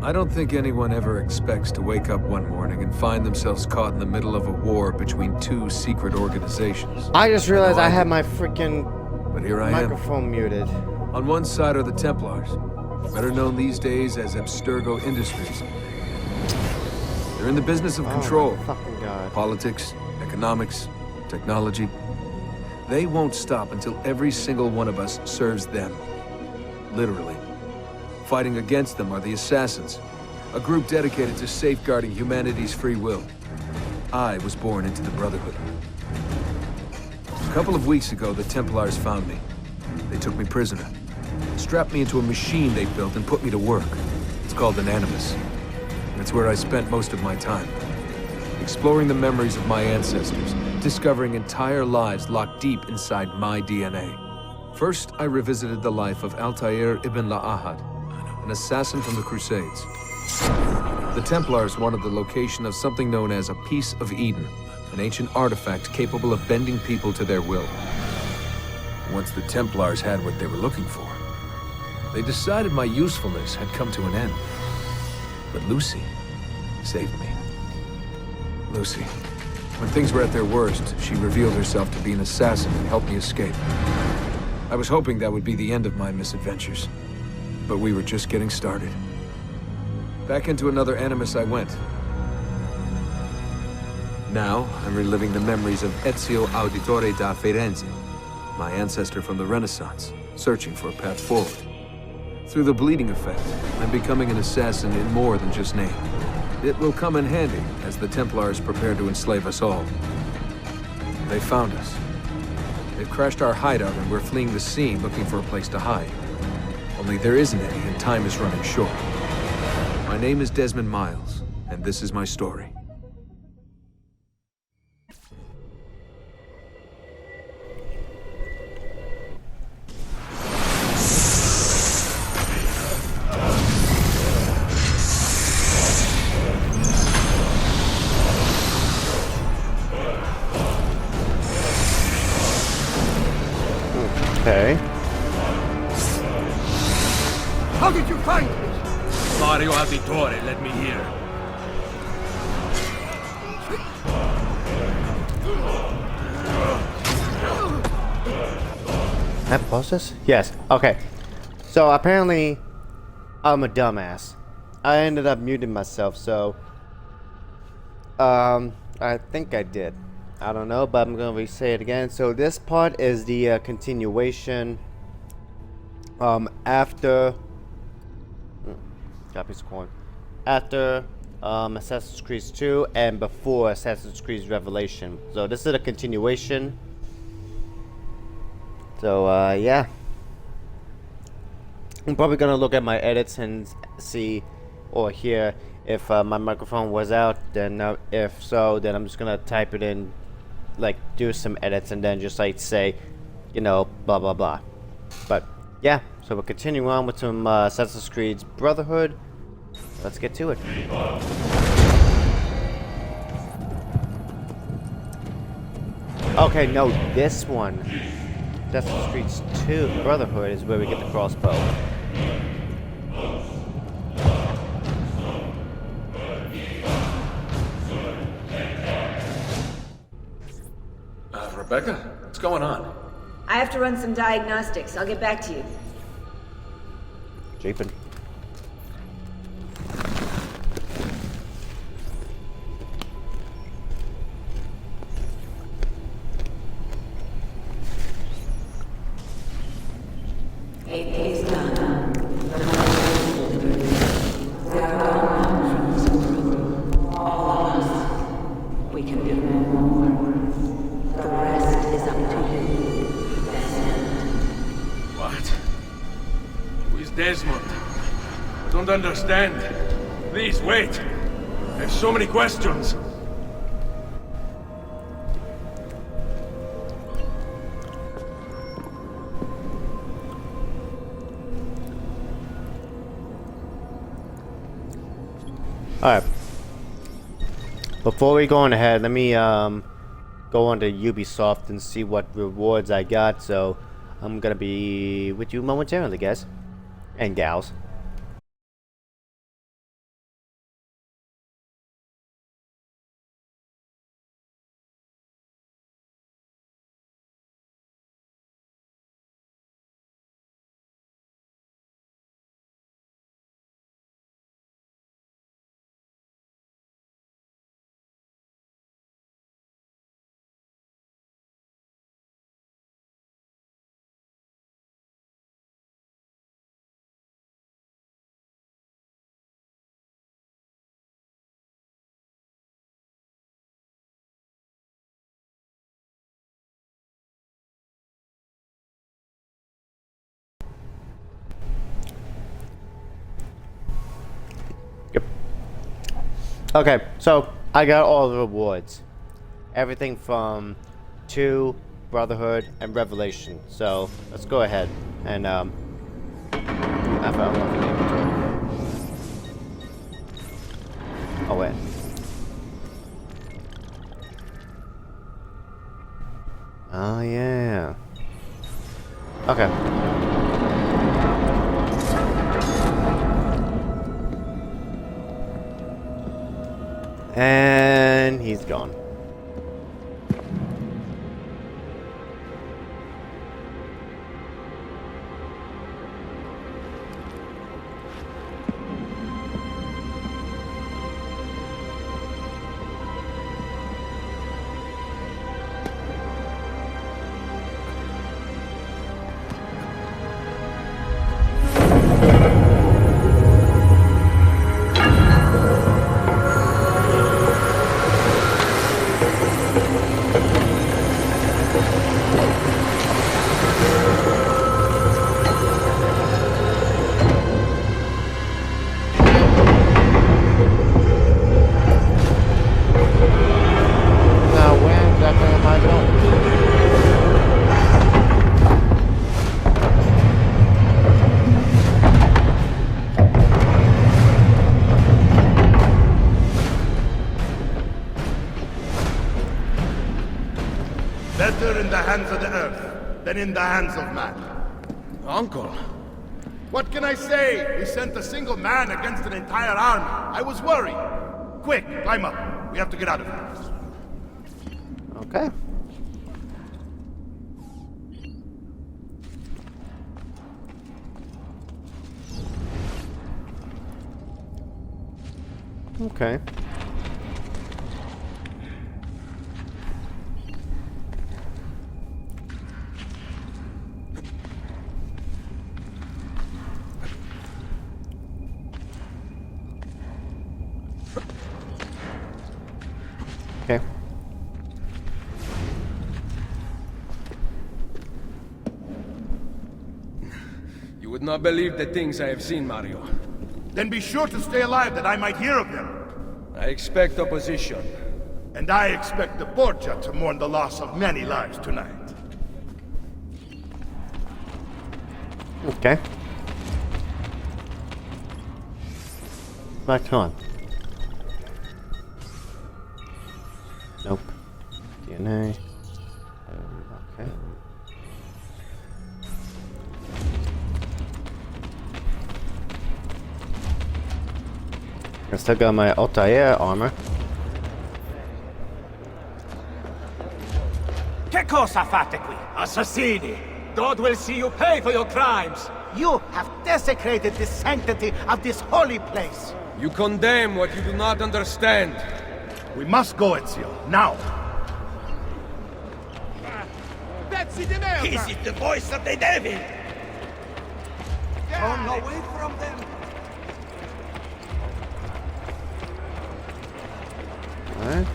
I don't think anyone ever expects to wake up one morning and find themselves caught in the middle of a war between two secret organizations. I just realized I had didn't. my freaking But here I am. microphone muted. On one side are the Templars, better known these days as Abstergo Industries. They're in the business of control. Oh my fucking God. Politics, economics, technology. They won't stop until every single one of us serves them. Literally. Fighting against them are the Assassins, a group dedicated to safeguarding humanity's free will. I was born into the Brotherhood. A couple of weeks ago, the Templars found me. They took me prisoner, strapped me into a machine they built and put me to work. It's called an Animus. It's where I spent most of my time. Exploring the memories of my ancestors, discovering entire lives locked deep inside my DNA. First, I revisited the life of Altair ibn La'ahad, an assassin from the Crusades. The Templars wanted the location of something known as a Piece of Eden, an ancient artifact capable of bending people to their will. Once the Templars had what they were looking for, they decided my usefulness had come to an end. But Lucy saved me. Lucy. When things were at their worst, she revealed herself to be an assassin and helped me escape. I was hoping that would be the end of my misadventures, but we were just getting started. Back into another Animus I went. Now, I'm reliving the memories of Ezio Auditore da Firenze, my ancestor from the Renaissance, searching for a path forward. Through the bleeding effect, I'm becoming an assassin in more than just name. It will come in handy as the Templars prepare to enslave us all. They found us. They've crashed our hideout and we're fleeing the scene looking for a place to hide. Only there isn't any and time is running short. My name is Desmond Miles, and this is my story. Okay. How did you find me? Mario Auditore, let me hear. Can I pause this? Yes. Okay. So apparently, I'm a dumbass. I ended up muting myself, so I think I did. I don't know, but I'm gonna re-say it again. So this part is the continuation. After got a piece of corn. After Assassin's Creed 2 and before Assassin's Creed Revelation. So this is a continuation. So yeah. I'm probably gonna look at my edits and see or hear if my microphone was out. Then if so, then I'm just gonna type it in, like do some edits and then just like say, you know, blah blah blah. But yeah, so we'll continue on with some Assassin's Creed Brotherhood. Let's get to it. Okay, no, this one, Assassin's Creed 2 Brotherhood, is where we get the crossbow. Rebecca, what's going on? I have to run some diagnostics. I'll get back to you. Japin. We can do no more. The rest is up to you. What? Who is Desmond? I don't understand. Please, wait. I have so many questions. Alright. Before we go on ahead, let me go on to Ubisoft and see what rewards I got. So I'm gonna be with you momentarily, guys and gals. Okay, so I got all the rewards. Everything from 2, Brotherhood, and Revelation. So let's go ahead and I found one. Oh wait. Oh yeah. Okay. And he's gone. Now where exactly am I going? Better in the hands of the earth than in the hands of man. Uncle. What can I say? We sent a single man against an entire army. I was worried. Quick, climb up. We have to get out of here. Okay. Okay. Okay. You would not believe the things I have seen, Mario. Then be sure to stay alive that I might hear of them. I expect opposition. And I expect the Borgia to mourn the loss of many lives tonight. Okay. Back on. Nope. DNA. Okay. I still got my Altair armor. Che cosa fate qui, assassini? God will see you pay for your crimes. You have desecrated the sanctity of this holy place. You condemn what you do not understand. We must go, Ezio. Now! Is it the voice of the devil? Run away from them. Alright.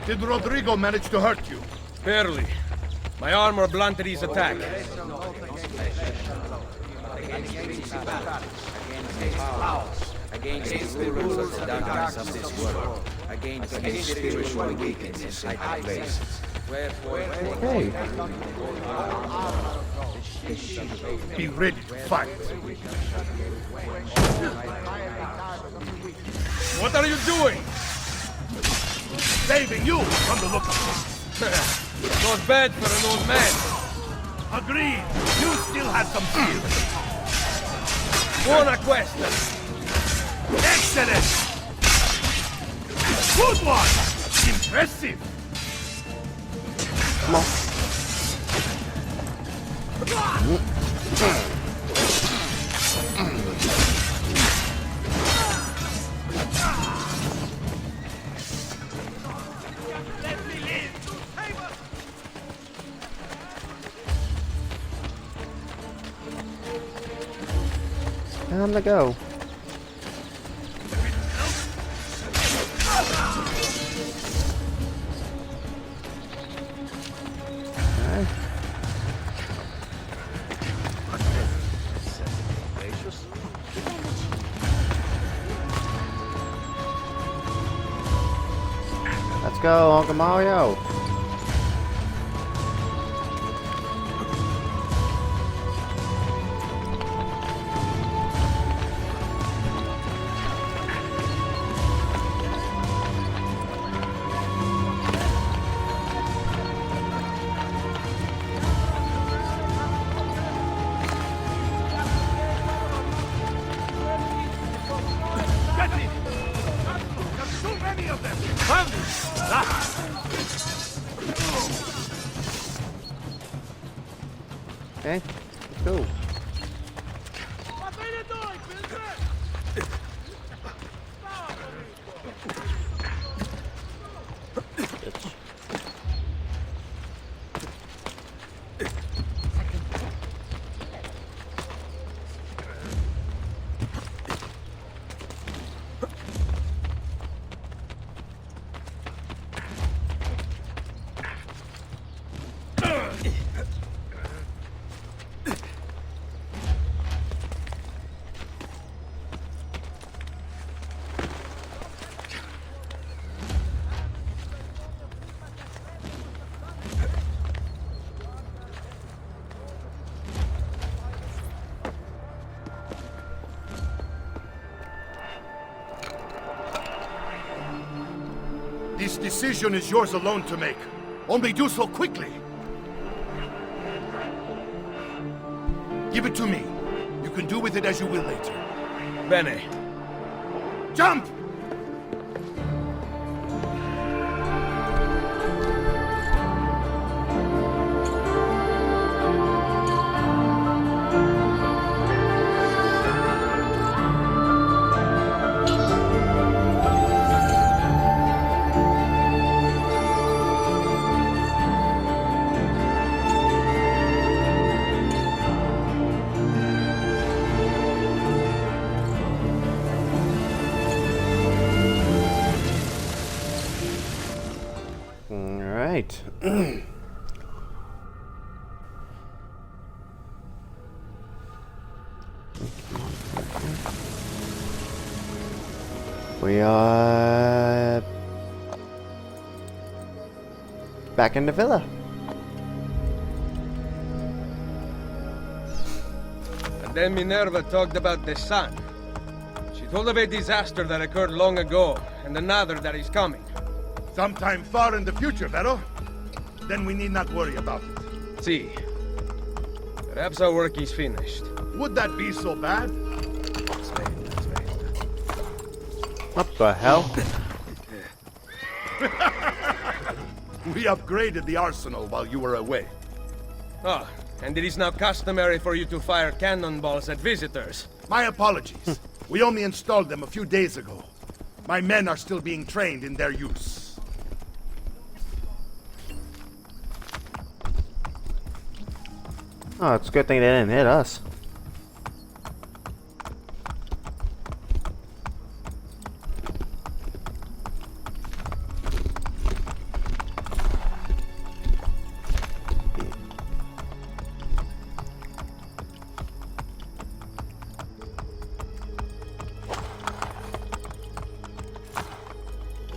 Did Rodrigo manage to hurt you? Barely. My armor blunted his attack. Against the rulers of darkness of this world, against the spiritual wickedness in high places. Okay. Be ready to fight. What are you doing? Saving you from the look of Not bad for an old man. it. Agreed. You still have some skill. Buona questa. Excellent! Good one! Impressive! Come on. Time to go. Okay. go, Uncle Mario. Okay, let's go. Bitch. This decision is yours alone to make. Only do so quickly. Give it to me. You can do with it as you will later. Bene. Jump! Alright. We are back in the villa. And then Minerva talked about the sun. She told of a disaster that occurred long ago, and another that is coming. Sometime far in the future, Vero. Then we need not worry about it. See. Perhaps our work is finished. Would that be so bad? What the hell? We upgraded the arsenal while you were away. Ah, and it is now customary for you to fire cannonballs at visitors. My apologies. We only installed them a few days ago. My men are still being trained in their use. Oh, it's a good thing they didn't hit us.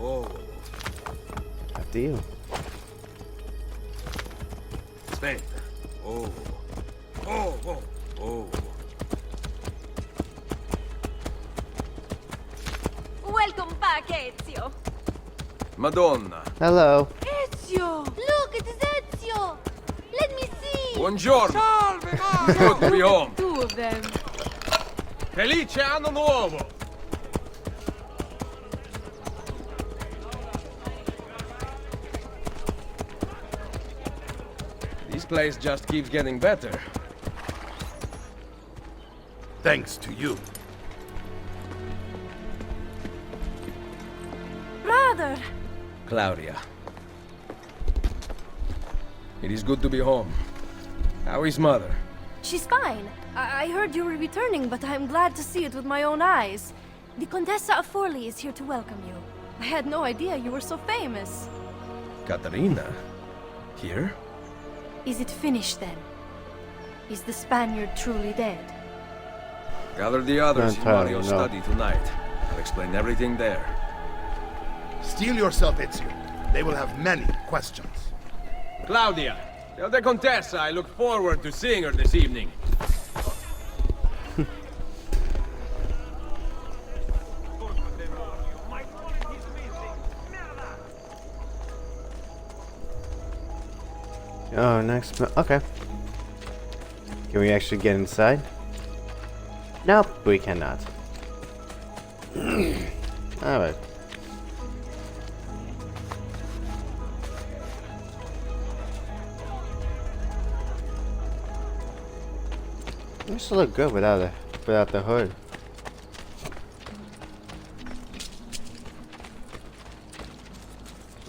Oh, After you. Spain. Oh. Oh, oh, oh. Welcome back, Ezio. Madonna. Hello. Ezio! Look, it is Ezio! Let me see! Buongiorno. Salve, Good to be home. Two of them. Felice anno nuovo. This place just keeps getting better. Thanks to you. Brother! Claudia. It is good to be home. How is mother? She's fine. I heard you were returning, but I'm glad to see it with my own eyes. The Contessa of Forli is here to welcome you. I had no idea you were so famous. Katarina? Here? Is it finished then? Is the Spaniard truly dead? Gather the others in Entirely, Mario's no. study tonight. I'll explain everything there. Steel yourself, Ezio. They will have many questions. Claudia, tell the Contessa I look forward to seeing her this evening. Oh, next. Okay. Can we actually get inside? Nope, we cannot. Alright. You still look good without the hood.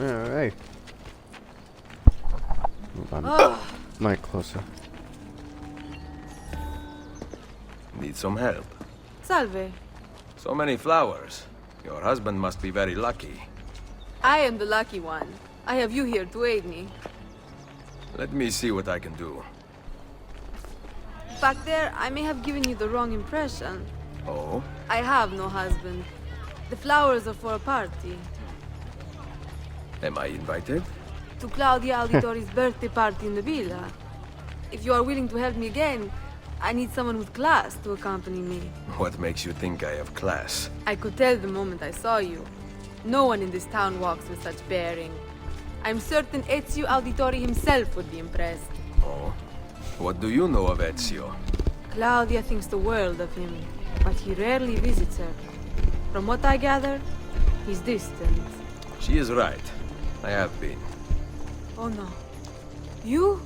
Alright. Mic closer. Need some help. Salve. So many flowers. Your husband must be very lucky. I am the lucky one. I have you here to aid me. Let me see what I can do. Back there, I may have given you the wrong impression. Oh? I have no husband. The flowers are for a party. Am I invited? To Claudia Auditori's birthday party in the villa. If you are willing to help me again, I need someone with class to accompany me. What makes you think I have class? I could tell the moment I saw you. No one in this town walks with such bearing. I'm certain Ezio Auditori himself would be impressed. Oh? What do you know of Ezio? Claudia thinks the world of him, but he rarely visits her. From what I gather, he's distant. She is right. I have been. Oh no. You?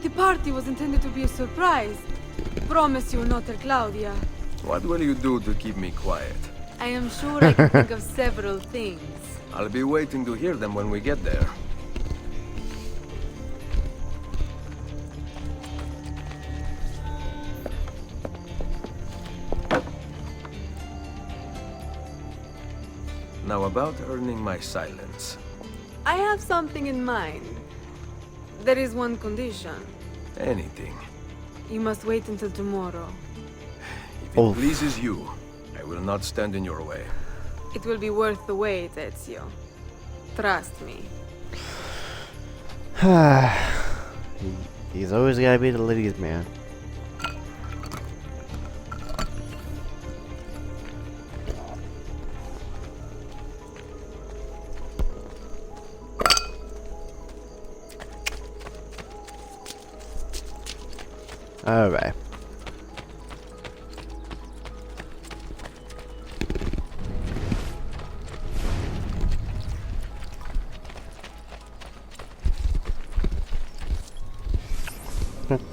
The party was intended to be a surprise. Promise you will not tell Claudia. What will you do to keep me quiet? I am sure I can think of several things. I'll be waiting to hear them when we get there. Now about earning my silence. I have something in mind. There is one condition. Anything. You must wait until tomorrow. If it pleases you, I will not stand in your way. It will be worth the wait, Ezio. Trust me. He's always gotta be the ladies' man. Alright.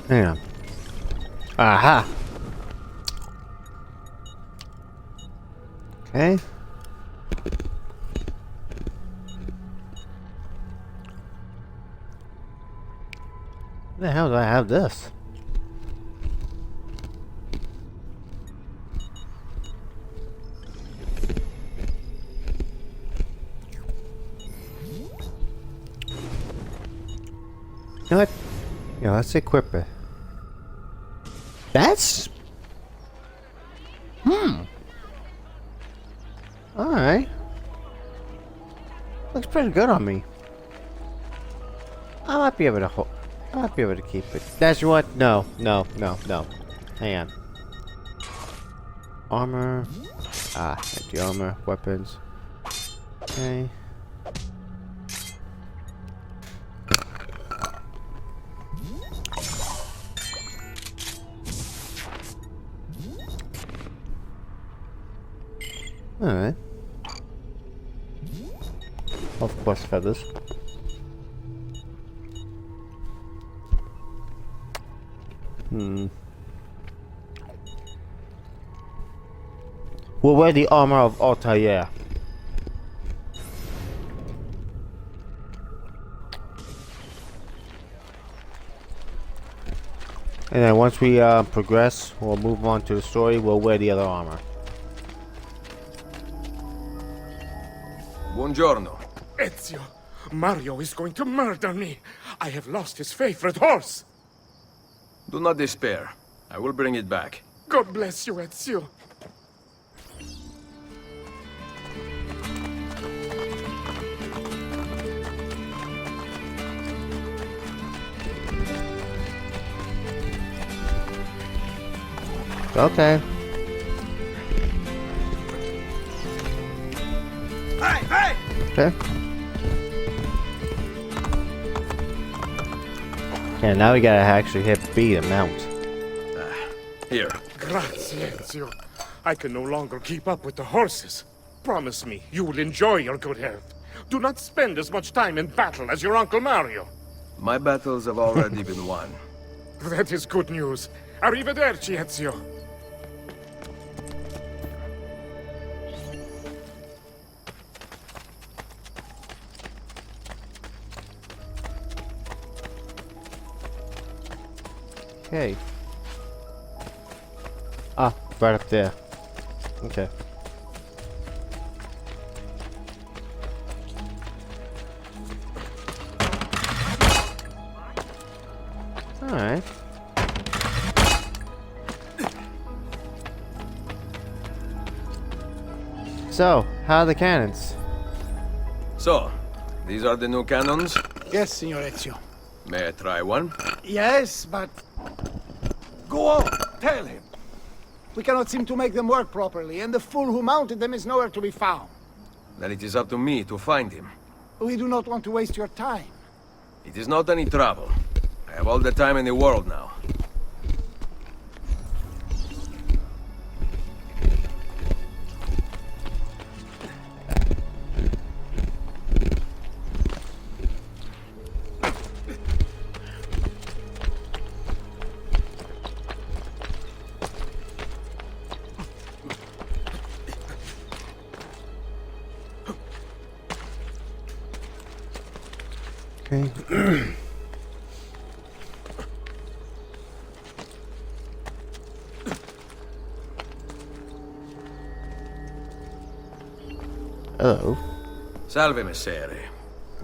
Hang on. Aha! Okay. Where the hell do I have this? You know what? Yeah, let's equip it. That's... Alright. Looks pretty good on me. I might be able to I might be able to keep it. That's what? No. Hang on. Armor. Anti-armor. Weapons. Okay. Alright. Of course, feathers. We'll wear the armor of Altair. And then once we progress, we'll move on to the story, we'll wear the other armor. Buongiorno. Ezio, Mario is going to murder me. I have lost his favorite horse. Do not despair. I will bring it back. God bless you, Ezio. Okay. Hey, hey! Okay. Yeah, now we gotta actually hit B to mount. Here. Grazie, Ezio. I can no longer keep up with the horses. Promise me you will enjoy your good health. Do not spend as much time in battle as your Uncle Mario. My battles have already been won. That is good news. Arrivederci, Ezio. Okay. Ah, right up there. Okay. Alright. So, how are the cannons? So, these are the new cannons? Yes, Signor Ezio. May I try one? Yes, but... Go on, tell him. We cannot seem to make them work properly, and the fool who mounted them is nowhere to be found. Then it is up to me to find him. We do not want to waste your time. It is not any trouble. I have all the time in the world now. Okay. Hello. Salve, Messere.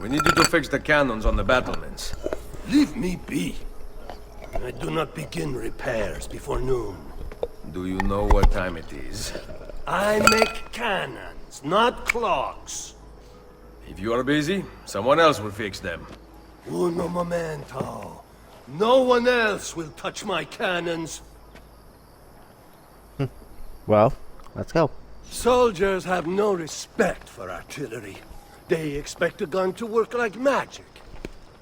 We need you to fix the cannons on the battlements. Leave me be. I do not begin repairs before noon. Do you know what time it is? I make cannons, not clocks. If you are busy, someone else will fix them. Uno momento. No one else will touch my cannons. Well, let's go. Soldiers have no respect for artillery. They expect a gun to work like magic.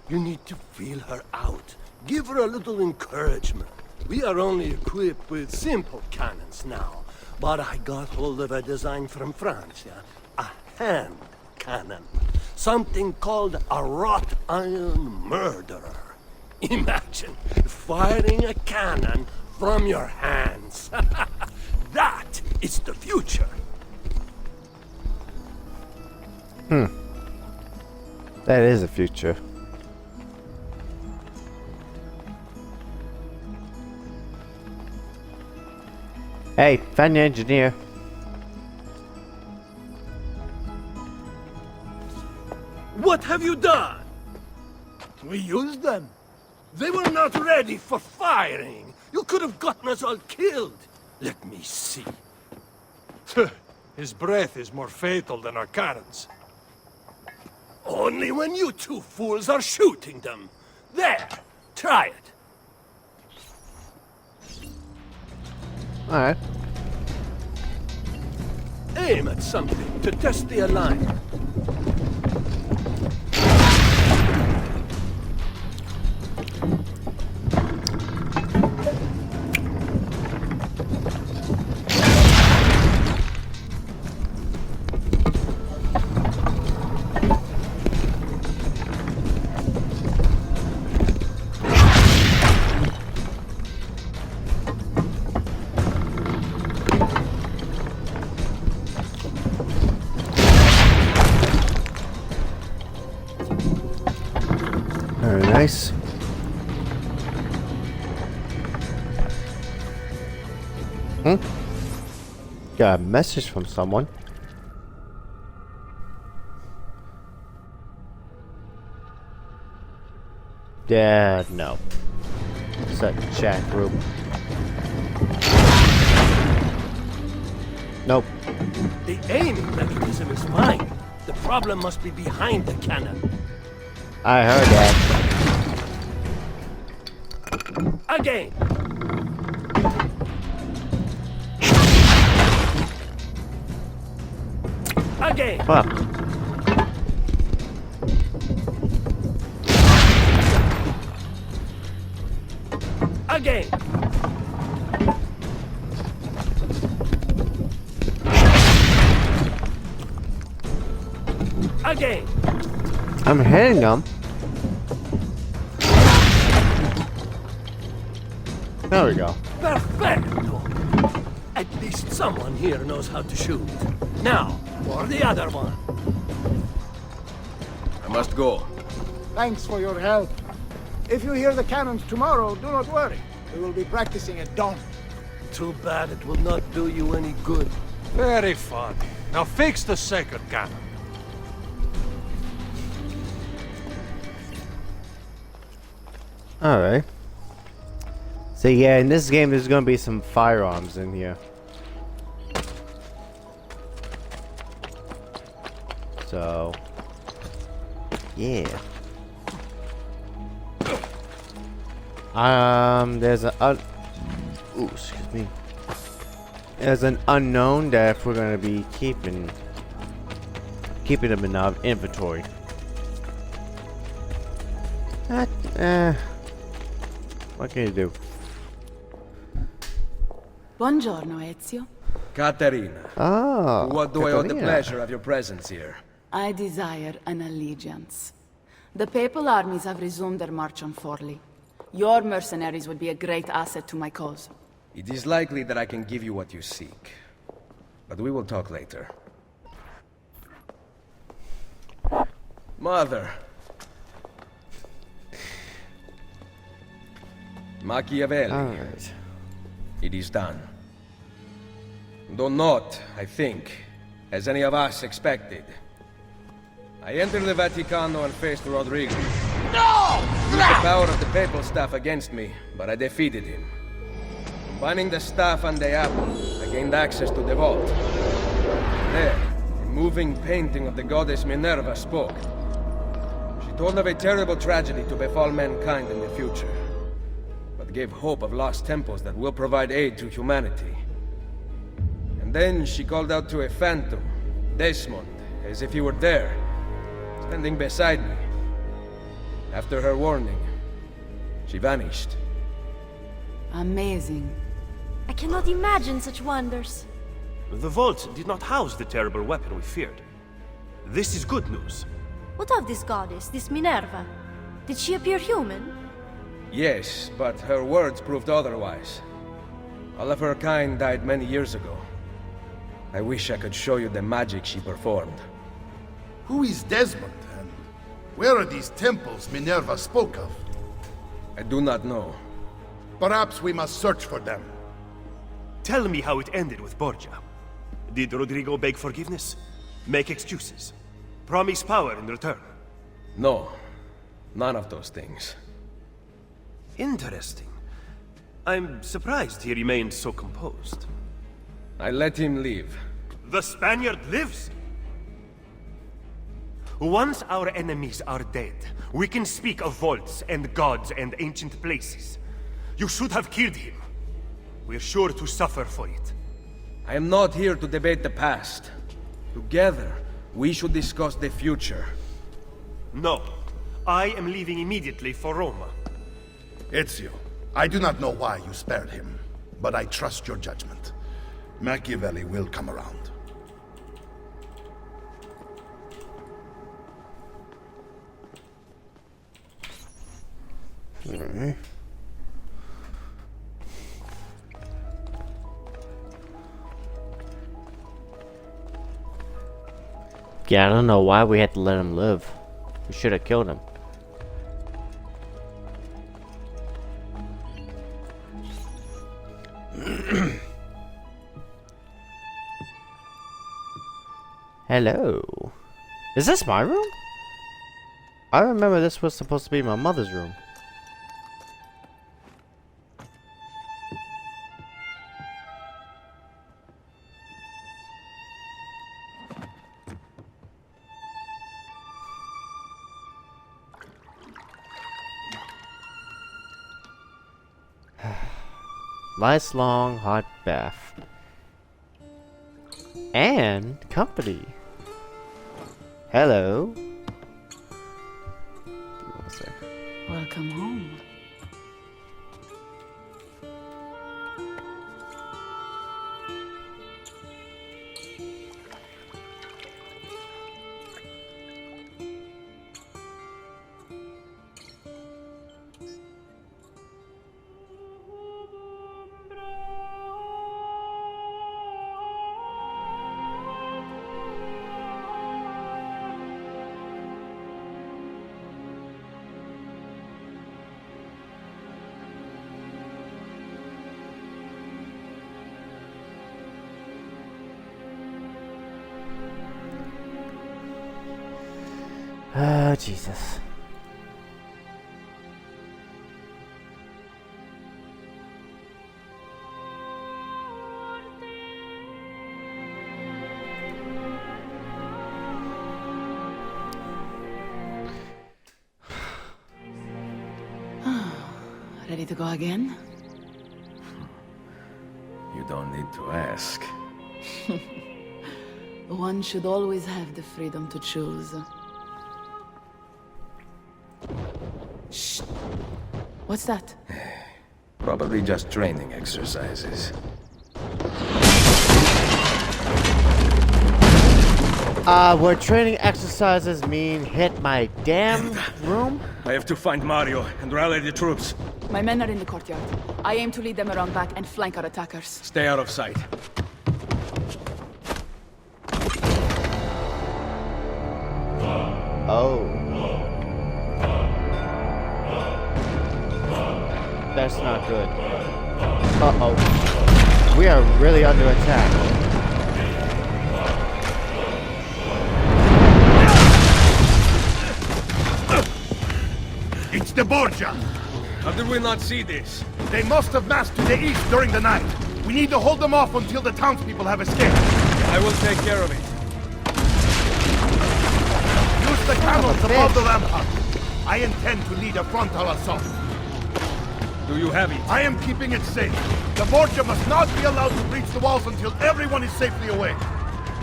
You need to feel her out. Give her a little encouragement. We are only equipped with simple cannons now. But I got hold of a design from France, yeah? A hand cannon. Something called a wrought iron murderer. Imagine firing a cannon from your hands. That is the future. That is the future. Hey, found the engineer. What have you done? We used them. They were not ready for firing. You could have gotten us all killed. Let me see. His breath is more fatal than our cannons. Only when you two fools are shooting them. There, try it. Alright. Aim at something to test the alignment. Very nice. Got a message from someone. Yeah, no. It's a chat group. Nope. The aiming mechanism is fine. The problem must be behind the cannon. I heard that. Again. Again. Fuck. Again. Again. I'm hitting them. There we go. Perfecto. At least someone here knows how to shoot. Now, for the other one. I must go. Thanks for your help. If you hear the cannons tomorrow, do not worry. We will be practicing at dawn. Too bad it will not do you any good. Very funny. Now fix the second cannon. Alright. So yeah, in this game there's gonna be some firearms in here. So yeah. There's a ooh, excuse me. There's an unknown that we're gonna be keeping them in our inventory. What can you do? Buongiorno, Ezio. Caterina. Ah, What do I owe the Caterina. pleasure of your presence here? I desire an allegiance. The papal armies have resumed their march on Forli. Your mercenaries would be a great asset to my cause. It is likely that I can give you what you seek. But we will talk later. Mother. Machiavelli. Alright. It is done. Though not, I think, as any of us expected. I entered the Vaticano and faced Rodrigo. No! He used the power of the papal staff against me, but I defeated him. Combining the staff and the apple, I gained access to the vault. There, a moving painting of the goddess Minerva spoke. She told of a terrible tragedy to befall mankind in the future, but gave hope of lost temples that will provide aid to humanity. And then she called out to a phantom, Desmond, as if he were there, standing beside me. After her warning, she vanished. Amazing. I cannot imagine such wonders. The vault did not house the terrible weapon we feared. This is good news. What of this goddess, this Minerva? Did she appear human? Yes, but her words proved otherwise. All of her kind died many years ago. I wish I could show you the magic she performed. Who is Desmond, and where are these temples Minerva spoke of? I do not know. Perhaps we must search for them. Tell me how it ended with Borgia. Did Rodrigo beg forgiveness? Make excuses? Promise power in return? No, none of those things. Interesting. I'm surprised he remained so composed. I let him leave. The Spaniard lives? Once our enemies are dead, we can speak of vaults and gods and ancient places. You should have killed him. We're sure to suffer for it. I am not here to debate the past. Together, we should discuss the future. No. I am leaving immediately for Roma. Ezio, I do not know why you spared him, but I trust your judgment. Machiavelli will come around. Alright. Yeah, I don't know why we had to let him live. We should have killed him. Hello. Is this my room? I remember this was supposed to be my mother's room. Nice long hot bath. And company. Hello. Welcome home. Oh, Jesus. Ready to go again? You don't need to ask. One should always have the freedom to choose. Shh. What's that? Probably just training exercises. What training exercises mean hit my damn room? I have to find Mario and rally the troops. My men are in the courtyard. I aim to lead them around back and flank our attackers. Stay out of sight. Oh. That's not good. Uh-oh. We are really under attack. It's the Borgia! How did we not see this? They must have massed to the east during the night. We need to hold them off until the townspeople have escaped. I will take care of it. Use the cannons above the rampart. I intend to lead a frontal assault. Do you have it? I am keeping it safe. The Borgia must not be allowed to breach the walls until everyone is safely away.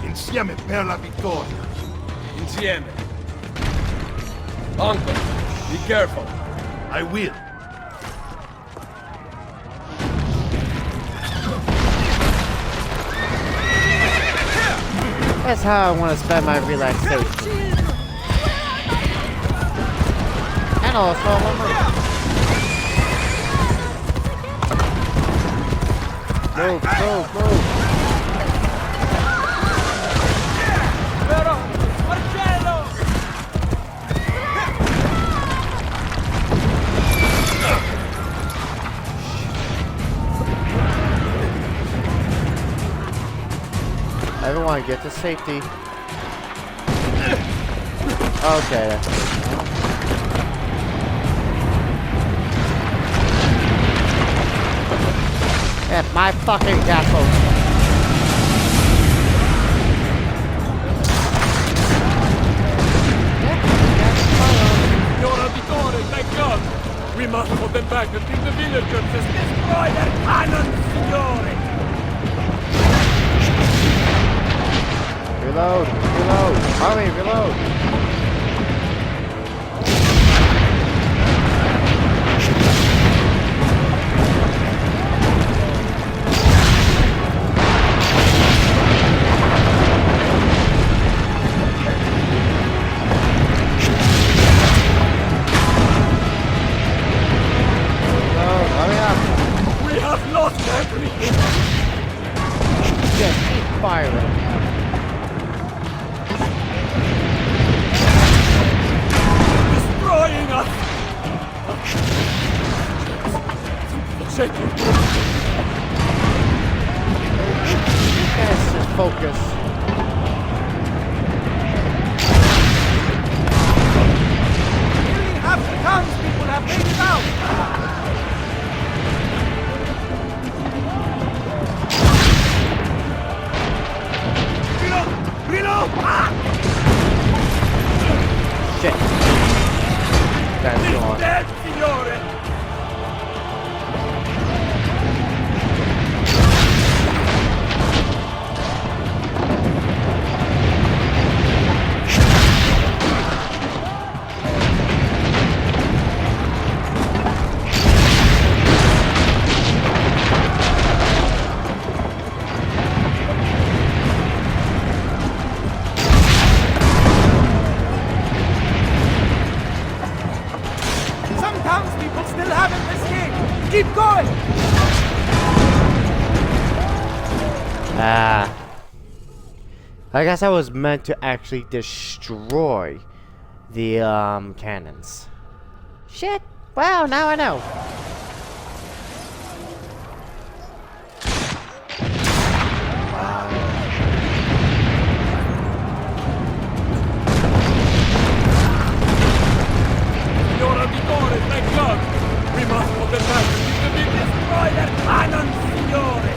Insieme per la vittoria. Insieme. Uncle, be careful. I will. That's how I want to spend my relaxation. And also, move, move, move. Everyone get to safety. Okay, that's good. Yeah, my fucking castle. You're a Vittore, thank God! We must hold them back until the villagers destroy their cannons, signore! Reload! Reload! Army, reload! Reload! Hurry up! We have lost everything! Just keep firing! Destroying us! Shake it! Yes, just focus. Nearly half the townspeople have made it out! Reload! Shit. That's gone. Dead, signore! I guess I was meant to actually destroy the cannons. Shit. Wow, now I know. Signora Vitore, thank God! We must put them back! We destroy their cannons, Signore!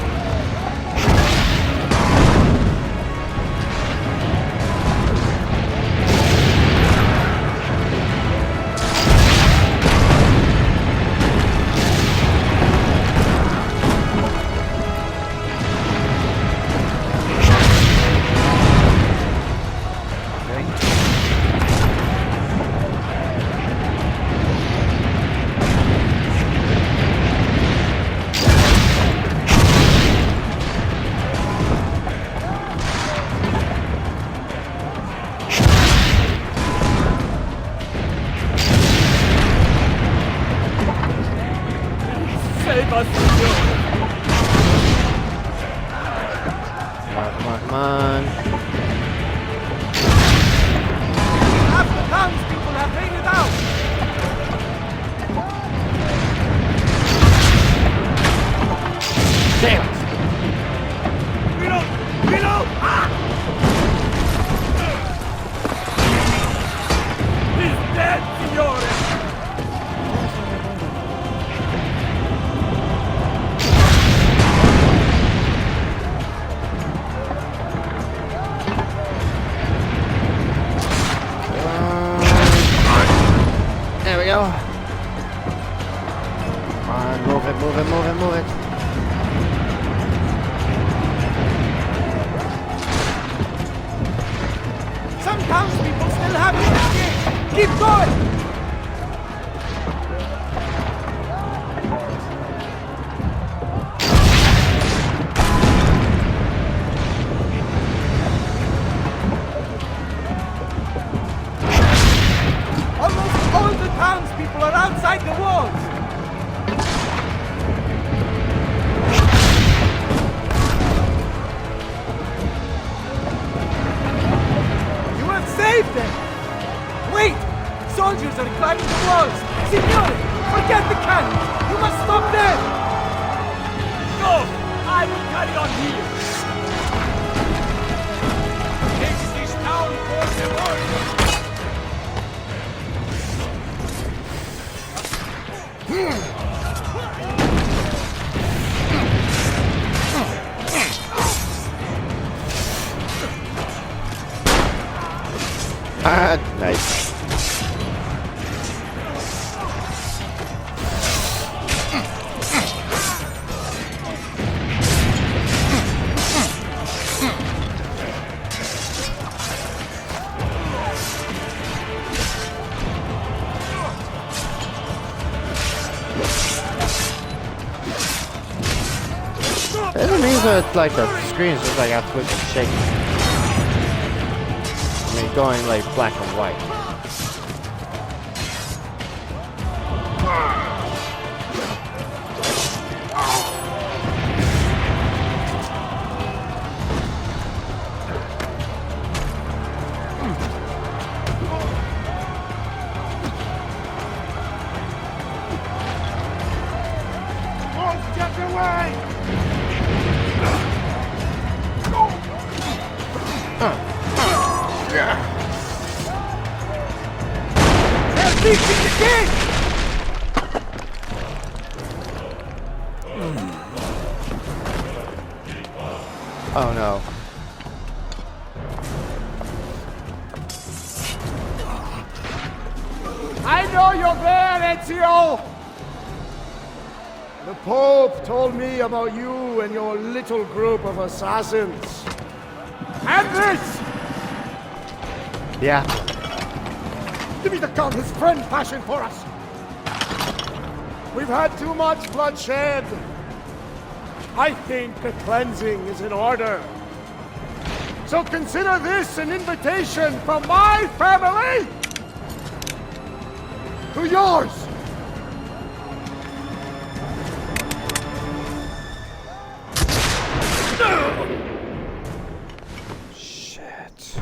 Save us, Signore! Come on. Half the townspeople have faded out! Damn it! Reload! Ah! He's dead, Signore! There we go. Come on, move it, move it, move it, move it. Some townspeople still haven't escaped! Keep going! Almost all the townspeople are outside the walls! You have saved them! Wait! Soldiers are climbing the walls! Signore! Forget the cannons! You must stop them! Go! I will carry on here! Take this town for the world! Ah, nice. It means that like the screen's just like absolutely shaking. I mean, going like black and white. Get away! They're reaching the gate! Oh no. I know you're there, Ezio! The Pope told me about you and your little group of assassins. And this! Yeah. Give me the gun his friend fashioned for us! We've had too much bloodshed. I think a cleansing is in order. So consider this an invitation from my family to yours! Shit. Alright.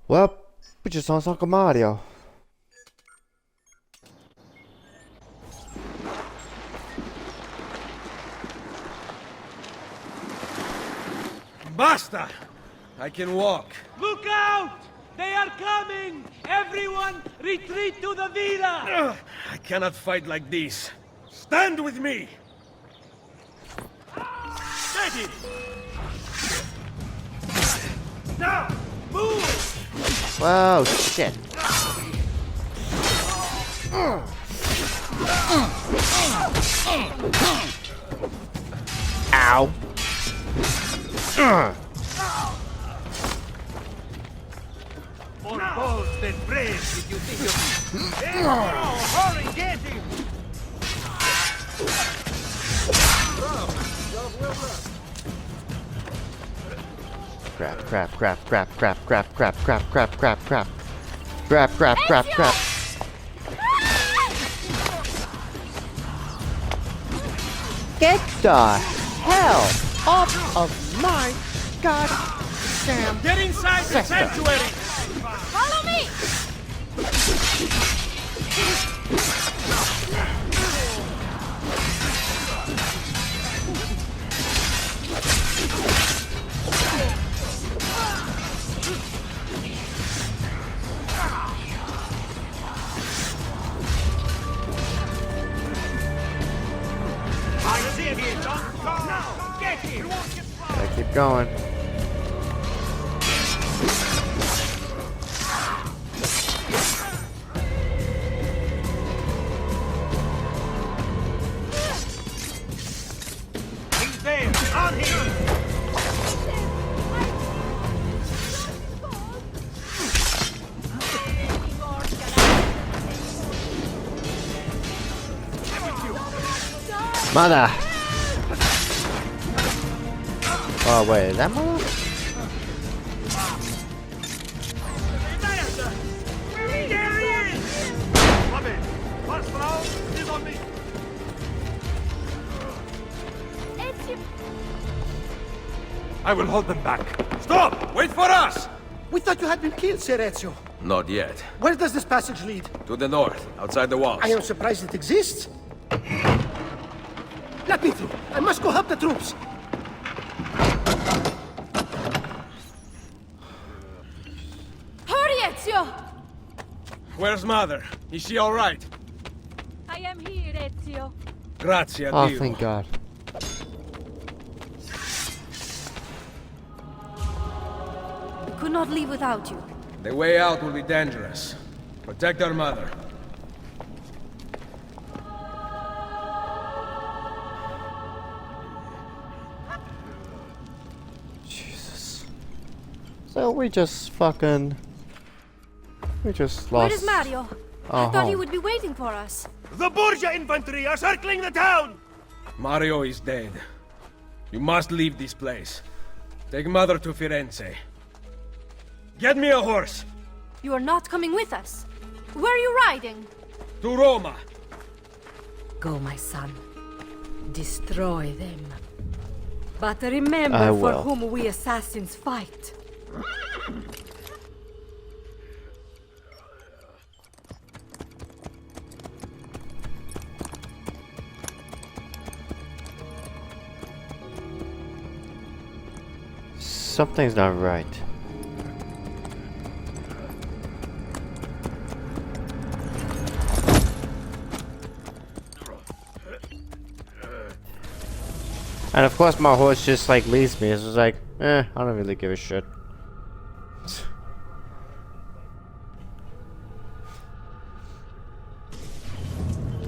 Well, we just saw Uncle Mario. Basta! I can walk. Look out! They are coming! Everyone, retreat to the villa! I cannot fight like this. Stand with me! Steady! Now, move! Wow, shit. Ow. More bows than braves if you think of it. Hurry, get him! Crap, crap, crap, crap, crap, crap, crap, crap, crap, crap, crap. Crap, crap, crap, crap. Get the hell off of my goddamn Get inside the sanctuary! Follow me! I see him! Now, get him! Gotta keep going. He's there! On him! Mother! Oh wait, is that mother? There he is! Bobby, first round is on me! I will hold them back. Stop! Wait for us! We thought you had been killed, Sir Ezio. Not yet. Where does this passage lead? To the north, outside the walls. I am surprised it exists. Let me through. I must go help the troops. Hurry, Ezio! Where's Mother? Is she all right? I am here, Ezio. Grazie a Oh, Dio. thank God. We could not leave without you. The way out will be dangerous. Protect our mother. Jesus. So we just fucking... We just lost... Where is Mario? I thought he home. would be waiting for us. The Borgia infantry are circling the town! Mario is dead. You must leave this place. Take Mother to Firenze. Get me a horse! You are not coming with us. Where are you riding? To Roma! Go, my son. Destroy them. But remember I for will. whom we assassins fight. Something's not right. And of course my horse just like leaves me. It's just like, I don't really give a shit.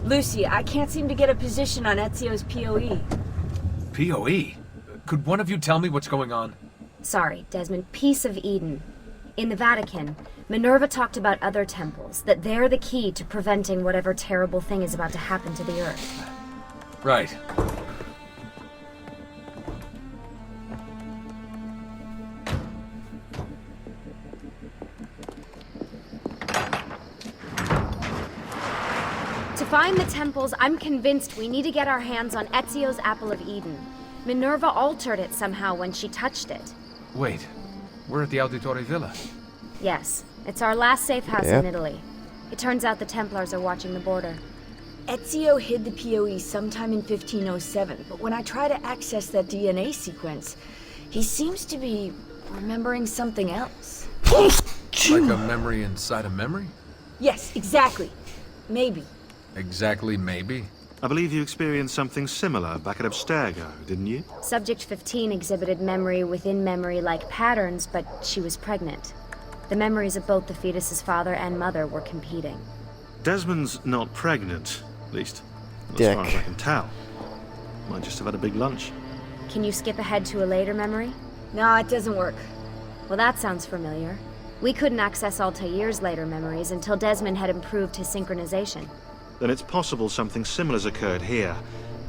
Lucy, I can't seem to get a position on Ezio's POE. POE? Could one of you tell me what's going on? Sorry, Desmond. Peace of Eden. In the Vatican, Minerva talked about other temples, that they're the key to preventing whatever terrible thing is about to happen to the Earth. Right. To find the temples, I'm convinced we need to get our hands on Ezio's Apple of Eden. Minerva altered it somehow when she touched it. Wait, we're at the Auditore Villa. Yes, it's our last safe house in Italy. It turns out the Templars are watching the border. Ezio hid the POE sometime in 1507, but when I try to access that DNA sequence, he seems to be remembering something else. Like a memory inside a memory? Yes, exactly. Maybe. Exactly, maybe? I believe you experienced something similar back at Abstergo, didn't you? Subject 15 exhibited memory within memory-like patterns, but she was pregnant. The memories of both the fetus's father and mother were competing. Desmond's not pregnant, at least as far as I can tell. Might just have had a big lunch. Can you skip ahead to a later memory? No, it doesn't work. Well, that sounds familiar. We couldn't access Altair's later memories until Desmond had improved his synchronization. Then it's possible something similar's occurred here.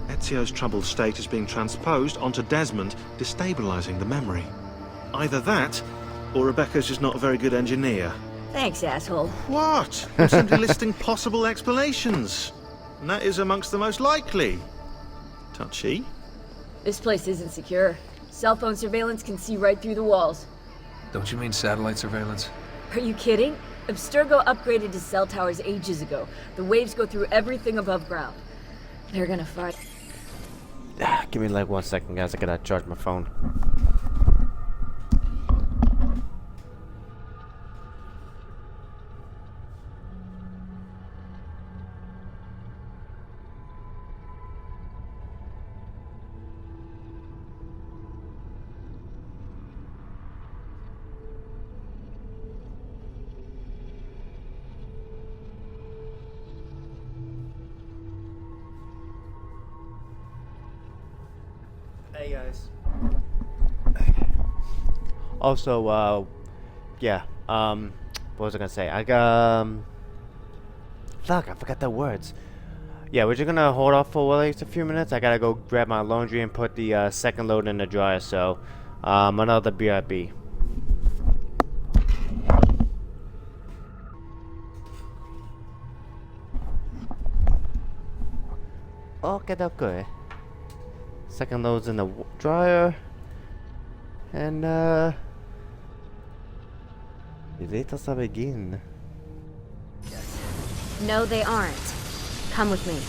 Ezio's troubled state is being transposed onto Desmond, destabilizing the memory. Either that, or Rebecca's just not a very good engineer. Thanks, asshole. What? I'm simply listing possible explanations. And that is amongst the most likely. Touchy? This place isn't secure. Cell phone surveillance can see right through the walls. Don't you mean satellite surveillance? Are you kidding? Abstergo upgraded to cell towers ages ago. The waves go through everything above ground. They're gonna fight. Give me like 1 second, guys. I gotta charge my phone. Hey guys. Also, yeah, what was I gonna say? Fuck, I forgot the words. Yeah, we're just gonna hold off for at least a few minutes. I gotta go grab my laundry and put the second load in the dryer, so, another BRB. Okay. Second load's in the dryer. And, let us begin. No, they aren't. Come with me.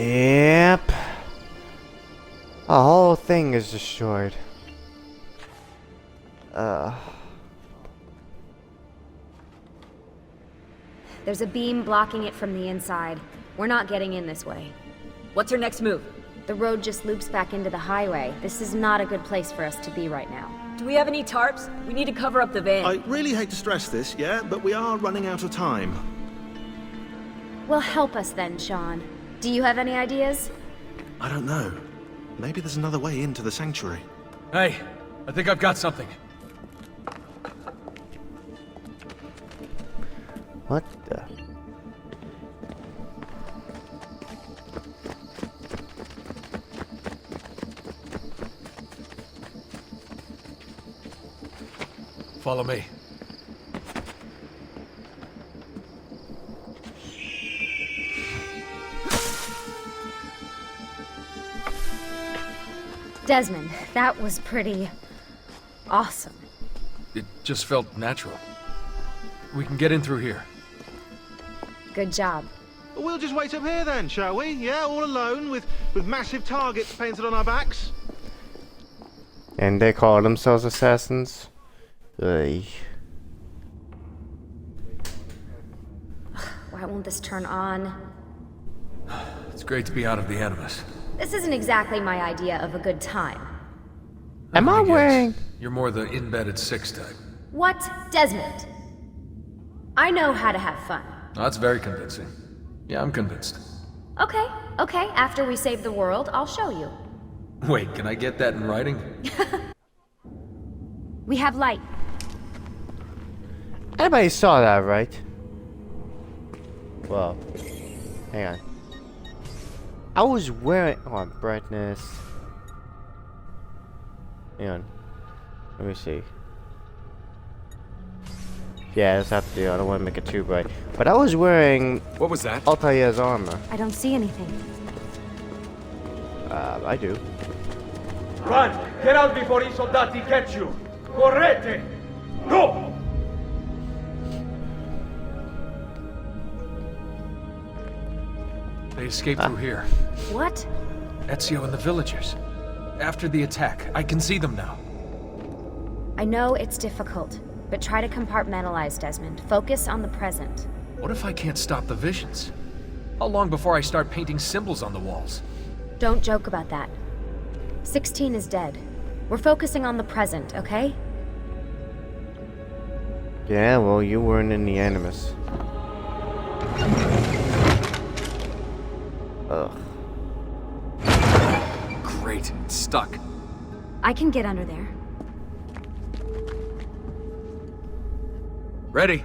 Yep. The whole thing is destroyed. There's a beam blocking it from the inside. We're not getting in this way. What's our next move? The road just loops back into the highway. This is not a good place for us to be right now. Do we have any tarps? We need to cover up the van. I really hate to stress this, yeah, but we are running out of time. Well, help us then, Sean. Do you have any ideas? I don't know. Maybe there's another way into the sanctuary. Hey, I think I've got something. What the? Follow me. Desmond, that was pretty awesome. It just felt natural. We can get in through here. Good job. We'll just wait up here then, shall we? Yeah, all alone with massive targets painted on our backs. And they call themselves assassins? Ugh. Why won't this turn on? It's great to be out of the Animus. This isn't exactly my idea of a good time. Am I wearing? You're more the in-bed at 6 type. What? Desmond? I know how to have fun. That's very convincing. Yeah, I'm convinced. Okay, after we save the world, I'll show you. Wait, can I get that in writing? We have light. Everybody saw that, right? Well, hang on. I was wearing... Oh, brightness. Hang on. Let me see. Yeah, that's have to do. I don't want to make it too bright. But I was wearing... What was that? Altair's armor. I don't see anything. I do. Run! Get out before I soldati catch you! Correte! Go! They escaped through here. What? Ezio and the villagers. After the attack, I can see them now. I know it's difficult, but try to compartmentalize, Desmond. Focus on the present. What if I can't stop the visions? How long before I start painting symbols on the walls? Don't joke about that. 16 is dead. We're focusing on the present, okay? Yeah, well, you weren't in the Animus. Ugh. Great, it's stuck. I can get under there. Ready.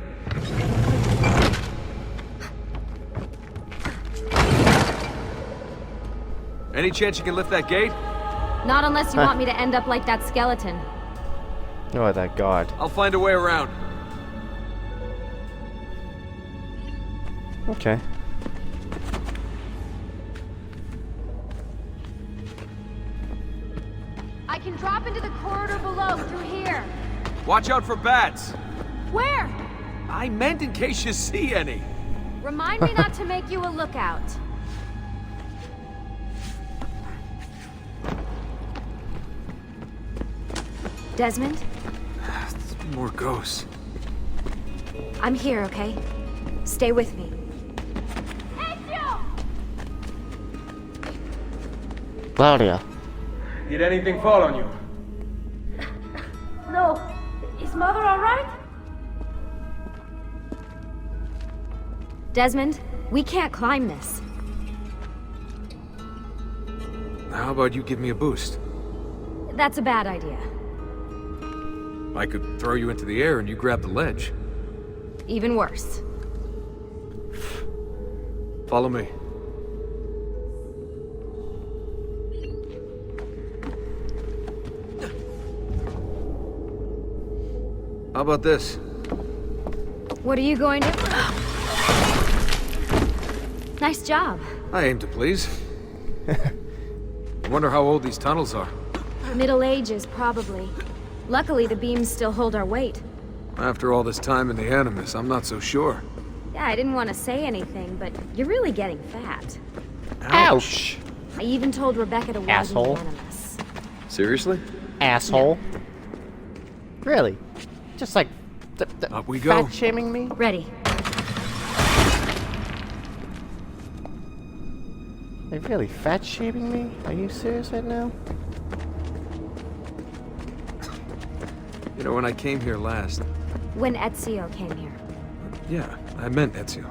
Any chance you can lift that gate? Not unless you want me to end up like that skeleton. Oh, that god. I'll find a way around. Okay. I can drop into the corridor below through here. Watch out for bats. Where? I meant in case you see any. Remind me not to make you a lookout. Desmond? More ghosts. I'm here, okay? Stay with me. Claudia. Did anything fall on you? No. Is Mother alright? Desmond, we can't climb this. How about you give me a boost? That's a bad idea. I could throw you into the air and you grab the ledge. Even worse. Follow me. How about this? What are you going to... Nice job. I aim to please. I wonder how old these tunnels are. Middle Ages, probably. Luckily, the beams still hold our weight. After all this time in the Animus, I'm not so sure. Yeah, I didn't want to say anything, but you're really getting fat. Ouch! I even told Rebecca to widen Asshole. the Animus. Seriously? Asshole. Really? Just like... Up we go. Fat shaming me? Ready. They really fat shaming me? Are you serious right now? You know, when I came here last... When Ezio came here. Yeah, I meant Ezio.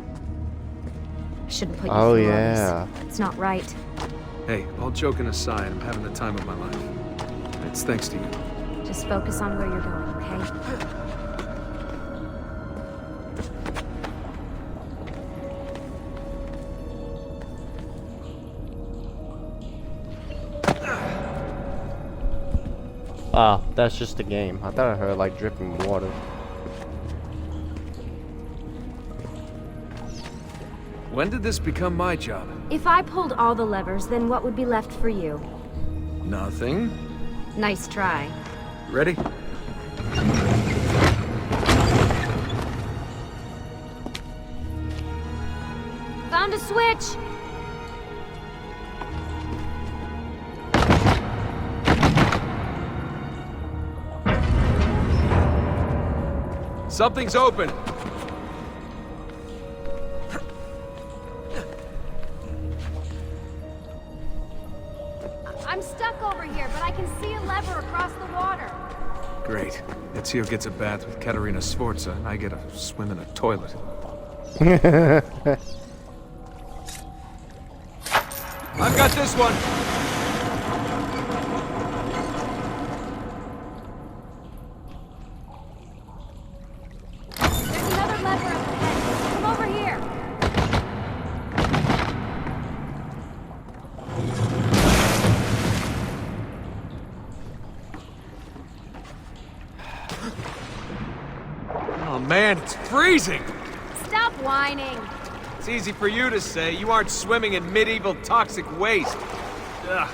I shouldn't put you Oh, through all yeah. this. It's not right. Hey, all joking aside, I'm having the time of my life. It's thanks to you. Just focus on where you're going, okay? Oh, that's just a game. I thought I heard like dripping water. When did this become my job? If I pulled all the levers, then what would be left for you? Nothing. Nice try. Ready? Found a switch! Something's open. I'm stuck over here, but I can see a lever across the water. Great. Ezio gets a bath with Katerina Sforza, and I get a swim in a toilet. I've got this one! There's another lever up ahead. Come over here. man, it's freezing! Stop whining. It's easy for you to say. You aren't swimming in medieval toxic waste. Ugh.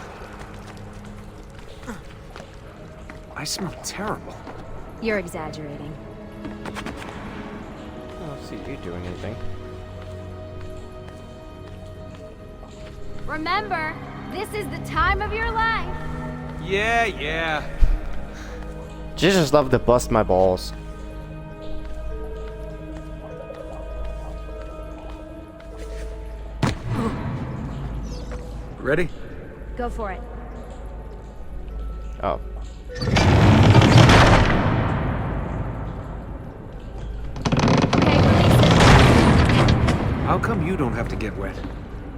I smell terrible. You're exaggerating. I don't see you doing anything. Remember, this is the time of your life. Yeah. Jesus love to bust my balls. Ready? Go for it. Oh. How come you don't have to get wet?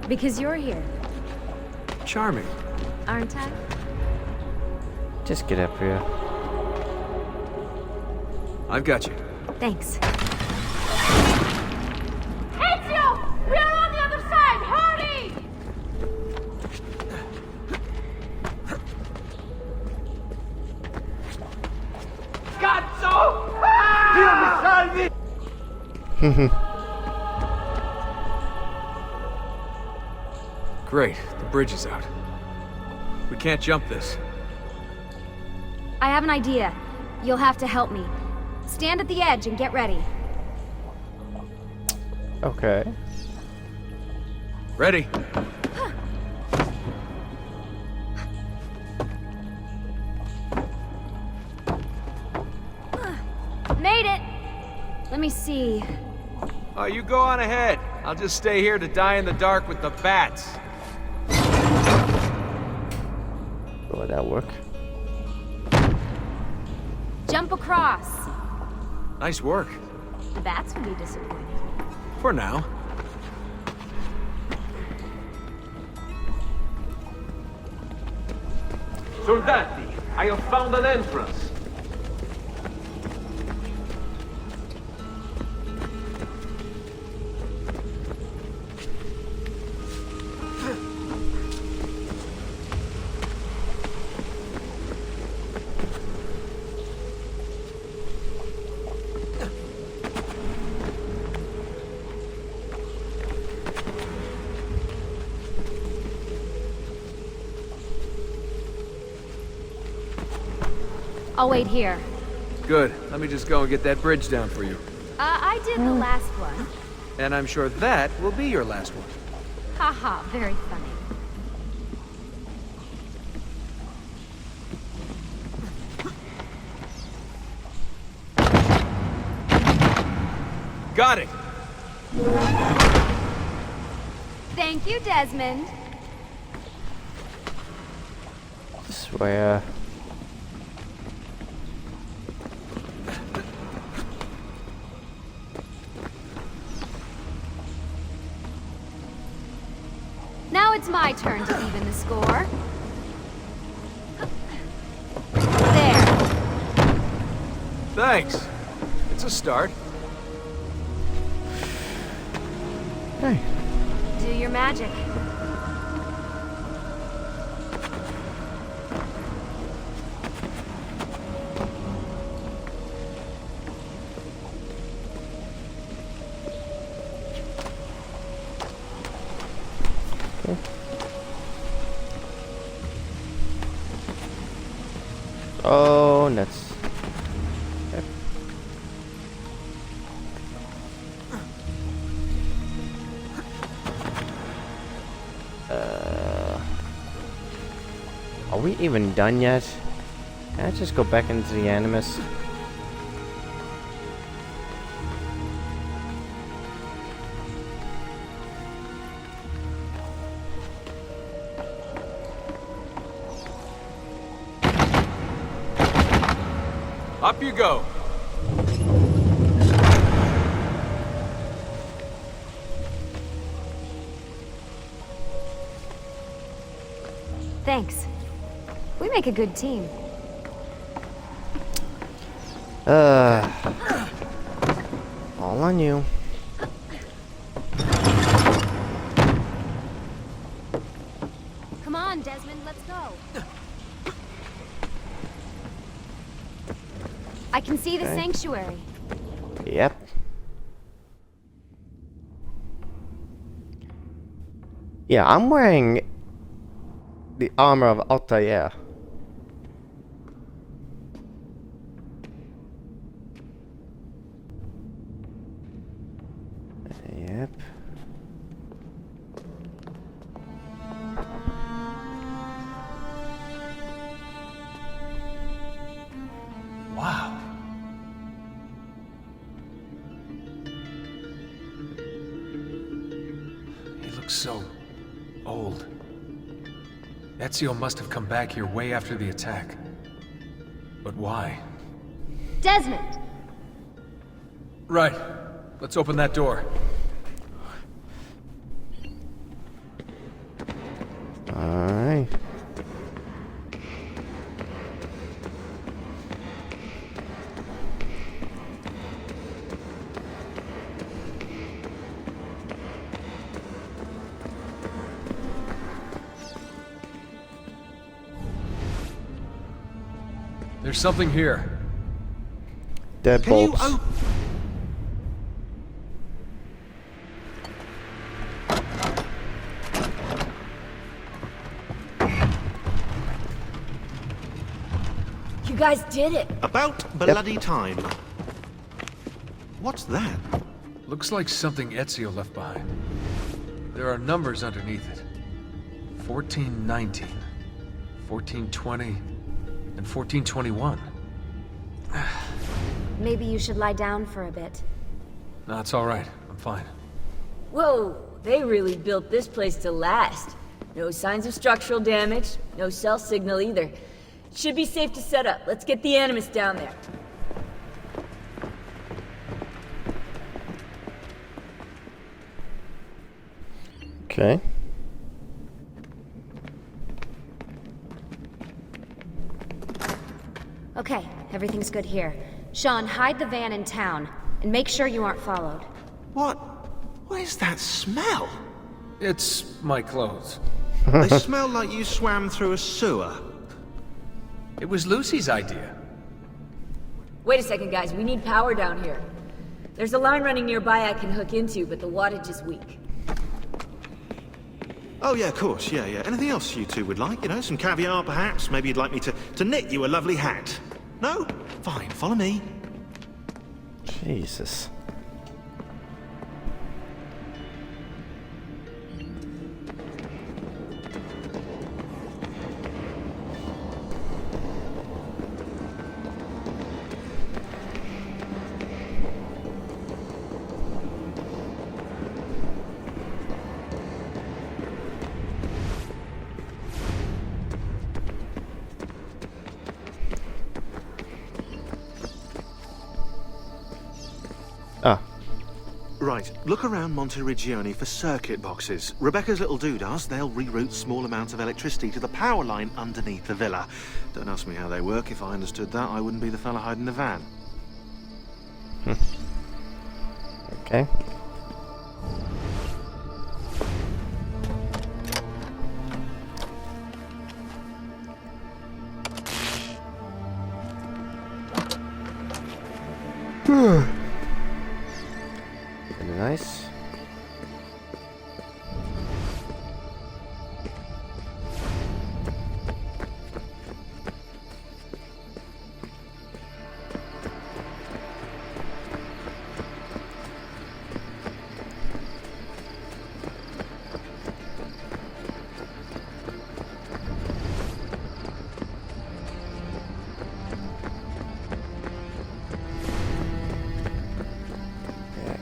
Because you're here, Charming. aren't I? Just get up here. I've got you. Thanks. Ezio! We are on the other side! Hurry! Cazzo! Great, the bridge is out. We can't jump this. I have an idea. You'll have to help me. Stand at the edge and get ready. Okay. Ready? Made it! Let me see. Oh, you go on ahead. I'll just stay here to die in the dark with the bats. Will that work? Jump across. Nice work. The bats would be disappointed. For now. Soldati, I have found an entrance. I'll wait here. Good. Let me just go and get that bridge down for you. I did the last one. And I'm sure that will be your last one. Haha, very funny. Got it! Thank you, Desmond. Swear. Now it's my turn to even the score. There. Thanks. It's a start. Hey. Do your magic. Oh, nuts. Okay. Are we even done yet? Can I just go back into the Animus? Up you go. Thanks. We make a good team. All on you. Come on, Desmond, let's go. I can see the sanctuary. Yep. Yeah, I'm wearing the armor of Altair. Yep. Wow. He looks so old. Ezio must have come back here way after the attack. But why? Desmond! Right. Let's open that door. Alright. There's something here. Deadbolts. You guys did it. About bloody time. What's that? Looks like something Ezio left behind. There are numbers underneath it. 1419, 1420, and 1421. Maybe you should lie down for a bit. No, it's all right. I'm fine. Whoa, they really built this place to last. No signs of structural damage, no cell signal either. Should be safe to set up. Let's get the Animus down there. Okay. Okay, everything's good here. Sean, hide the van in town, and make sure you aren't followed. What? What is that smell? It's my clothes. They smell like you swam through a sewer. It was Lucy's idea. Wait a second, guys. We need power down here. There's a line running nearby I can hook into, but the wattage is weak. Oh yeah, of course, yeah. Anything else you two would like? You know, some caviar perhaps? Maybe you'd like me to knit you a lovely hat? No? Fine, follow me. Jesus. Right, look around Monteriggioni for circuit boxes. Rebecca's little doodahs, they'll reroute small amounts of electricity to the power line underneath the villa. Don't ask me how they work. If I understood that, I wouldn't be the fella hiding the van. Okay. Very nice.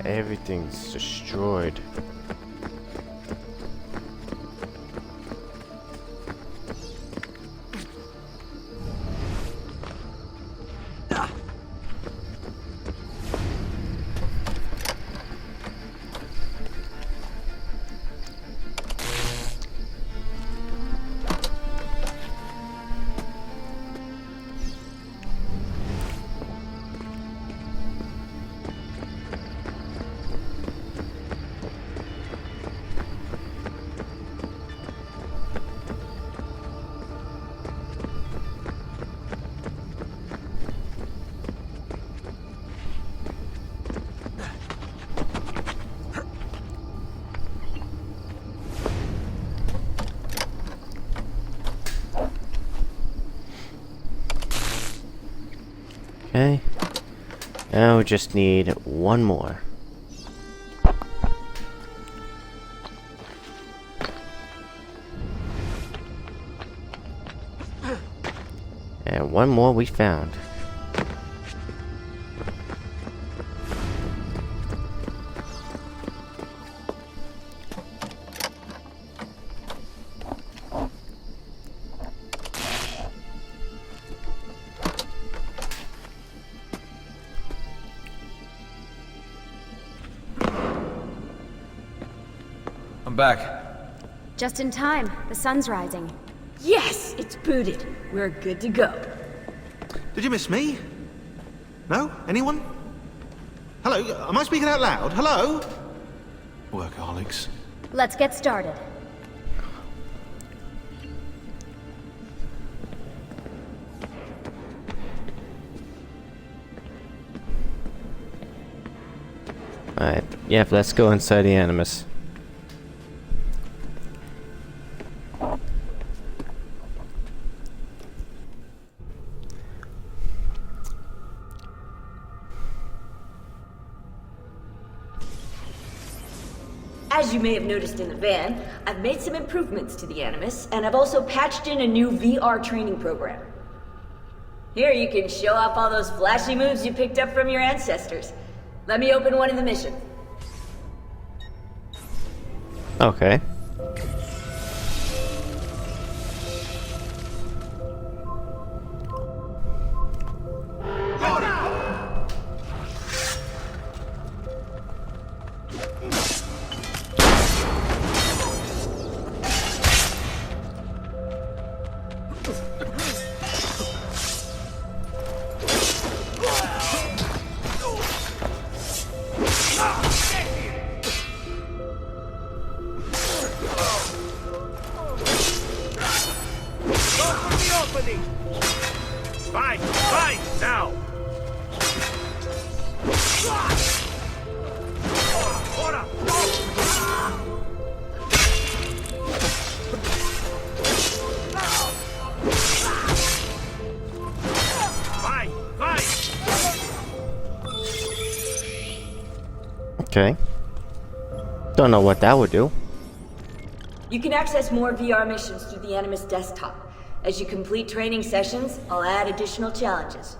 Everything's destroyed. Okay. Now we just need one more. And one more we found. I'm back. Just in time. The sun's rising. Yes, it's booted. We're good to go. Did you miss me? No? Anyone? Hello? Am I speaking out loud? Hello? Workaholics. Let's get started. Alright, yeah, let's go inside the Animus. As you may have noticed in the van, I've made some improvements to the Animus, and I've also patched in a new VR training program. Here you can show off all those flashy moves you picked up from your ancestors. Let me open one of the missions. Okay. Fight! Fight! Now! Fight! Fight! Okay. Don't know what that would do. You can access more VR missions through the Animus desktop. As you complete training sessions, I'll add additional challenges.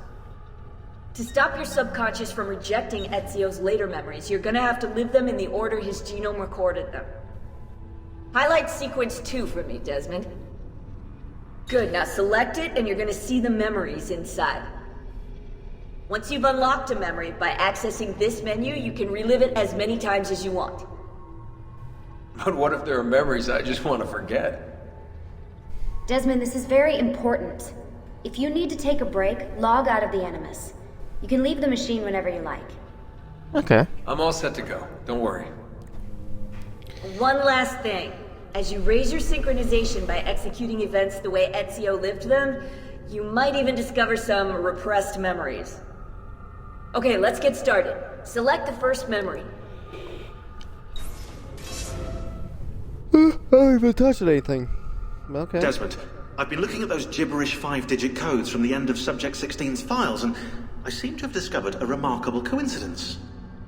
To stop your subconscious from rejecting Ezio's later memories, you're gonna have to live them in the order his genome recorded them. Highlight sequence 2 for me, Desmond. Good, now select it and you're gonna see the memories inside. Once you've unlocked a memory, by accessing this menu, you can relive it as many times as you want. But what if there are memories I just want to forget? Desmond, this is very important. If you need to take a break, log out of the Animus. You can leave the machine whenever you like. Okay. I'm all set to go. Don't worry. One last thing. As you raise your synchronization by executing events the way Ezio lived them, you might even discover some repressed memories. Okay, let's get started. Select the first memory. I haven't even touched anything. Okay. Desmond, I've been looking at those gibberish 5-digit codes from the end of Subject 16's files, and I seem to have discovered a remarkable coincidence.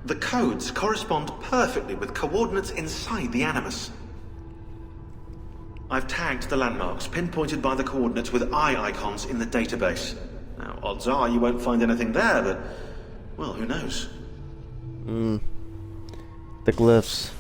The codes correspond perfectly with coordinates inside the Animus. I've tagged the landmarks, pinpointed by the coordinates with eye icons in the database. Now, odds are you won't find anything there, but, well, who knows? The glyphs.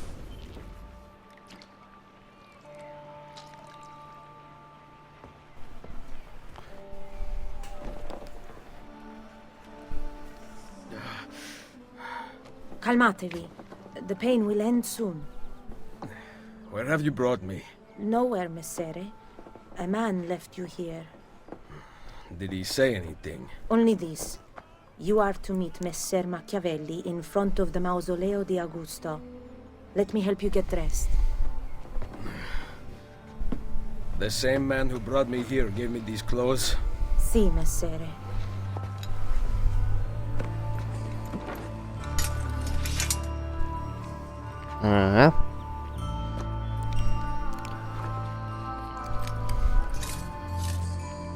Calmatevi. The pain will end soon. Where have you brought me? Nowhere, Messere. A man left you here. Did he say anything? Only this. You are to meet Messer Machiavelli in front of the Mausoleo di Augusto. Let me help you get dressed. The same man who brought me here gave me these clothes? Si, Messere.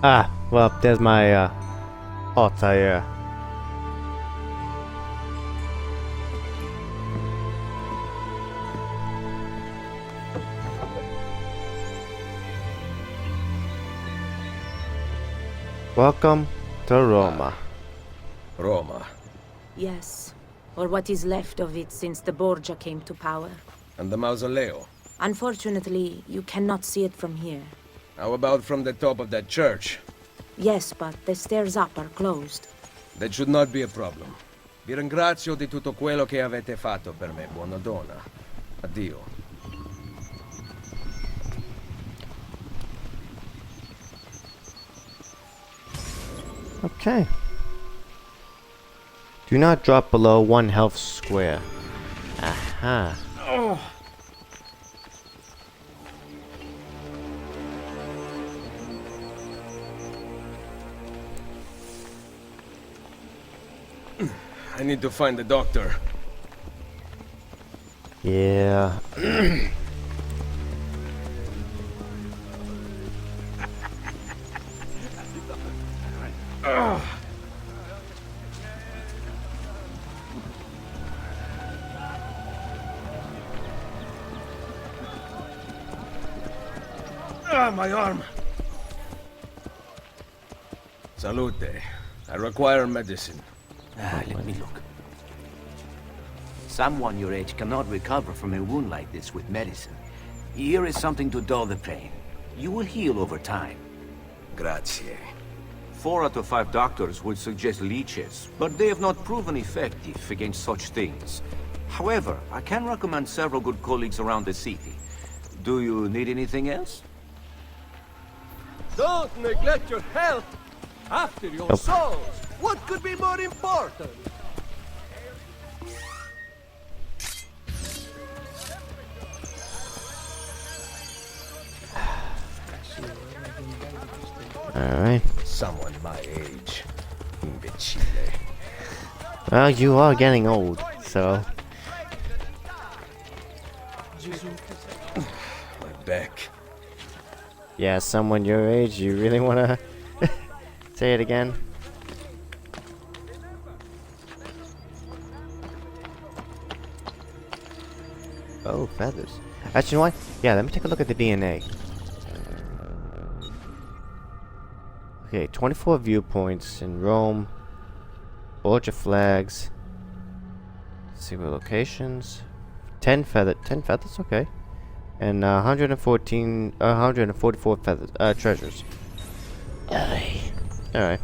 Ah, well, there's my Altair. Welcome to Roma. Roma. Yes, or what is left of it since the Borgia came to power. And the mausoleo. Unfortunately, you cannot see it from here. How about from the top of that church? Yes, but the stairs up are closed. That should not be a problem. Vi ringrazio di tutto quello che avete fatto per me, buona donna. Addio. Okay. Do not drop below 1 health square. Aha. Oh. I need to find the doctor. Yeah. My arm. Salute. I require medicine. Let me look. Someone your age cannot recover from a wound like this with medicine. Here is something to dull the pain. You will heal over time. Grazie. 4 out of 5 doctors would suggest leeches, but they have not proven effective against such things. However, I can recommend several good colleagues around the city. Do you need anything else? Don't neglect your health. After your souls, what could be more important? Alright. Someone my age. Imbecile. Well, you are getting old, so. My back. Yeah, someone your age, you really wanna say it again? Oh, feathers. Actually, you know what? Yeah, let me take a look at the DNA. Okay, 24 viewpoints in Rome. Borgia flags. Secret locations. 10 feathers, okay. And 144 feathers, treasures. Alright.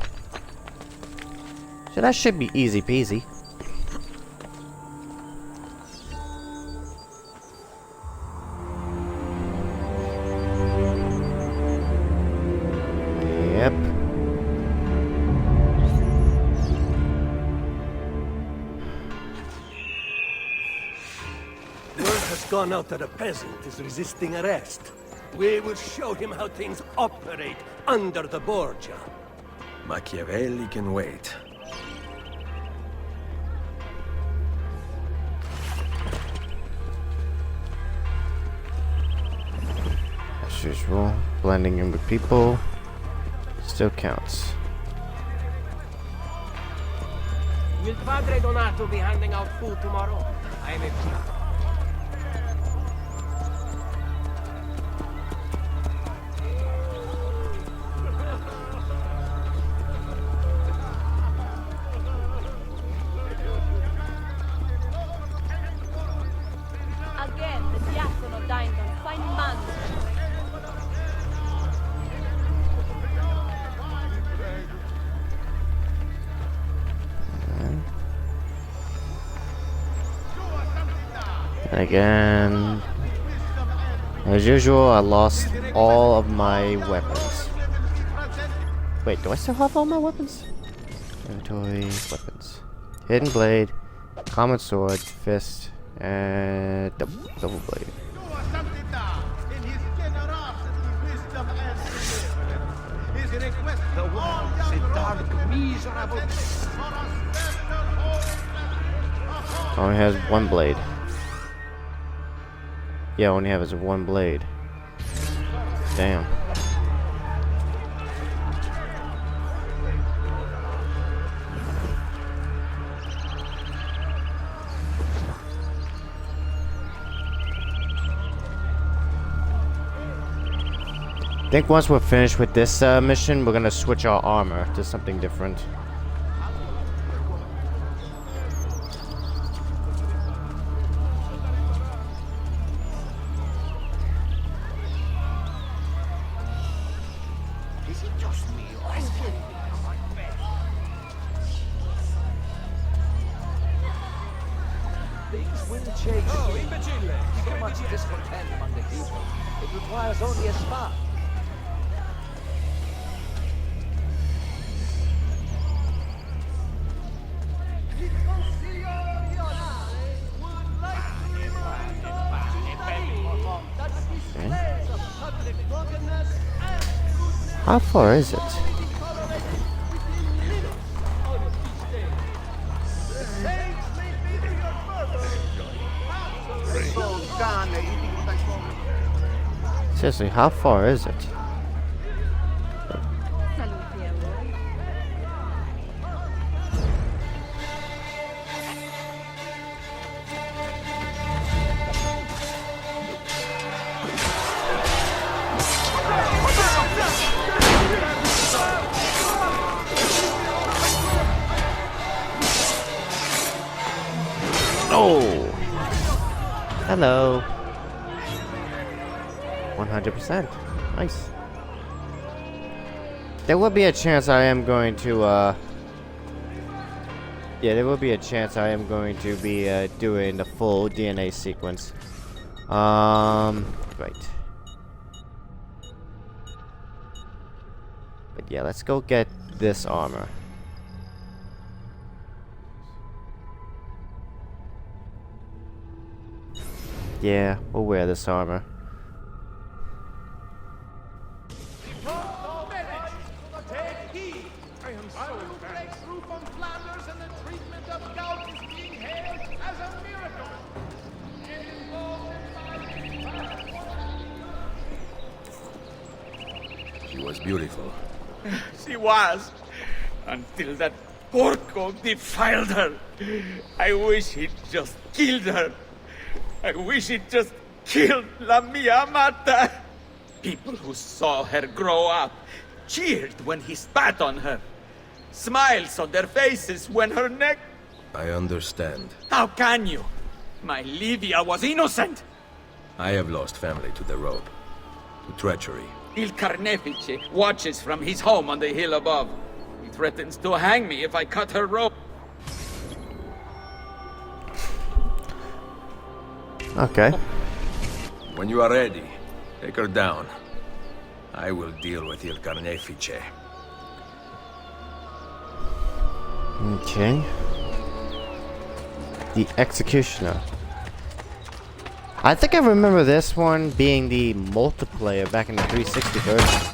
So that should be easy peasy. Yep. Gone out that a peasant is resisting arrest. We will show him how things operate under the Borgia. Machiavelli can wait. As usual, blending in with people still counts. Will Padre Donato be handing out food tomorrow? I am a Again, the diacono dined on fine mans. And again, as usual, I lost all of my weapons. Wait, do I still have all my weapons? Inventory, weapons. Hidden blade, common sword, fist, and double blade. Only has 1 blade. Yeah, only have is 1 blade. Damn. I think once we're finished with this mission, we're gonna switch our armor to something different. Is it just me, or is it things will change? Oh, imbecile! So much discontent among the people. It requires only a spark. How far is it? Seriously, how far is it? Oh! Hello. 100%. Nice. There will be a chance I am going to, yeah, there will be a chance I am going to be, doing the full DNA sequence. Right. But yeah, let's go get this armor. Yeah, we'll wear this armor. She was beautiful. She was. Until that porco defiled her. I wish he'd just killed her. I wish he'd just killed La Mia Amata. People who saw her grow up cheered when he spat on her. Smiles on their faces when her neck... I understand. How can you? My Livia was innocent. I have lost family to the rope. To treachery. Il Carnefice watches from his home on the hill above. He threatens to hang me if I cut her rope. Okay. When you are ready, take her down. I will deal with Il Carnefice. Okay. The Executioner. I think I remember this one being the multiplayer back in the 360 version.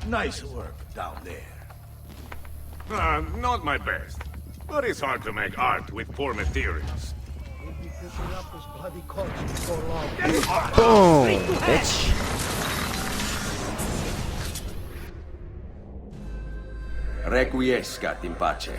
Nice work down there. Not my best. But it's hard to make art with poor materials. We'll be picking up this bloody corpse before long. Boom, bitch. Requiescat in pace.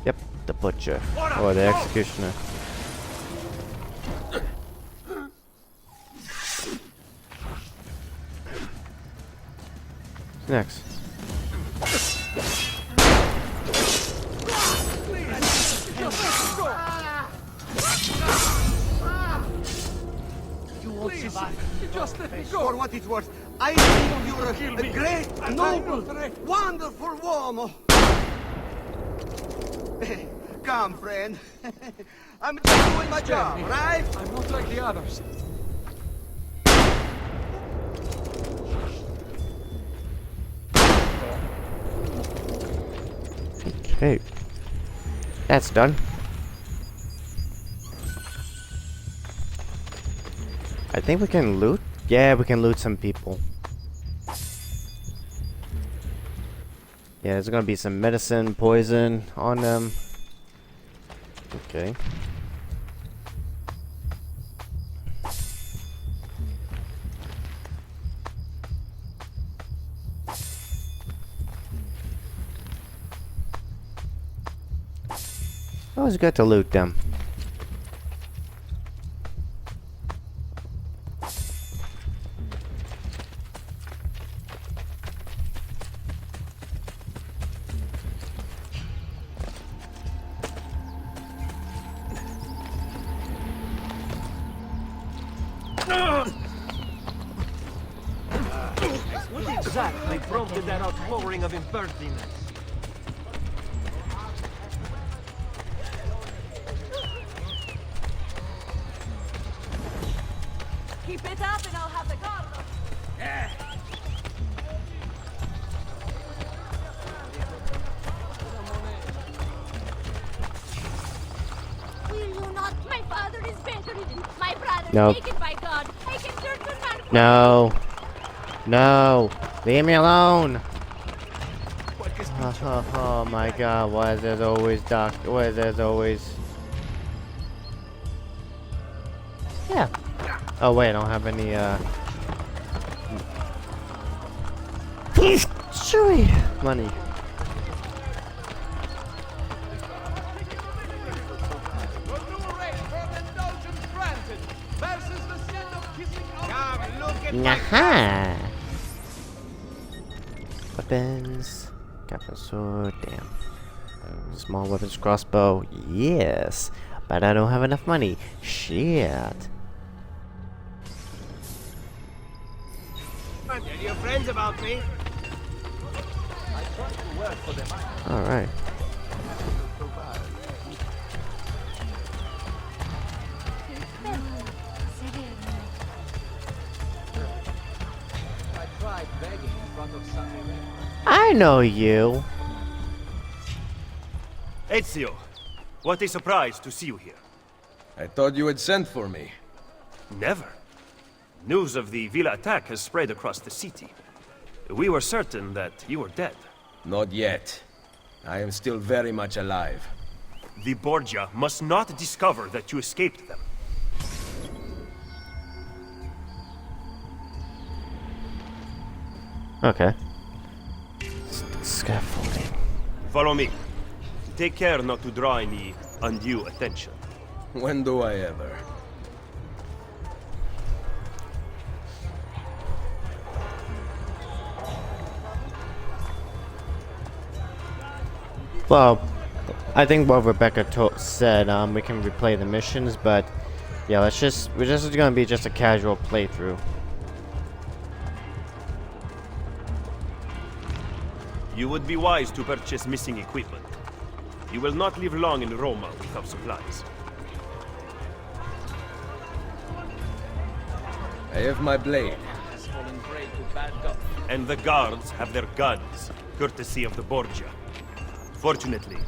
Yep, the Butcher. Or the Executioner. Next. You won't survive. Just let me go. For what it's worth, I think you're a great, noble, wonderful uomo. Come, friend. I'm just doing my job, right? I'm not like the others. Okay. That's done. I think we can loot. Yeah, we can loot some people. Yeah, there's gonna be some medicine, poison on them. Okay. Always good to loot them. What exactly prompted that outpouring of impertinence? Keep it up and I'll have the guard. Will you not? My father is bedridden. My brother Nope. taken by God. I can turn to man. No. No. Leave me alone. Oh my god, why is there always why is there always... Yeah. Oh wait, I don't have any, Sweet money. Nah. Weapons. Got the sword. Damn. Small weapons, crossbow. Yes. But I don't have enough money. Shit. Tell your friends about me. I try to work for them. Alright. I tried begging in front of some men. I know you. Ezio, what a surprise to see you here. I thought you had sent for me. Never. News of the Villa attack has spread across the city. We were certain that you were dead. Not yet. I am still very much alive. The Borgia must not discover that you escaped them. Okay. Scaffolding. Follow me. Take care not to draw any undue attention. When do I ever? Well, I think what Rebecca said, we can replay the missions, but yeah, we're just gonna be just a casual playthrough. You would be wise to purchase missing equipment. You will not live long in Roma without supplies. I have my blade. And the guards have their guns, courtesy of the Borgia. Fortunately,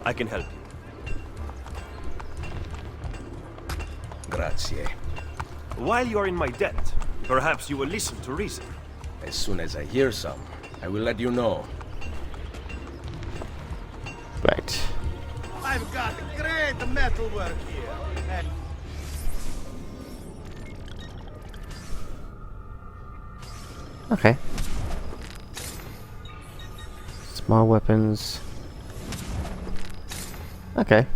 I can help you. Grazie. While you are in my debt, perhaps you will listen to reason. As soon as I hear some, I will let you know. Right. I've got great metalwork here. Okay. Small weapons. Okay.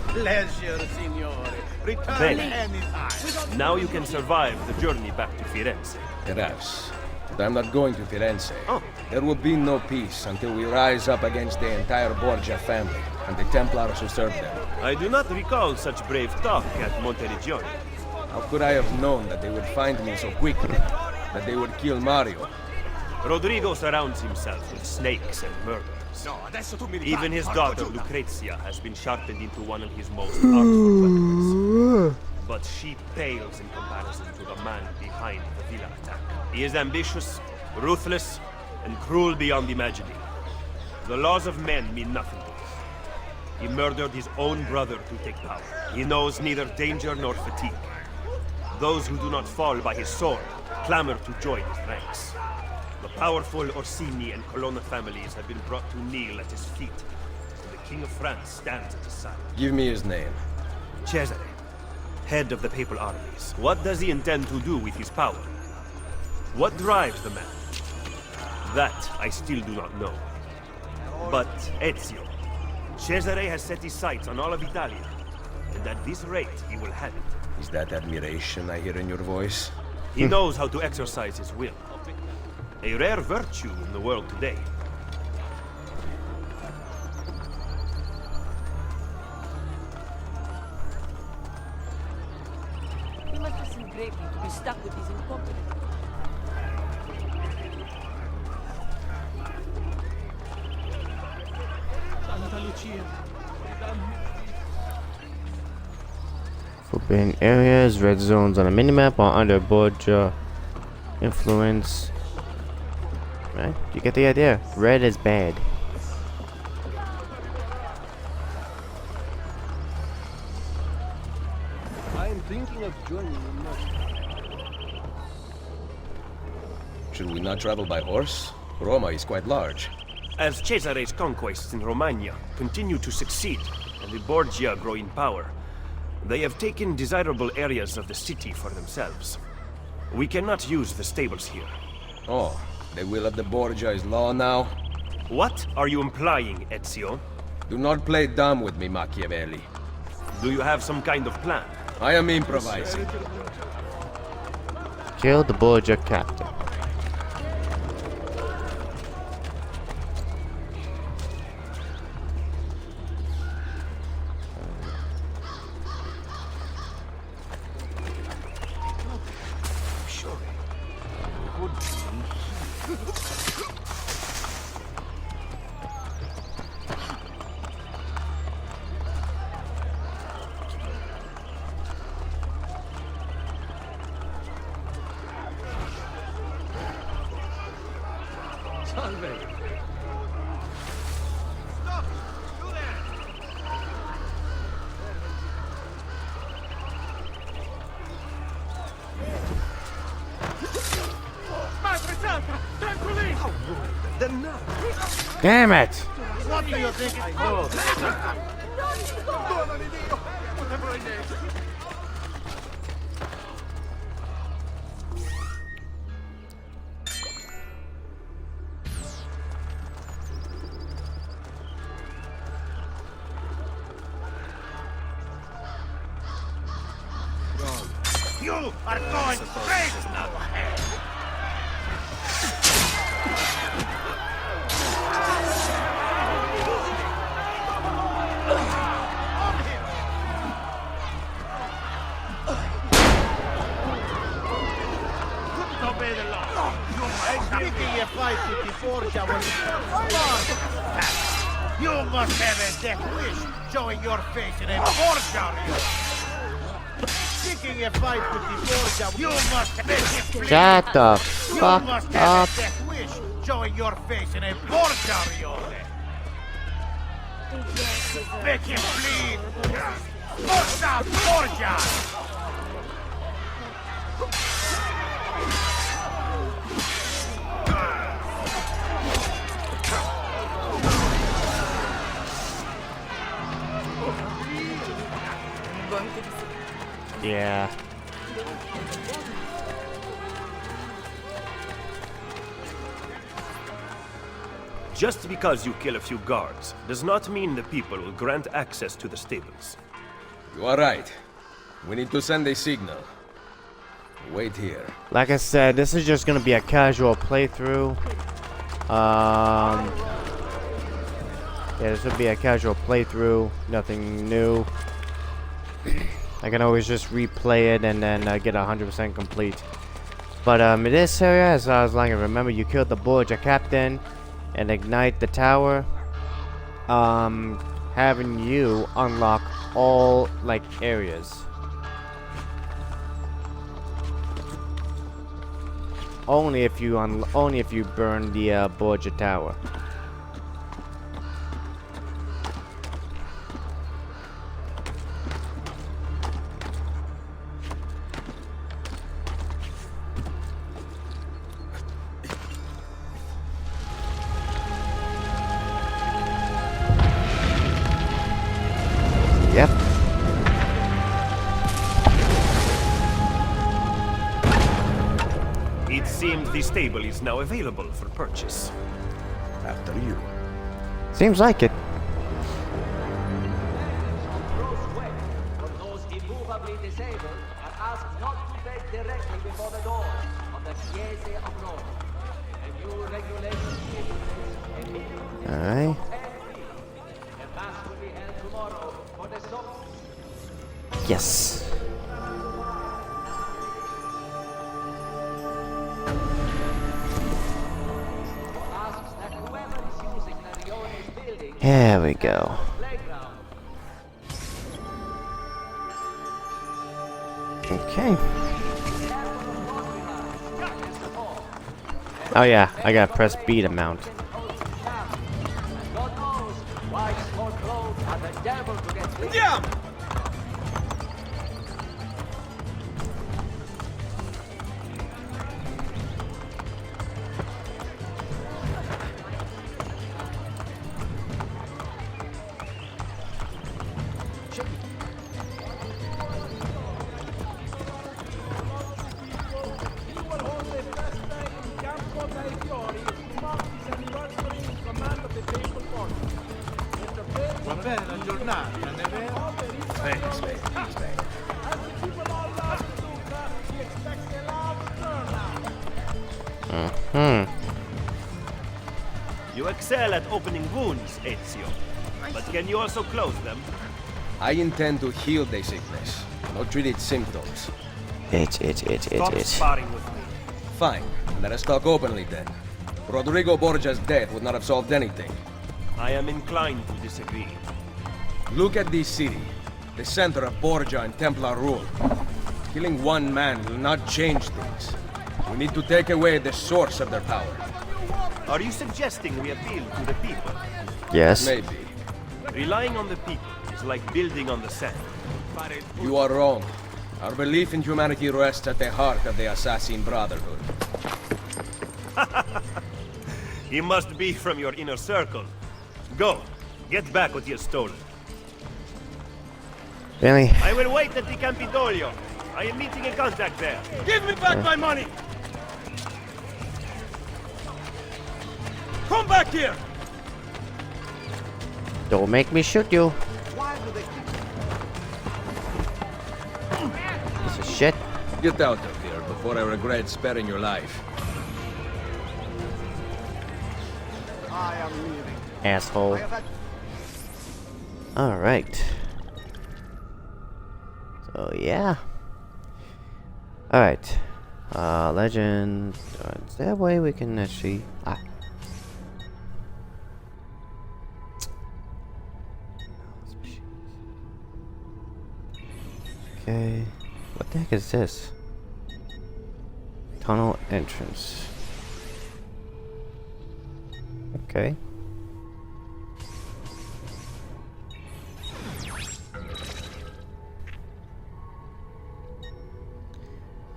Pleasure, signore. Return Then, anytime. now you can survive the journey back to Firenze. Perhaps. But I'm not going to Firenze. There will be no peace until we rise up against the entire Borgia family and the Templars who serve them. I do not recall such brave talk at Monteriggioni. How could I have known that they would find me so quickly? That they would kill Mario? Rodrigo surrounds himself with snakes and murderers. Even his daughter Lucrezia has been sharpened into one of his most artful weapons. But she pales in comparison to the man behind the Villa attack. He is ambitious, ruthless, and cruel beyond imagining. The laws of men mean nothing to him. He murdered his own brother to take power. He knows neither danger nor fatigue. Those who do not fall by his sword clamor to join his ranks. The powerful Orsini and Colonna families have been brought to kneel at his feet. And the King of France stands at his side. Give me his name. Cesare, head of the papal armies. What does he intend to do with his power? What drives the man? That I still do not know. But Ezio, Cesare has set his sights on all of Italia, and at this rate he will have it. Is that admiration I hear in your voice? He knows how to exercise his will. A rare virtue in the world today. He must have seemed grateful to be stuck with these incompetent. Santa Lucia. Forbidden areas, red zones on a minimap are under Borgia influence. Right? You get the idea. Red is bad. I am thinking of joining you now. Should we not travel by horse? Roma is quite large. As Cesare's conquests in Romagna continue to succeed, and the Borgia grow in power, they have taken desirable areas of the city for themselves. We cannot use the stables here. Oh, the will of the Borgia is law now? What are you implying, Ezio? Do not play dumb with me, Machiavelli. Do you have some kind of plan? I am improvising. Kill the Borgia captain. Damn it! What do you think? I know. You are going straight to hell. Obey the law. Picking a fight with the Borgia was fun. You must have a death wish showing your face in a Borgia. Picking a fight with the Borgia, you must make it bleed. Shut the You fuck must have up. a death wish showing your face in a Borgia. Make him bleed. Forza Borgia! Yeah. Just because you kill a few guards does not mean the people will grant access to the stables. You are right. We need to send a signal. Wait here. Like I said, this is just gonna be a casual playthrough. Yeah, this would be a casual playthrough. Nothing new. I can always just replay it and then get 100% complete. But in this area, as long as I remember, you killed the Borgia captain and ignite the tower. Having you unlock all like areas. Only if you burn the Borgia tower. seems the stable is now available for purchase. After you. Seems like it. For those immovably disabled are asked not to beg directly before the doors of the Chiese of Rome. A new regulation stipulates a Alright. The mass will be held tomorrow for the Yes. There we go. Okay. Oh yeah, I gotta press B to mount. Yeah! Va bene, la giornata, ne vero? You excel at opening wounds, Ezio. But can you also close them? I intend to heal the sickness, not treat its symptoms. Stop sparring with me. Fine, let us talk openly then. Rodrigo Borgia's death would not have solved anything. I am inclined to disagree. Look at this city, the center of Borgia and Templar rule. Killing one man will not change things. We need to take away the source of their power. Are you suggesting we appeal to the people? Yes. Maybe. Relying on the people is like building on the sand. You are wrong. Our belief in humanity rests at the heart of the Assassin Brotherhood. He must be from your inner circle. Go, get back what you have stolen. Really? I will wait at the Campidoglio. I am meeting a contact there. Give me back my money! Come back here! Don't make me shoot you. Piece of shit. Get out of here before I regret sparing your life. I am leaving. Asshole. Alright. So, yeah. Alright. Legend. Is there a way we can actually... Ah. Okay. What the heck is this? Tunnel entrance. Okay.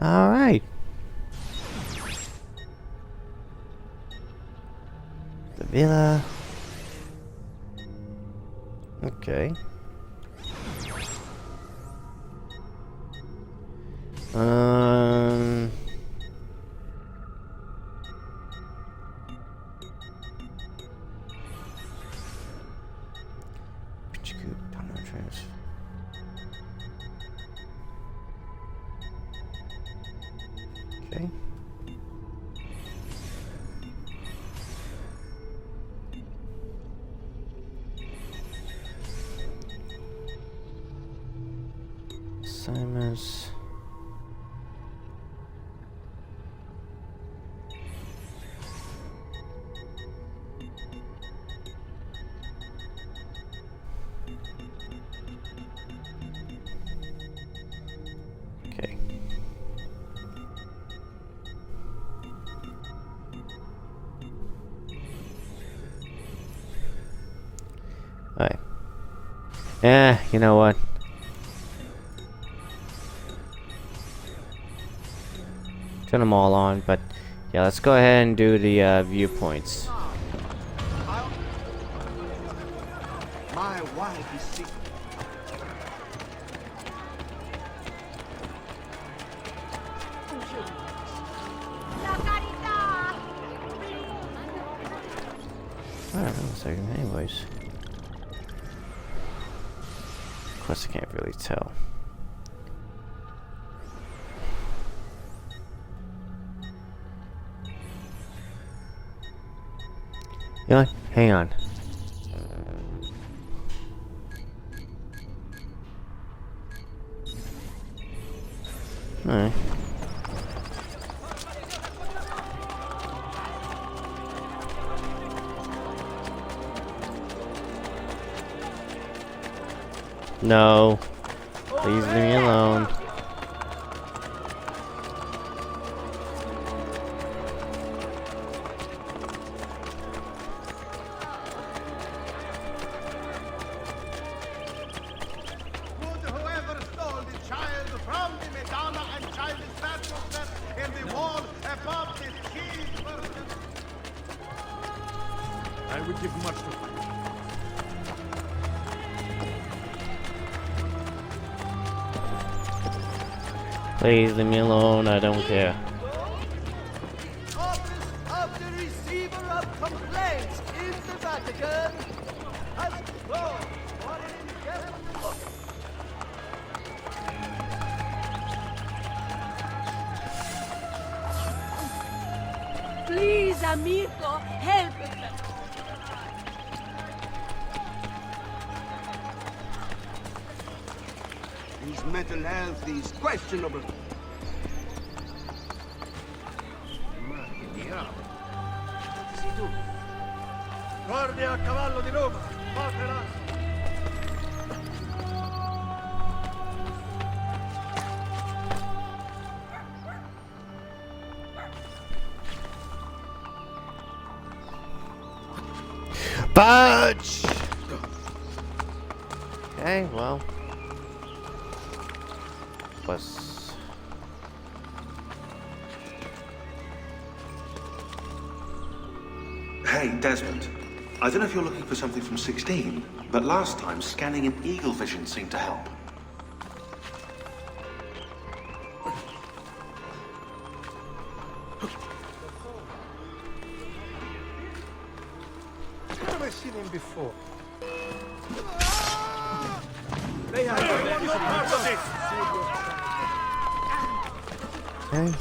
All right. The villa. Okay. Tunnel entrance. Okay. Assignments. Okay. Alright. You know what? Turn them all on, but yeah, let's go ahead and do the viewpoints. My wife is sick. La Alright, wait a second. Anyways. Of course, I can't really tell. You know what? Hang on. Alright. No. Please leave me alone. Whoever stole the child from the Madonna and childish baptism in the wall above this cheeseburger. I would give much to find. Please leave me alone. I don't care. Office of the Receiver of Complaints in the Vatican has closed for an indefinite. Please, amigo, help us. His mental health is questionable. Ma che diavolo? Che sei tu? Guardia a cavallo di Roma! Fatela! Fudge! Okay, well. Was. Hey, Desmond. I don't know if you're looking for something from 16, but last time scanning in eagle vision seemed to help. Where have I seen him before? They have no part of this. Okay.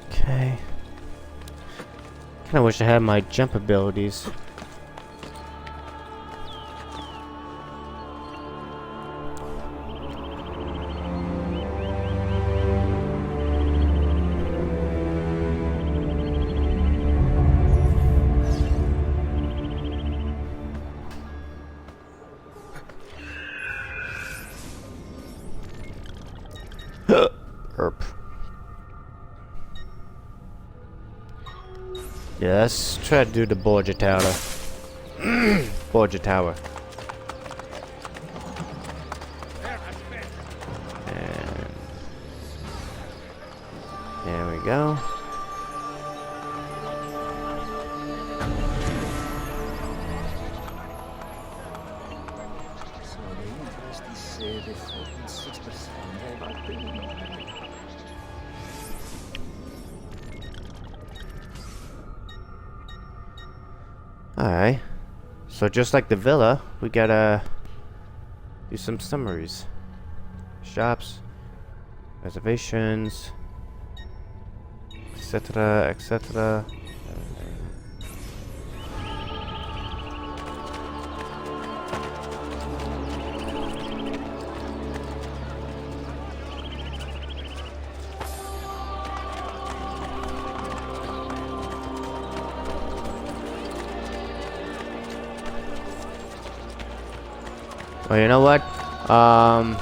Okay. Kinda wish I had my jump abilities. Herp. Yeah, let's try to do the Borgia Tower. Borgia Tower. And there we go. So the interest is the 4.6%. Alright. So just like the villa, we gotta do some summaries. Shops, reservations, etc., etc. Well, you know what? I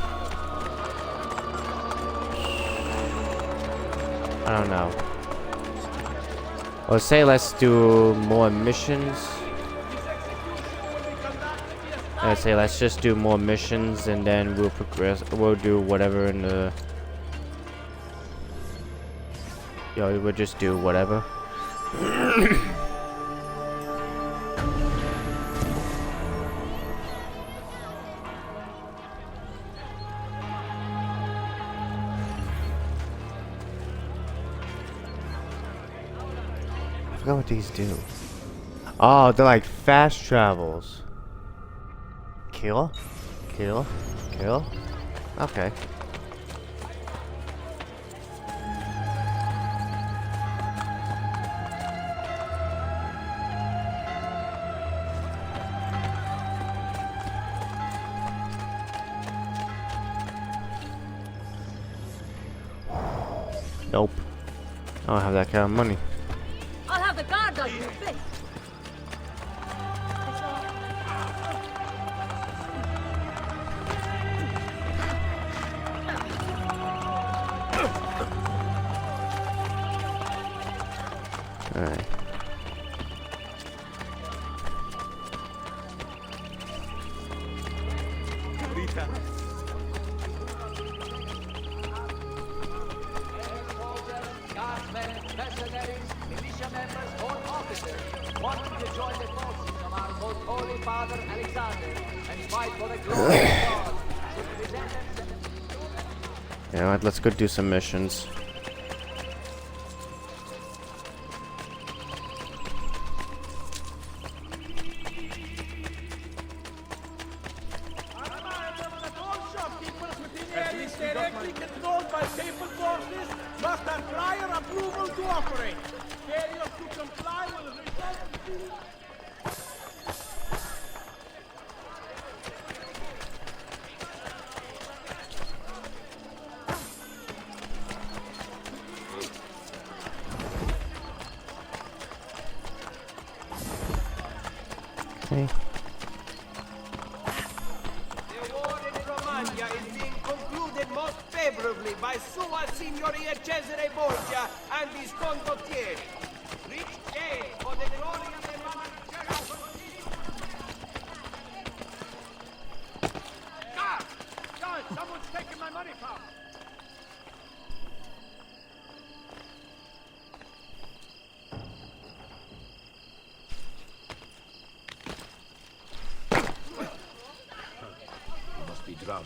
don't know. Well, say let's do more missions. I say let's just do more missions and then we'll progress. We'll do whatever in the. Yo, we'll just do whatever. I forgot what these do. Oh, they're like fast travels. Kill? Kill? Kill? Okay. Nope. I don't have that kind of money. I'll have the guard on you, please. Alright. Rita. Guardsmen, mercenaries, militia members, or officers wanting to join the forces of our most holy father Alexander and fight for the glory of God should present themselves. You know what? Let's go do some missions. Directly controlled by papal forces must have prior approval to operate. Failure to comply will result in... Okay. Most favorably by Sua Signoria Cesare Borgia and his condottieri. Rich gain for the glory of the Guard! Guard! Someone's taking my money pouch! You must be drunk.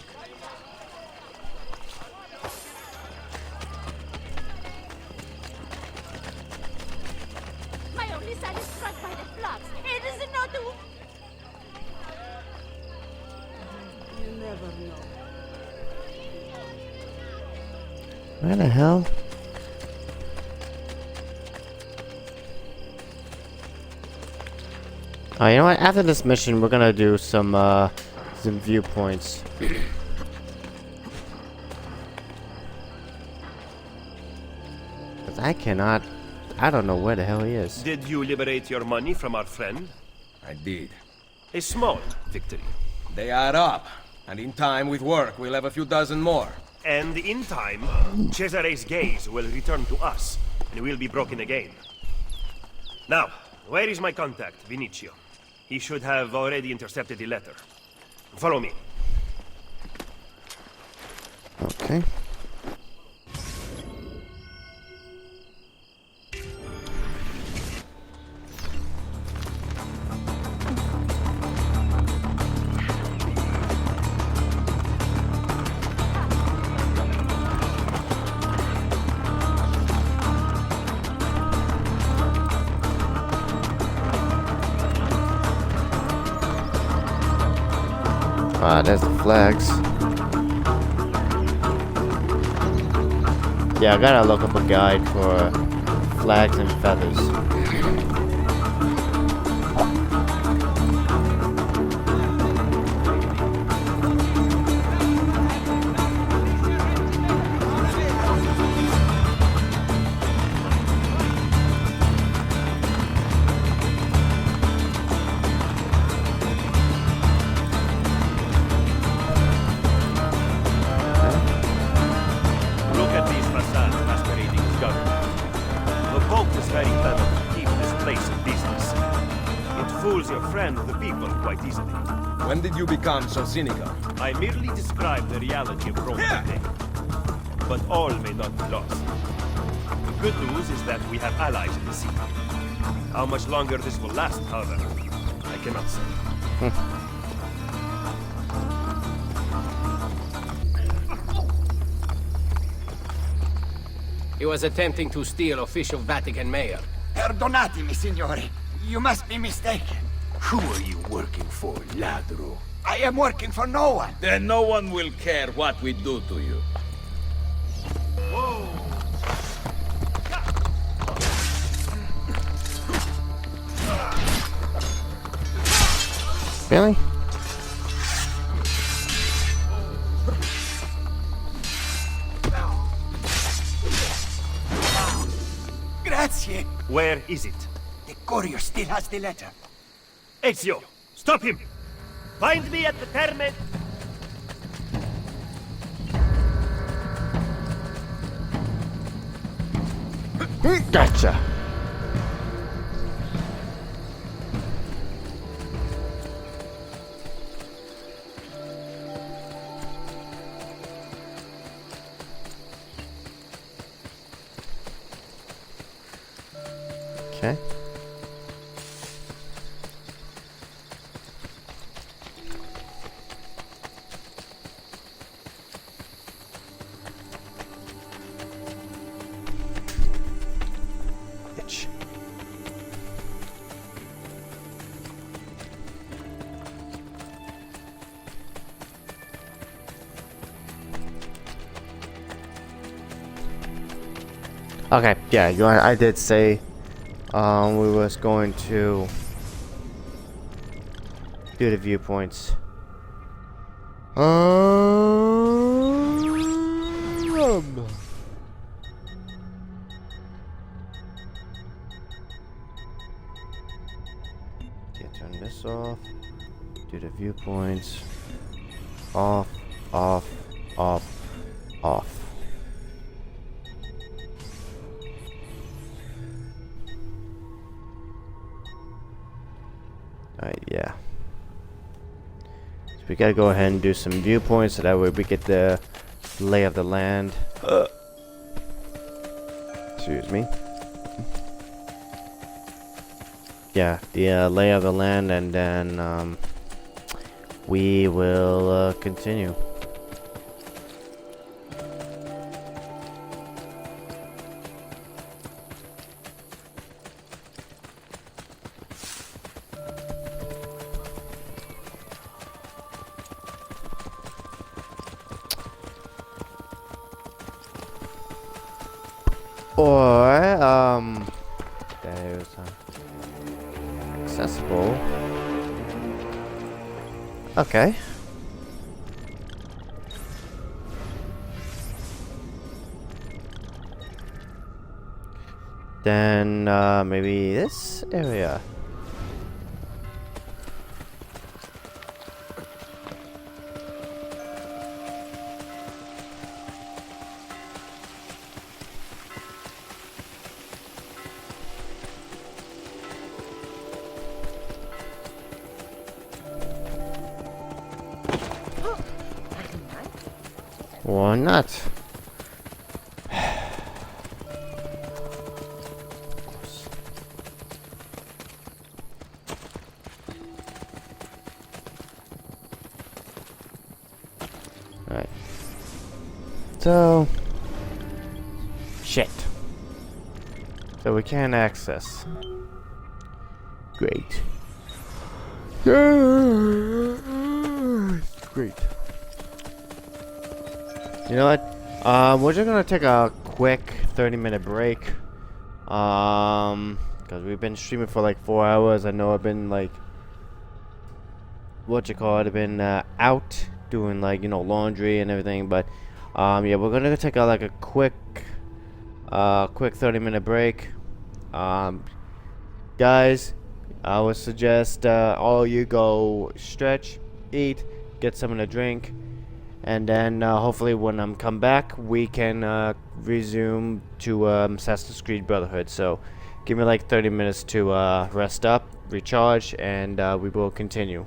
My only son is struck by the flux. It is not to... You never know. Where the hell? Oh, you know what? After this mission, we're gonna do some viewpoints. Cause I don't know where the hell he is. Did you liberate your money from our friend? I did. A small victory. They add up, and in time with work, we'll have a few dozen more. And in time, Cesare's gaze will return to us, and we'll be broken again. Now, where is my contact, Vinicio? He should have already intercepted the letter. Follow me. Okay. Ah, there's the flags. Yeah, I gotta look up a guide for flags and feathers. Look at these facades masquerading as government. The Pope is very clever to keep this place in business. It fools your friend, the people, quite easily. When did you become so cynical? I merely describe the reality of Rome today. But all may not be lost. The good news is that we have allies in the city. How much longer this will last, however, I cannot say. He was attempting to steal official Vatican mayor. Perdonatemi, signore. You must be mistaken. Who are you working for, ladro? I am working for no one. Then no one will care what we do to you. Really? Grazie. Where is it? The courier still has the letter. Ezio, stop him! Find me at the Terme. Gotcha. Okay. Itch. Okay, yeah, I did say we was going to do the viewpoints. Okay, turn this off. Do the viewpoints. Off, off, off, off. Alright, yeah. So we gotta go ahead and do some viewpoints so that way we get the lay of the land. Excuse me. Yeah, the lay of the land, and then we will continue. Or, there's accessible. Okay. Then, maybe this area. Why not? Alright. So... shit. So we can't access. Great. Great. You know what? We're just gonna take a quick 30-minute break. Because we've been streaming for like 4 hours. I know I've been like, I've been out doing like, you know, laundry and everything. But yeah, we're gonna take a like a quick 30-minute break. Guys, I would suggest all you go stretch, eat, get something to drink. And then hopefully when I'm come back, we can resume to Assassin's Creed Brotherhood. So give me like 30 minutes to rest up, recharge, and we will continue.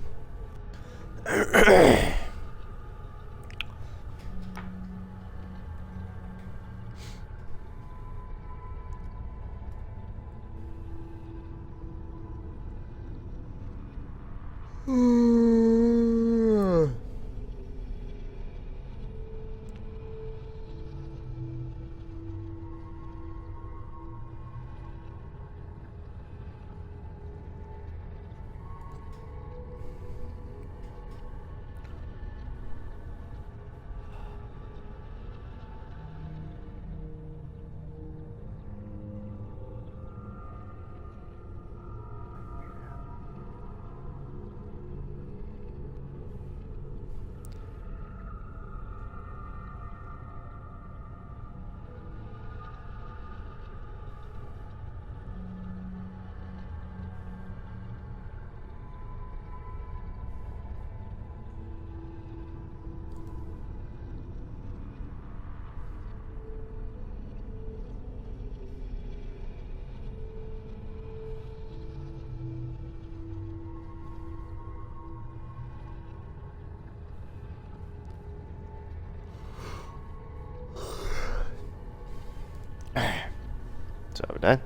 So that.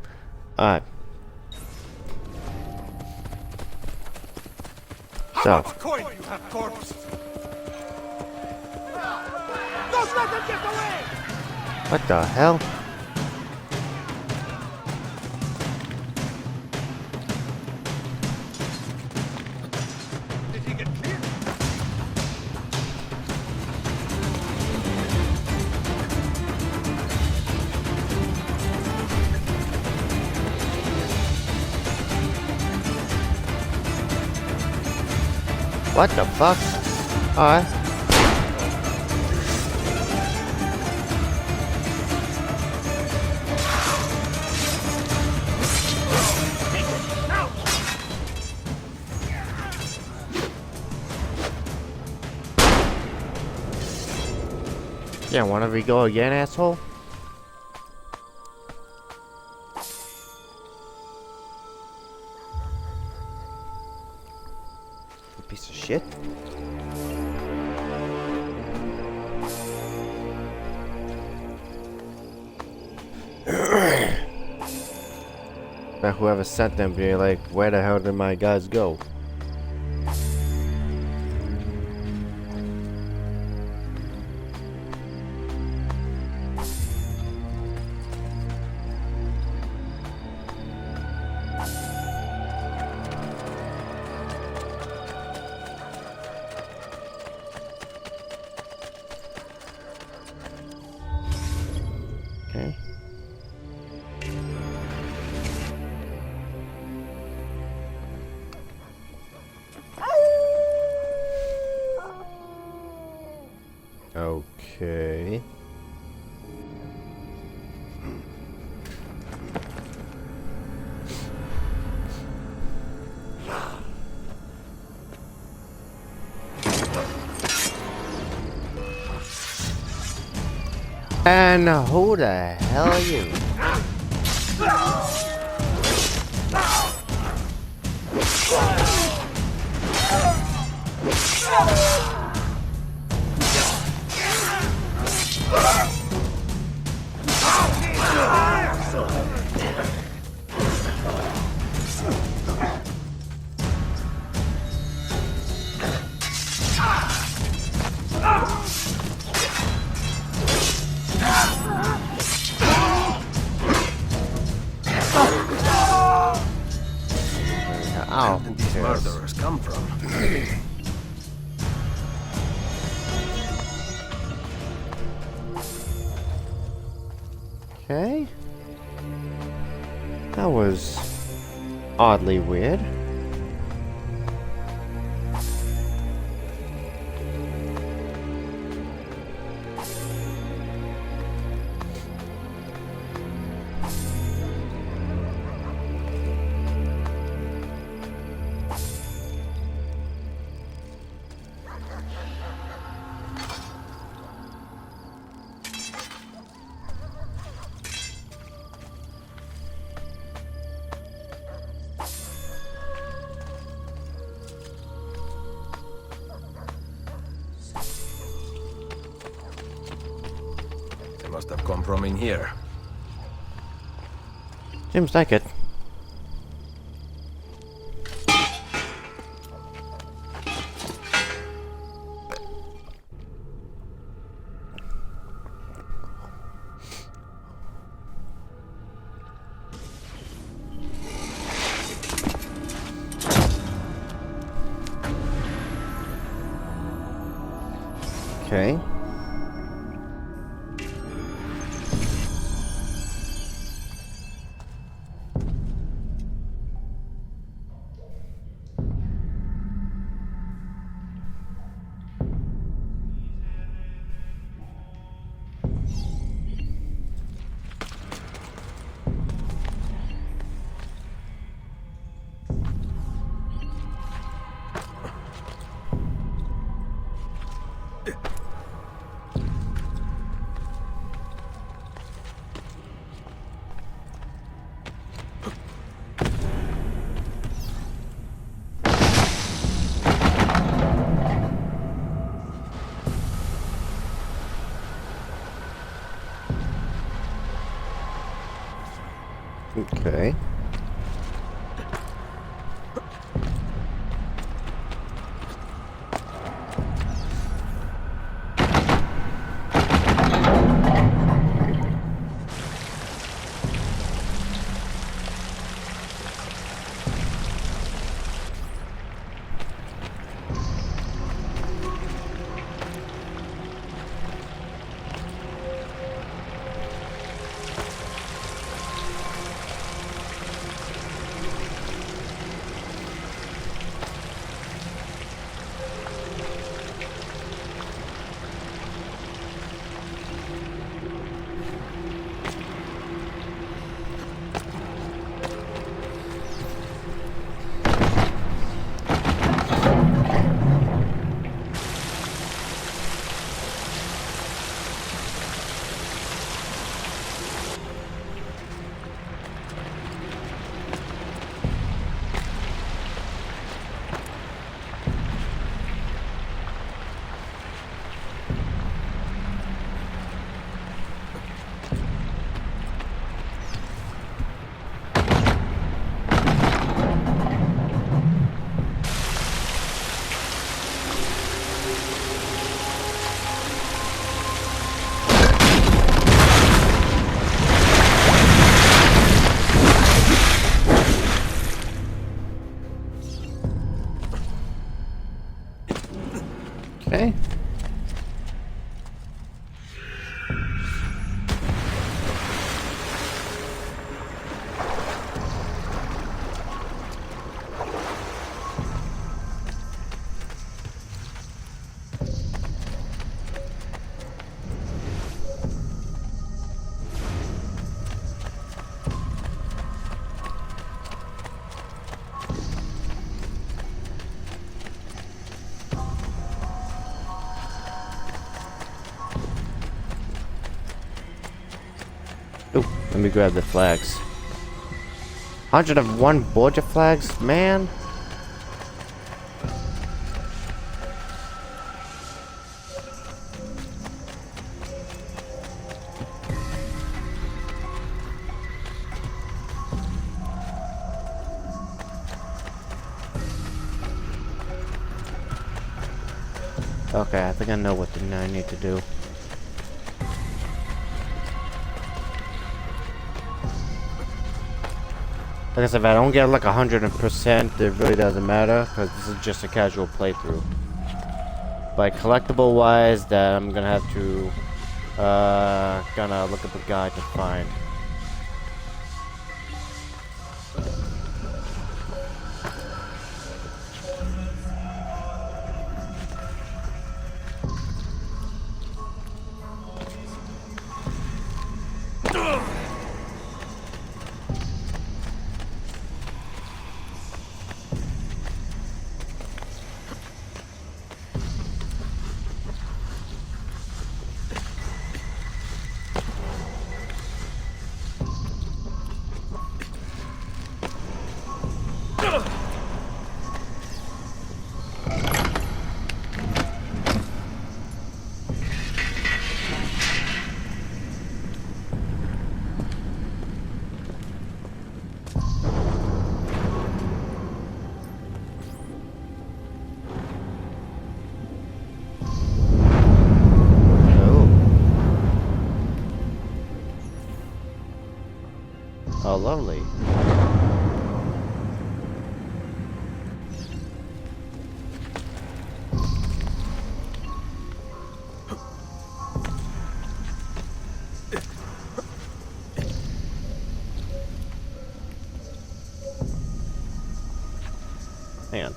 Alright. So. Coin you have, corpse! Don't let them get away! What the hell? Did he get clear? What the fuck? Alright. Yeah, wanna we go again, asshole? You piece of shit. Now whoever sent them be like, where the hell did my guys go? Okay. Okay. And who the hell are you? Where did these murderers come from? Okay. That was oddly weird. Must have come from in here. Seems like it. Okay. Okay. Okay. Ooh, let me grab the flags. 101 border flags, man. Okay, I think I know what I need to do. Like I said, if I don't get like 100%, it really doesn't matter, because this is just a casual playthrough. But collectible wise, that I'm gonna have to gonna look up a guide to find. Oh, lovely. Hang on.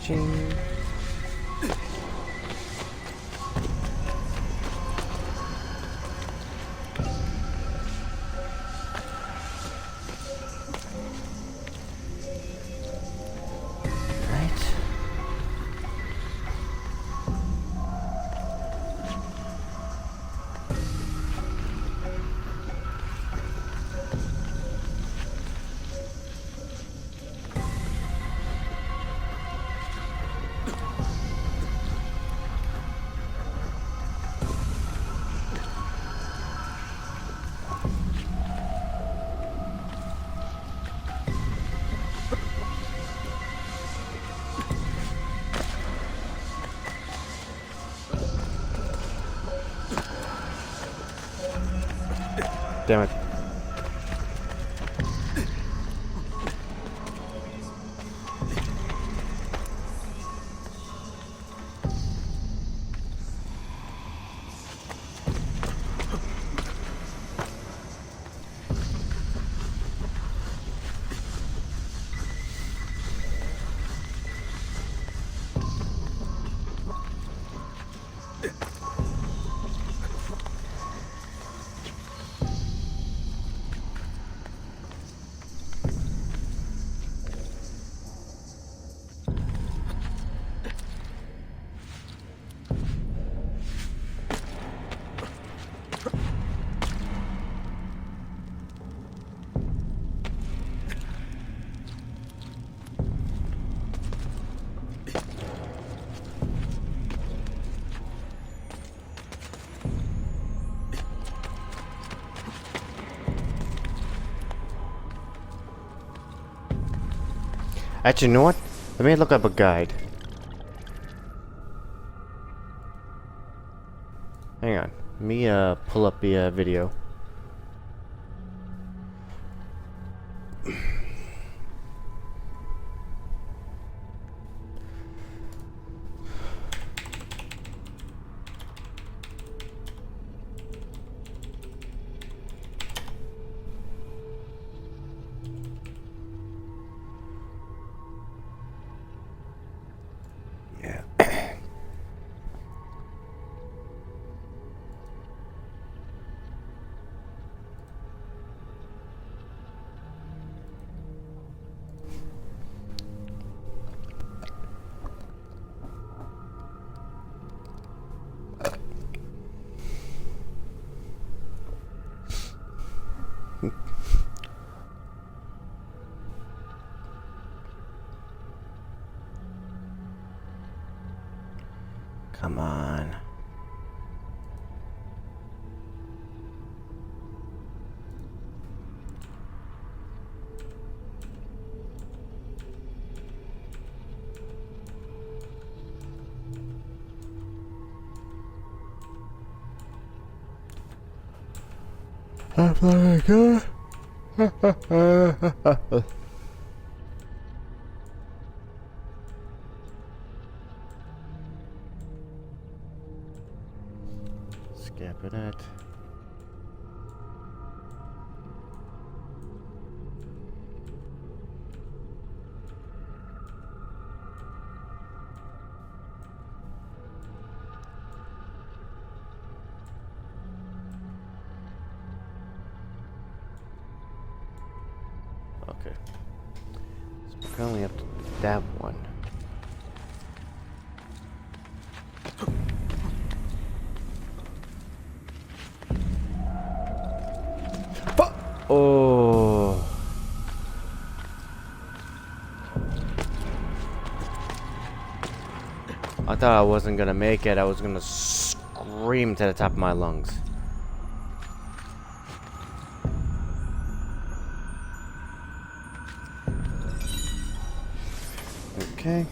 Ching. Damn it. Actually, you know what? Let me look up a guide. Hang on. Let me pull up the video. Come on. I'm flying good. Skipping it. Okay. So we're only up to that one. Oh. I thought I wasn't gonna make it. I was gonna scream to the top of my lungs. Okay.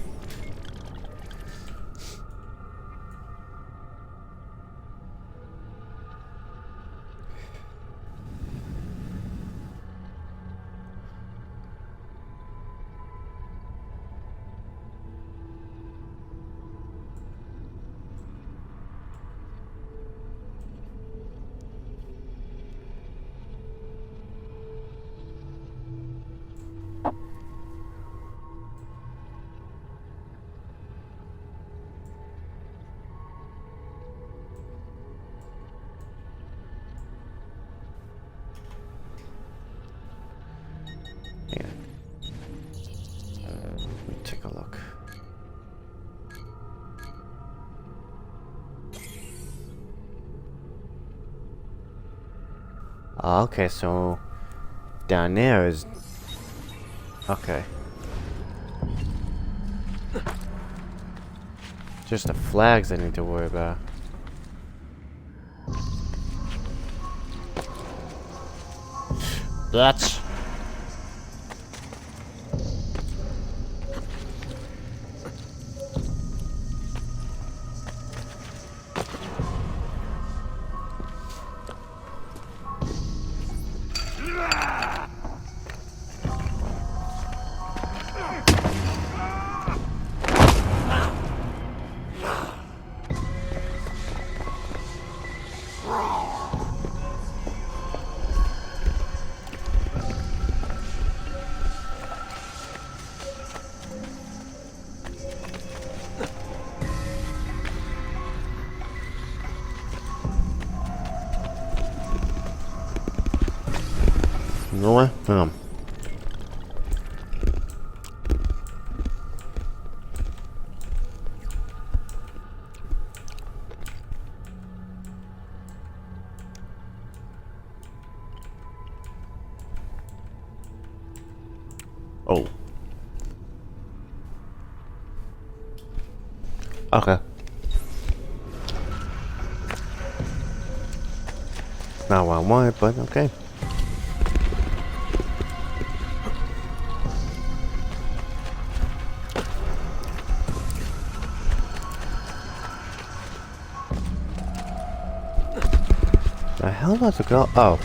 Let me take a look. Okay, so down there is okay. Just the flags I need to worry about. That's no. Oh. Okay. Not what I wanted, but okay. The hell was it go? Oh.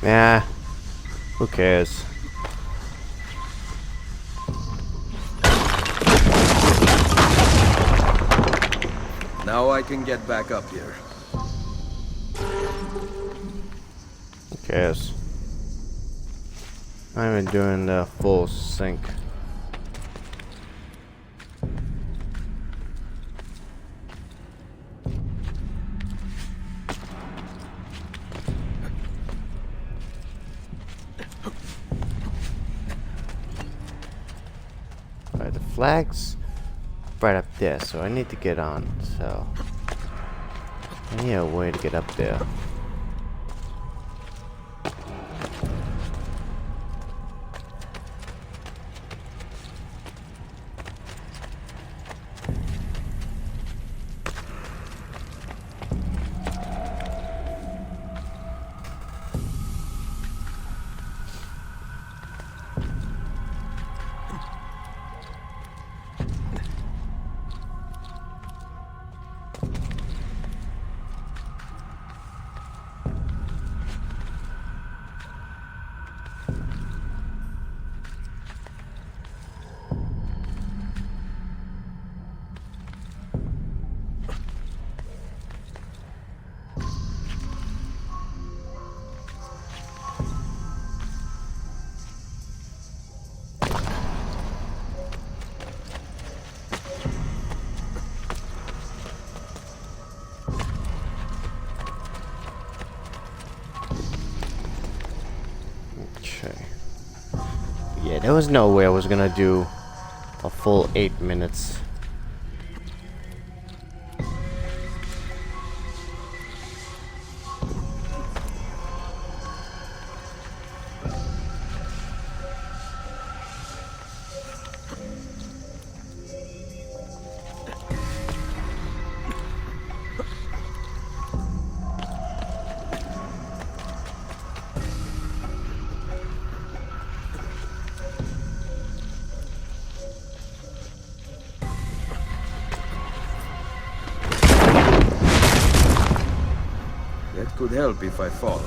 Nah. Who cares? Now I can get back up here. Who cares? I'm even doing the full sync. Alright, the flag's right up there, so I need to get on, so I need a way to get up there. Yeah, there was no way I was gonna do a full 8 minutes Could help if I fall.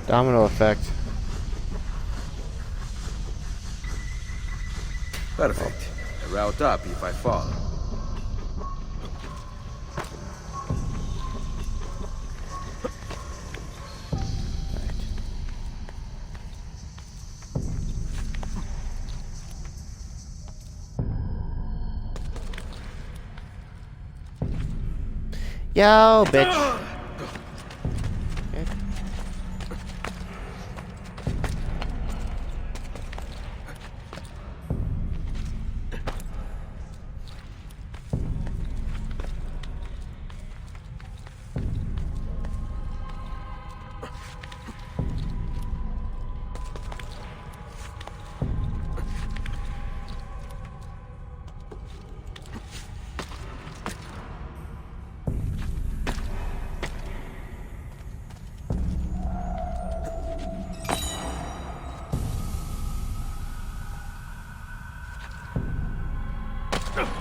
Domino effect. Perfect. A route up if I fall. Yo, bitch.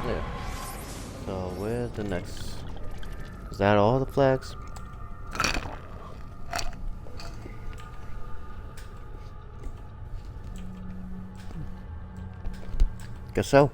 Yeah. So where's the next? Is that all the flags? Guess so.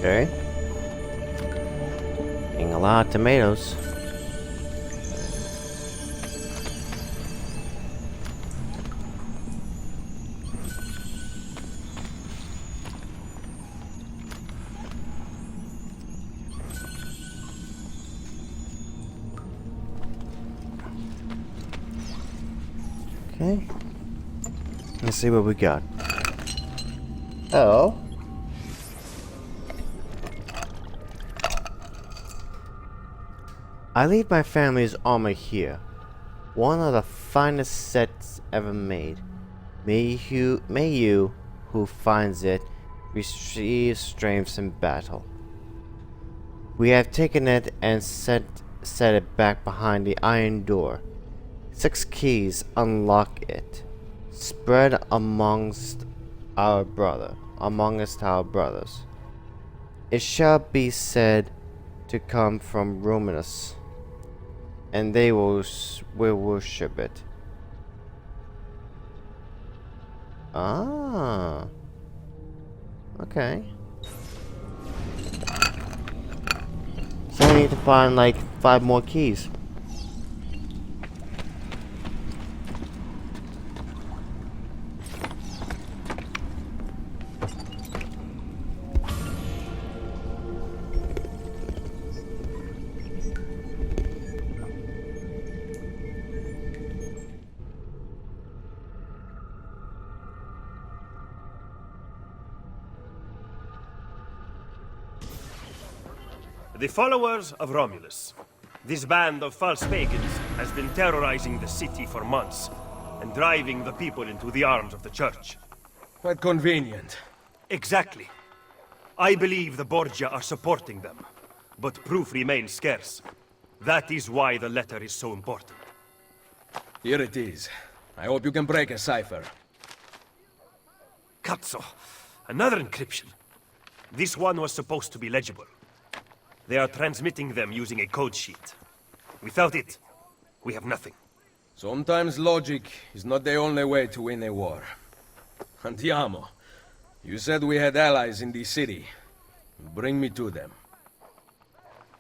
Okay. Getting a lot of tomatoes. Okay. Let's see what we got. Oh. I leave my family's armor here. One of the finest sets ever made. May you who finds it receive strength in battle. We have taken it and set it back behind the iron door. 6 keys unlock it. Spread amongst our brothers. It shall be said to come from Romanus, and they will worship it. Ah. Okay. So I need to find like 5 more keys. The followers of Romulus. This band of false pagans has been terrorizing the city for months. and driving the people into the arms of the church. Quite convenient. Exactly. I believe the Borgia are supporting them, but proof remains scarce. That is why the letter is so important. Here it is. I hope you can break a cipher. Cazzo! Another encryption. This one was supposed to be legible. They are transmitting them using a code sheet. Without it, we have nothing. Sometimes logic is not the only way to win a war. Andiamo. You said we had allies in the city. Bring me to them.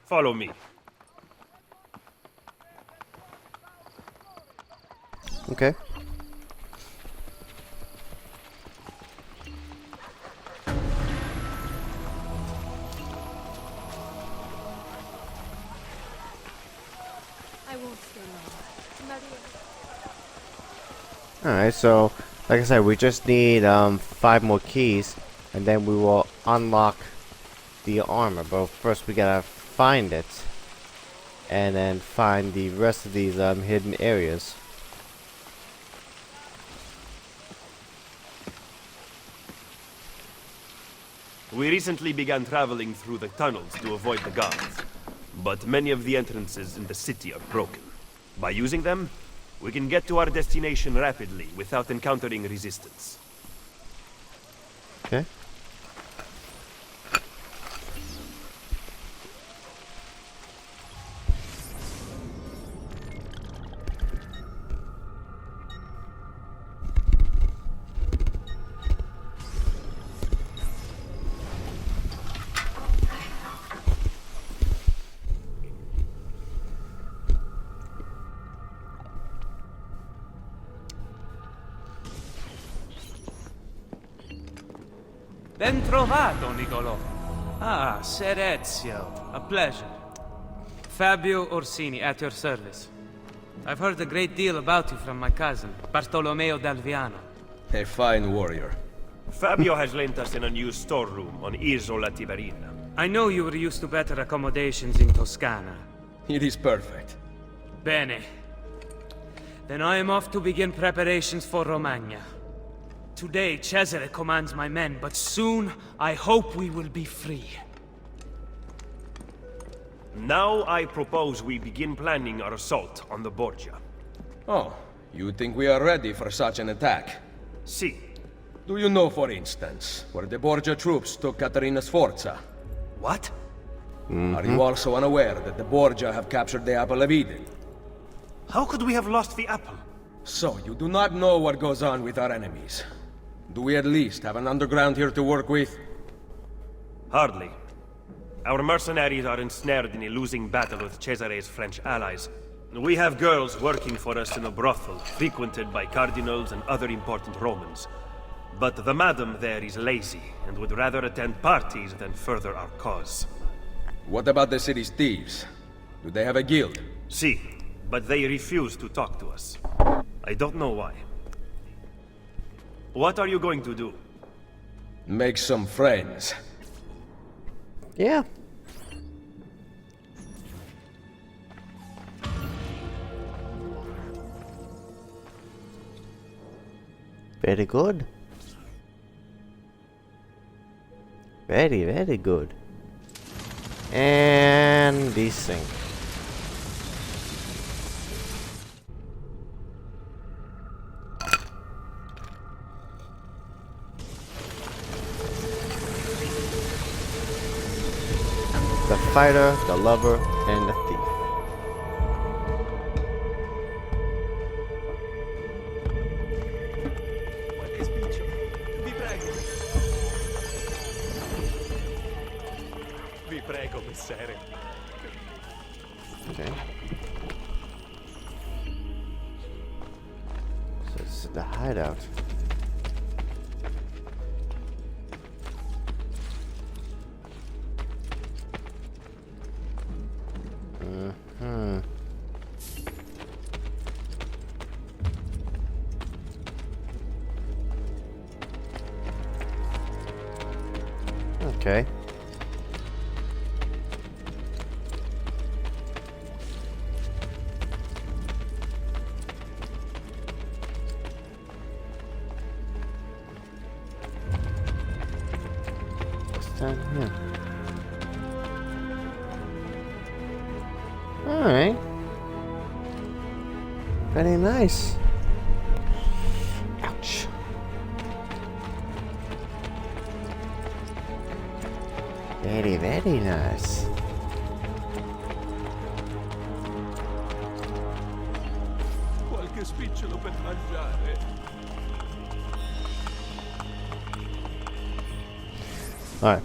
Follow me. Okay. I won't stay long. Maria. Alright, so like I said, we just need 5 more keys and then we will unlock the armor. But first we gotta find it and then find the rest of these hidden areas. We recently began traveling through the tunnels to avoid the guards, but many of the entrances in the city are broken. By using them, we can get to our destination rapidly without encountering resistance. Okay. Ben trovato, Nicolò. Ah, Ser Ezio. A pleasure. Fabio Orsini, at your service. I've heard a great deal about you from my cousin, Bartolomeo d'Alviano. A fine warrior. Fabio has lent us an unused storeroom on Isola Tiberina. I know you were used to better accommodations in Toscana. It is perfect. Bene. Then I am off to begin preparations for Romagna. Today, Cesare commands my men, but soon, I hope we will be free. Now I propose we begin planning our assault on the Borgia. Oh, you think we are ready for such an attack? Si. Do you know, for instance, where the Borgia troops took Caterina Sforza? What? Are you also unaware that the Borgia have captured the Apple of Eden? How could we have lost the apple? So, you do not know what goes on with our enemies. Do we at least have an underground here to work with? Hardly. Our mercenaries are ensnared in a losing battle with Cesare's French allies. We have girls working for us in a brothel, frequented by cardinals and other important Romans. But the madam there is lazy, and would rather attend parties than further our cause. What about the city's thieves? Do they have a guild? Si, but they refuse to talk to us. I don't know why. What are you going to do? Make some friends. Yeah. Very good. Very, very good. And desync. The fighter, the lover, and the thief. Vi prego, messere. Okay. So this is the hideout. Okay. Alright. Very nice. Ouch. Very, very nice. Qualche spicciolo per mangiare. Alright.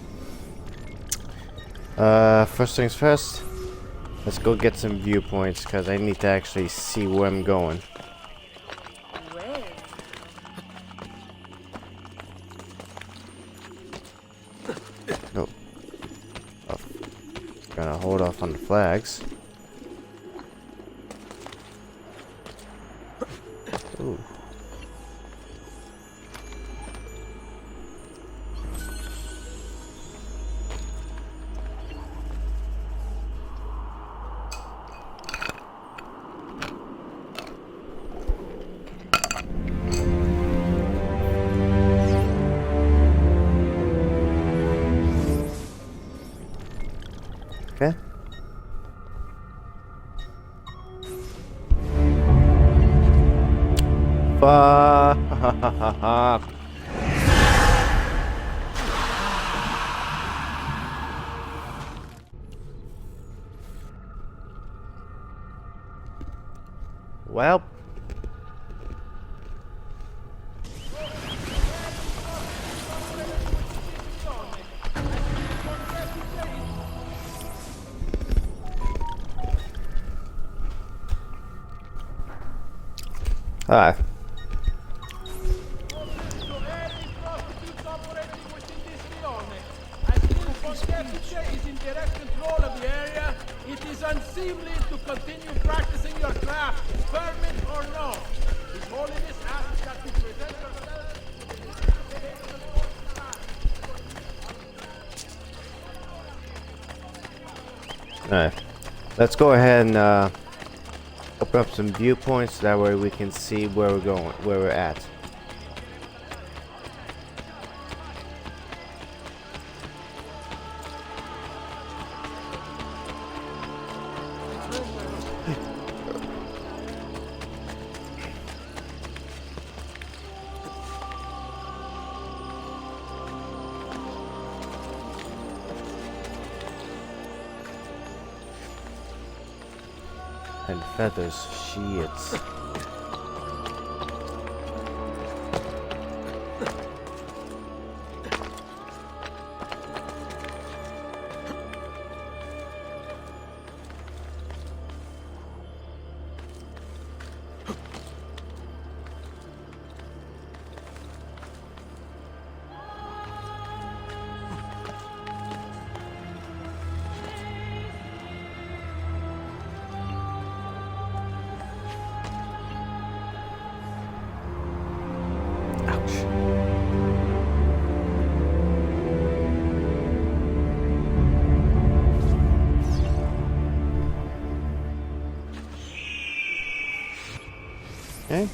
First things first. Let's go get some viewpoints because I need to actually see where I'm going. Nope. Oh. Gonna hold off on the flags. Ooh. Okay. Fuck. Well. Alright. Is in direct control of the area. It is unseemly to continue practicing your craft, permit or no. His Holiness asks that you present yourself. Alright. Let's go ahead and open up some viewpoints, that way we can see where we're going, where we're at. And feathers, shits. Okay.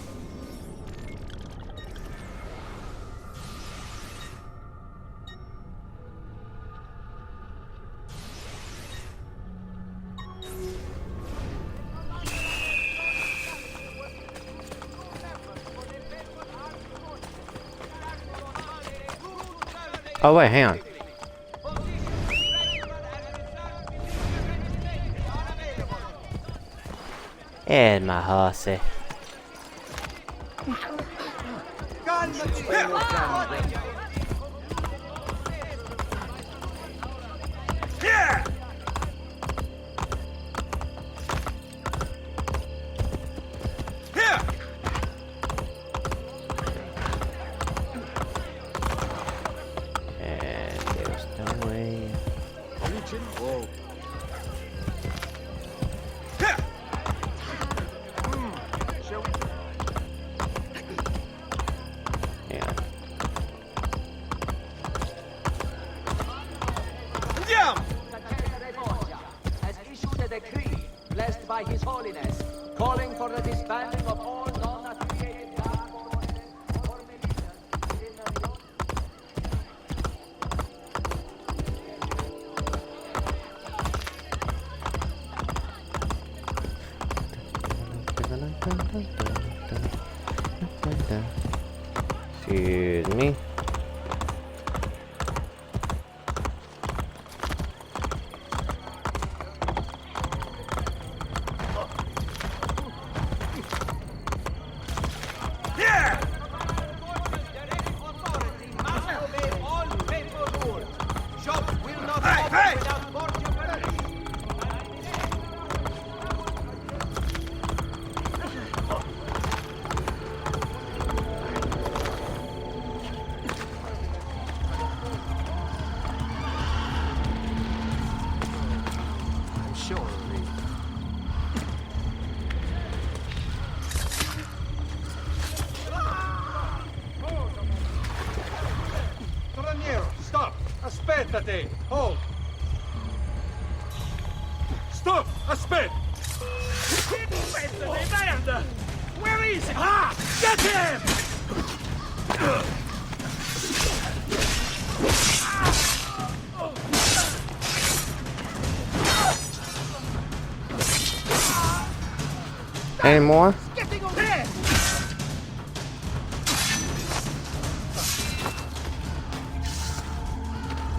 Oh wait, hang on. And my horsey. And there's no way. Has issued a decree, blessed by His Holiness, calling for the disbanding of all non-affiliated guard or militias within the Excuse me. Straniero, stop! Aspettate! Hold! Stop! Aspetta! Pezzo di merda! Where is he? Ah! Get him! Any more? Getting on there!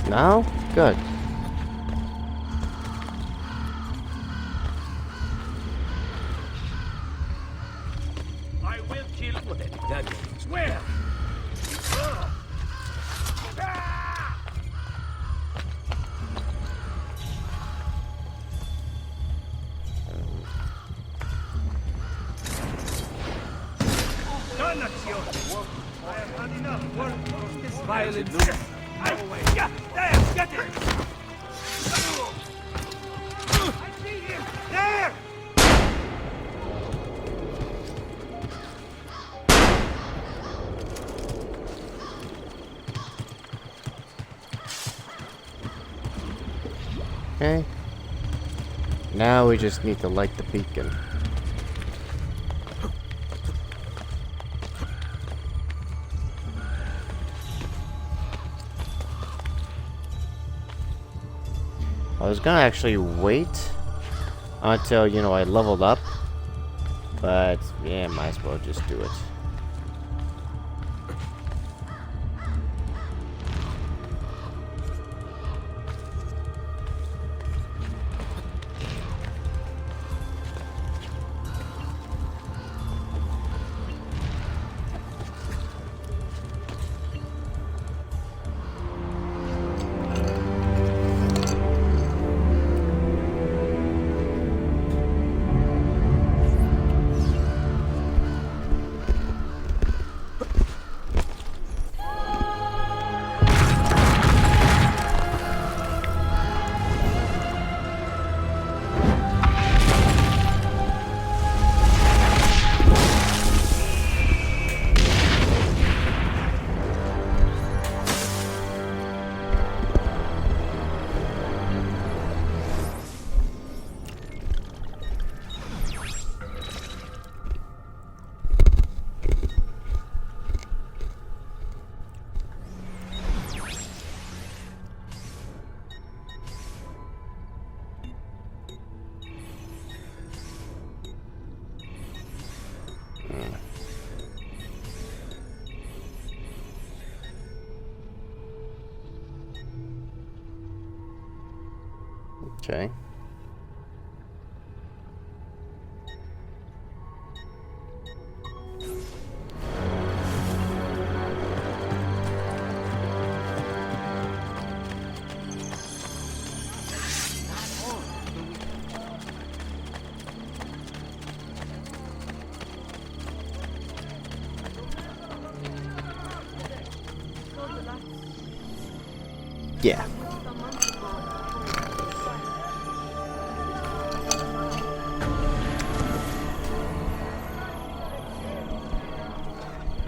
No? Good. I will kill that. Where? Dannazione! I have had enough work for this violence. Yeah, there, get it! I see him! There! Okay. Now we just need to light the beacon. I was gonna actually wait until, you know, I leveled up, but yeah, might as well just do it. Okay. Yeah.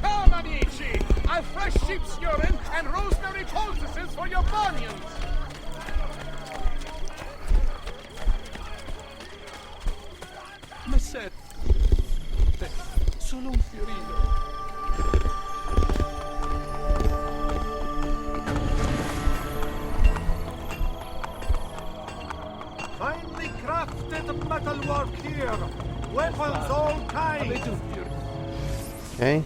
Come, amici! I've fresh sheep's urine and rosemary poultices for your bunions! Messer, solo un fiorino. Finely crafted metalwork here. Weapons all kinds. Okay.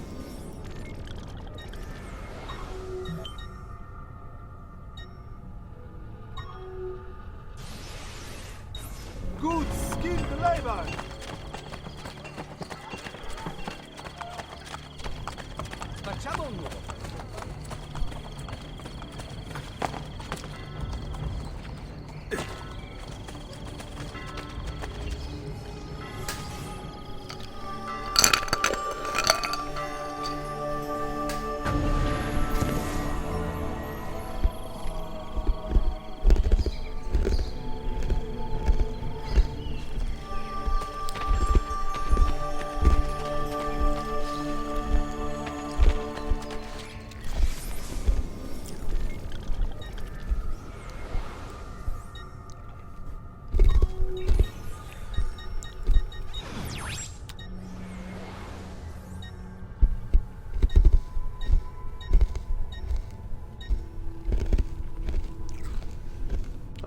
Good skilled labor. Facciamo un nuovo.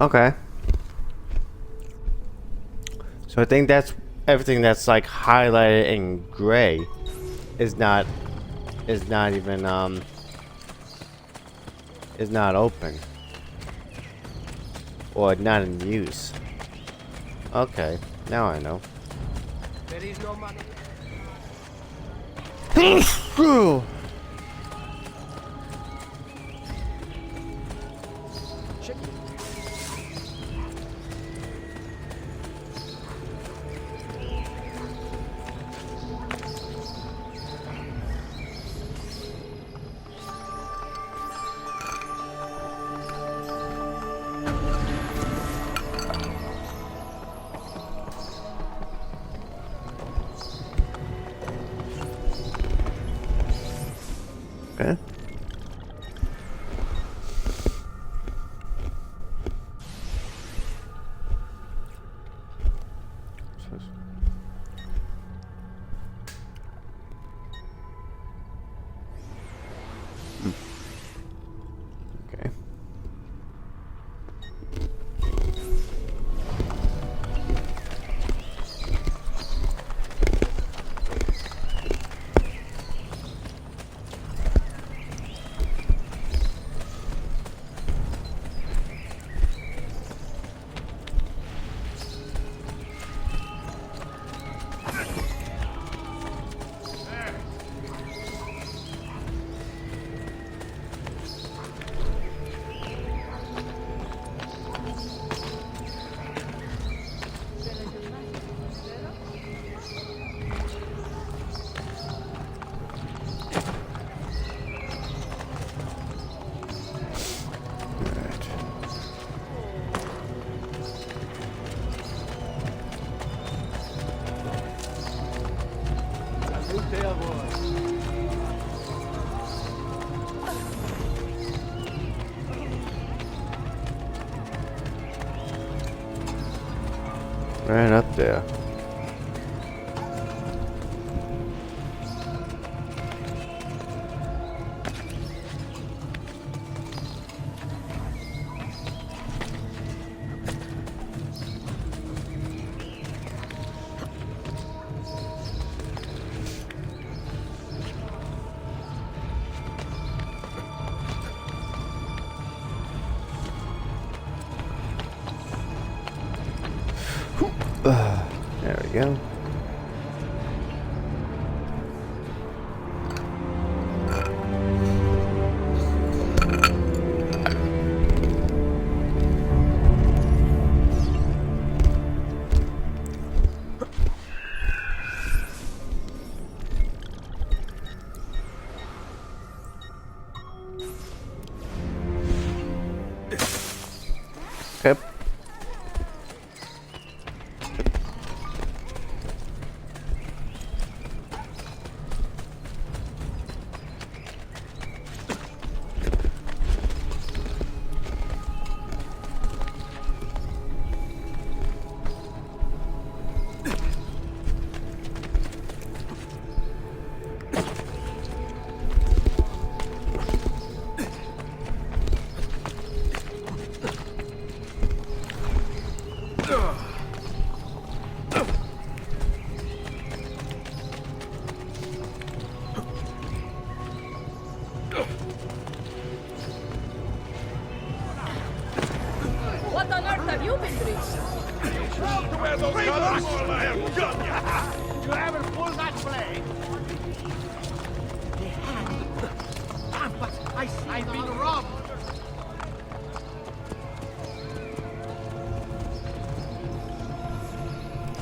Okay. So I think that's everything that's like highlighted in gray is not even is not open or not in use. Okay, now I know. There is no money. Okay. Okay. Right up there. There we go. Okay. Where those colors all I have done you! You haven't pulled that blade! But I've been robbed!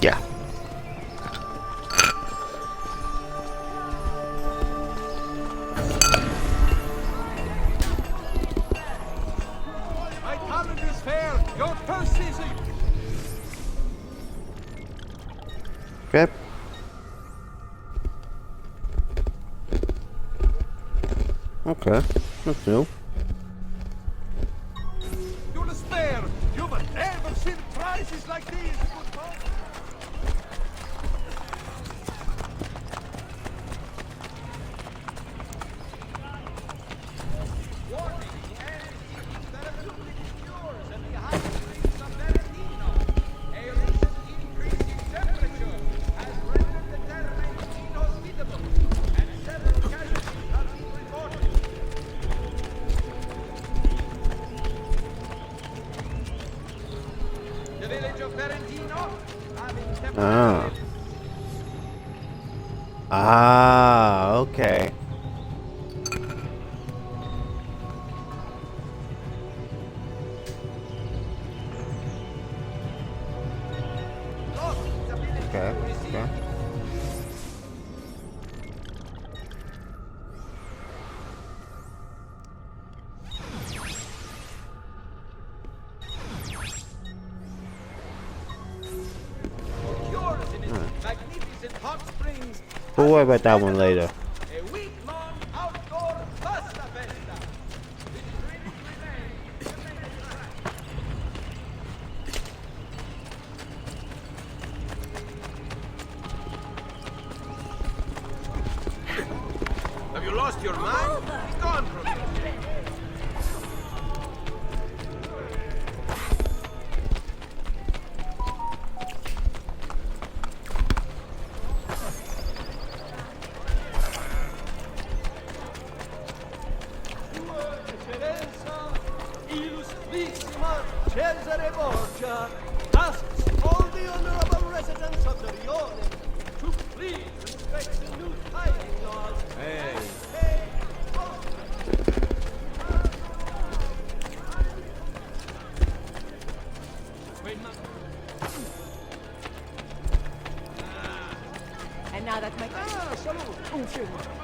Yeah. My talent is fair. Your purse is Okay. Okay. That's new. You'll spare. You've never seen prices like these. Ah. Ah, okay. Okay, okay. Magnificent hot springs. We'll worry about that one later. A week-long outdoor pasta festa. Have you lost your mind? Be gone from here! Illustrissima Cesare Borgia asks all the honorable residents of the Rione to please respect the new tithing laws. Hey. And now that's my salute.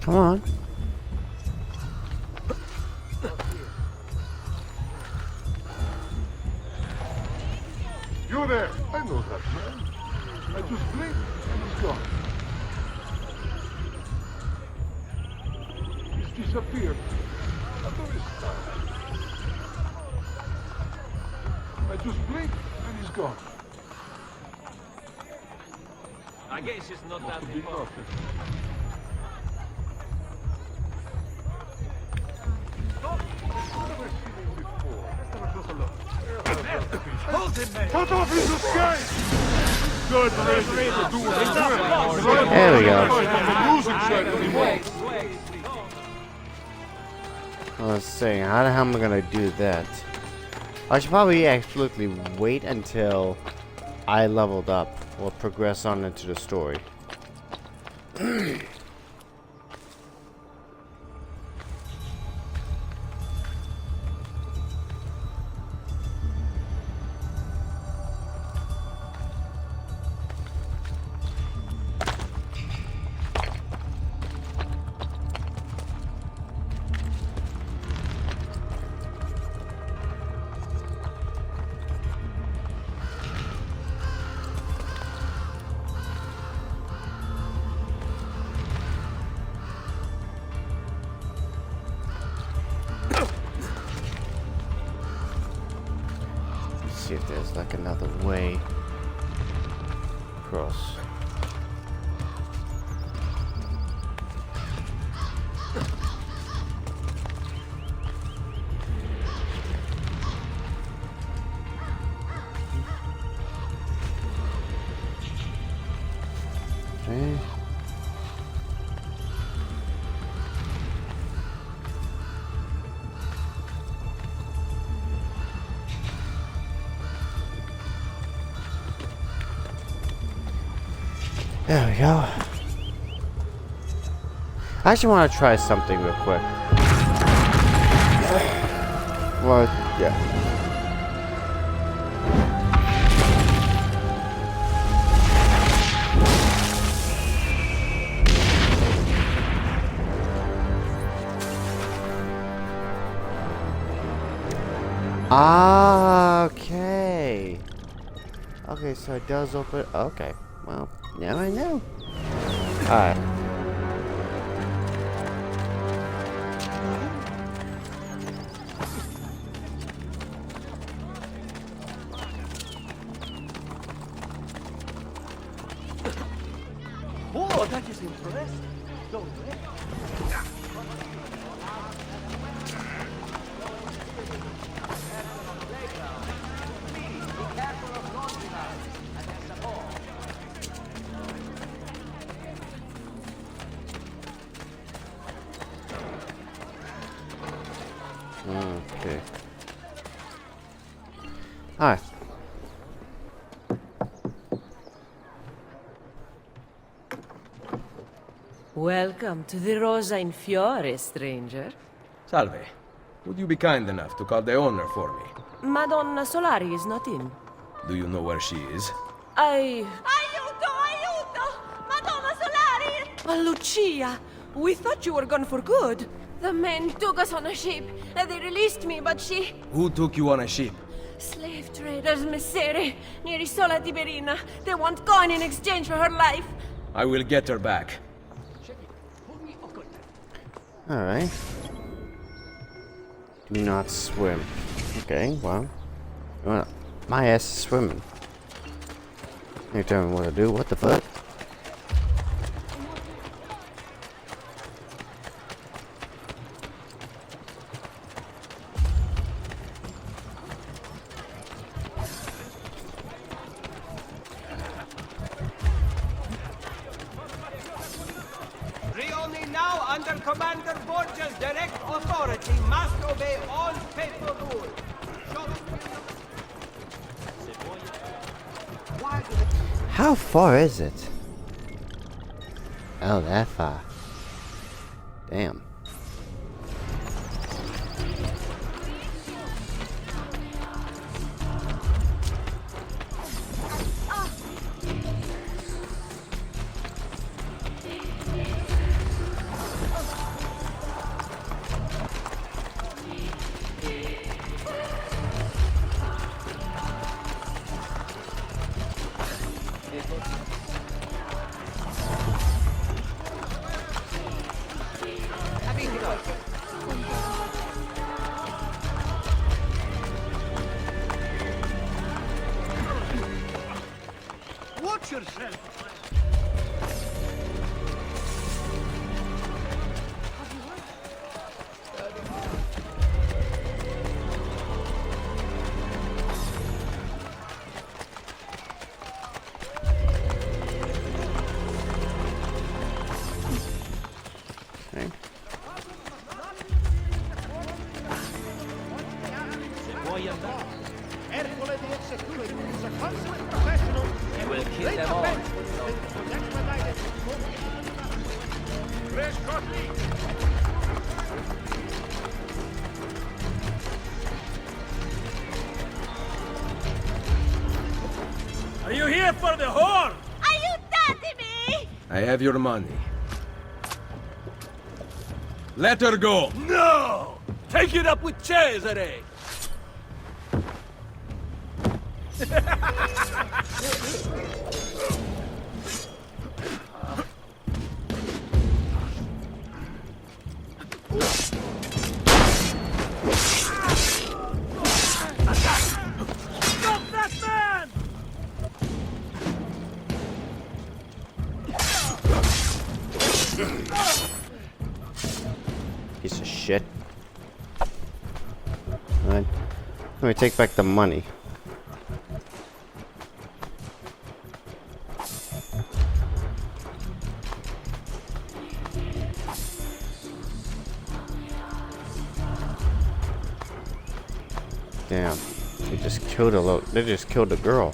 Come on. You there! I know that man. I just blinked and he's gone. He's disappeared. Under his time. I just blinked and he's gone. I guess it's not that important. Hold him, man! Cut off his escape! Good, there we go. Let's see, how the hell am I gonna do that? I should probably absolutely wait until I leveled up or progress on into the story. See if there's like another way across. Okay. There we go. I actually want to try something real quick. Well, yeah. Ah, okay. Okay, so it does open. Okay, well, now I know. Alright. Oh, that is impressive. Don't wait. Okay. Alright. Welcome to the Rosa in Fiore, stranger. Salve. Would you be kind enough to call the owner for me? Madonna Solari is not in. Do you know where she is? Aiuto! Aiuto! Madonna Solari! Oh, Lucia! We thought you were gone for good. The men took us on a ship, and they released me, but she... Who took you on a ship? Slave traders, Messere, near Isola Tiberina. They want coin in exchange for her life. I will get her back. Alright. Do not swim. Okay, well, my ass is swimming. You tell me what to do. What the fuck? Rioni now under Commander Borgia's direct authority must obey all faithful rules. How far is it? Oh, that far. Damn. Watch yourself. Okay. Ercole the Executioner is a consummate professional. He will kill Great them all. offense was expedited. Fresh coffee! Are you here for the whore? Are you dating me? I have your money. Let her go! No! Take it up with Cesare! Stop that man! Piece of shit. Alright. Let me take back the money. Damn. They just killed they just killed a girl.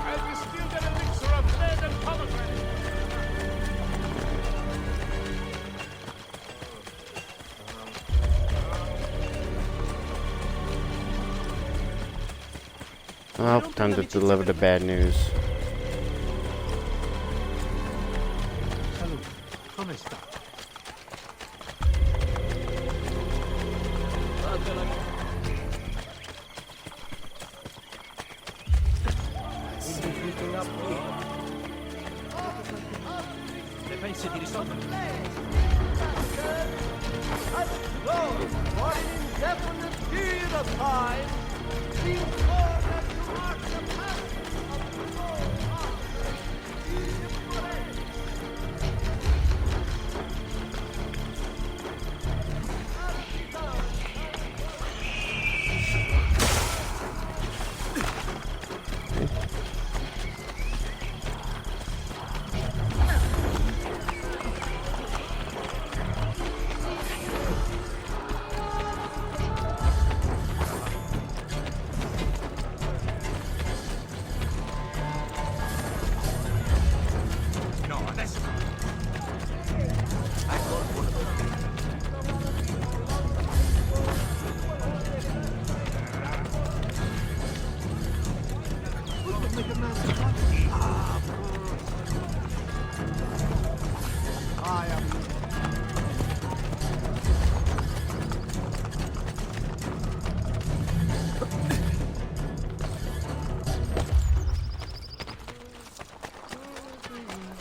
I'll distill an elixir of lead and pomegranate. Oh, time to deliver the bad news. Salute. Come sta? Le pensi di risolvere? Go for an indefinite period of time before that you mark the passage of the Lord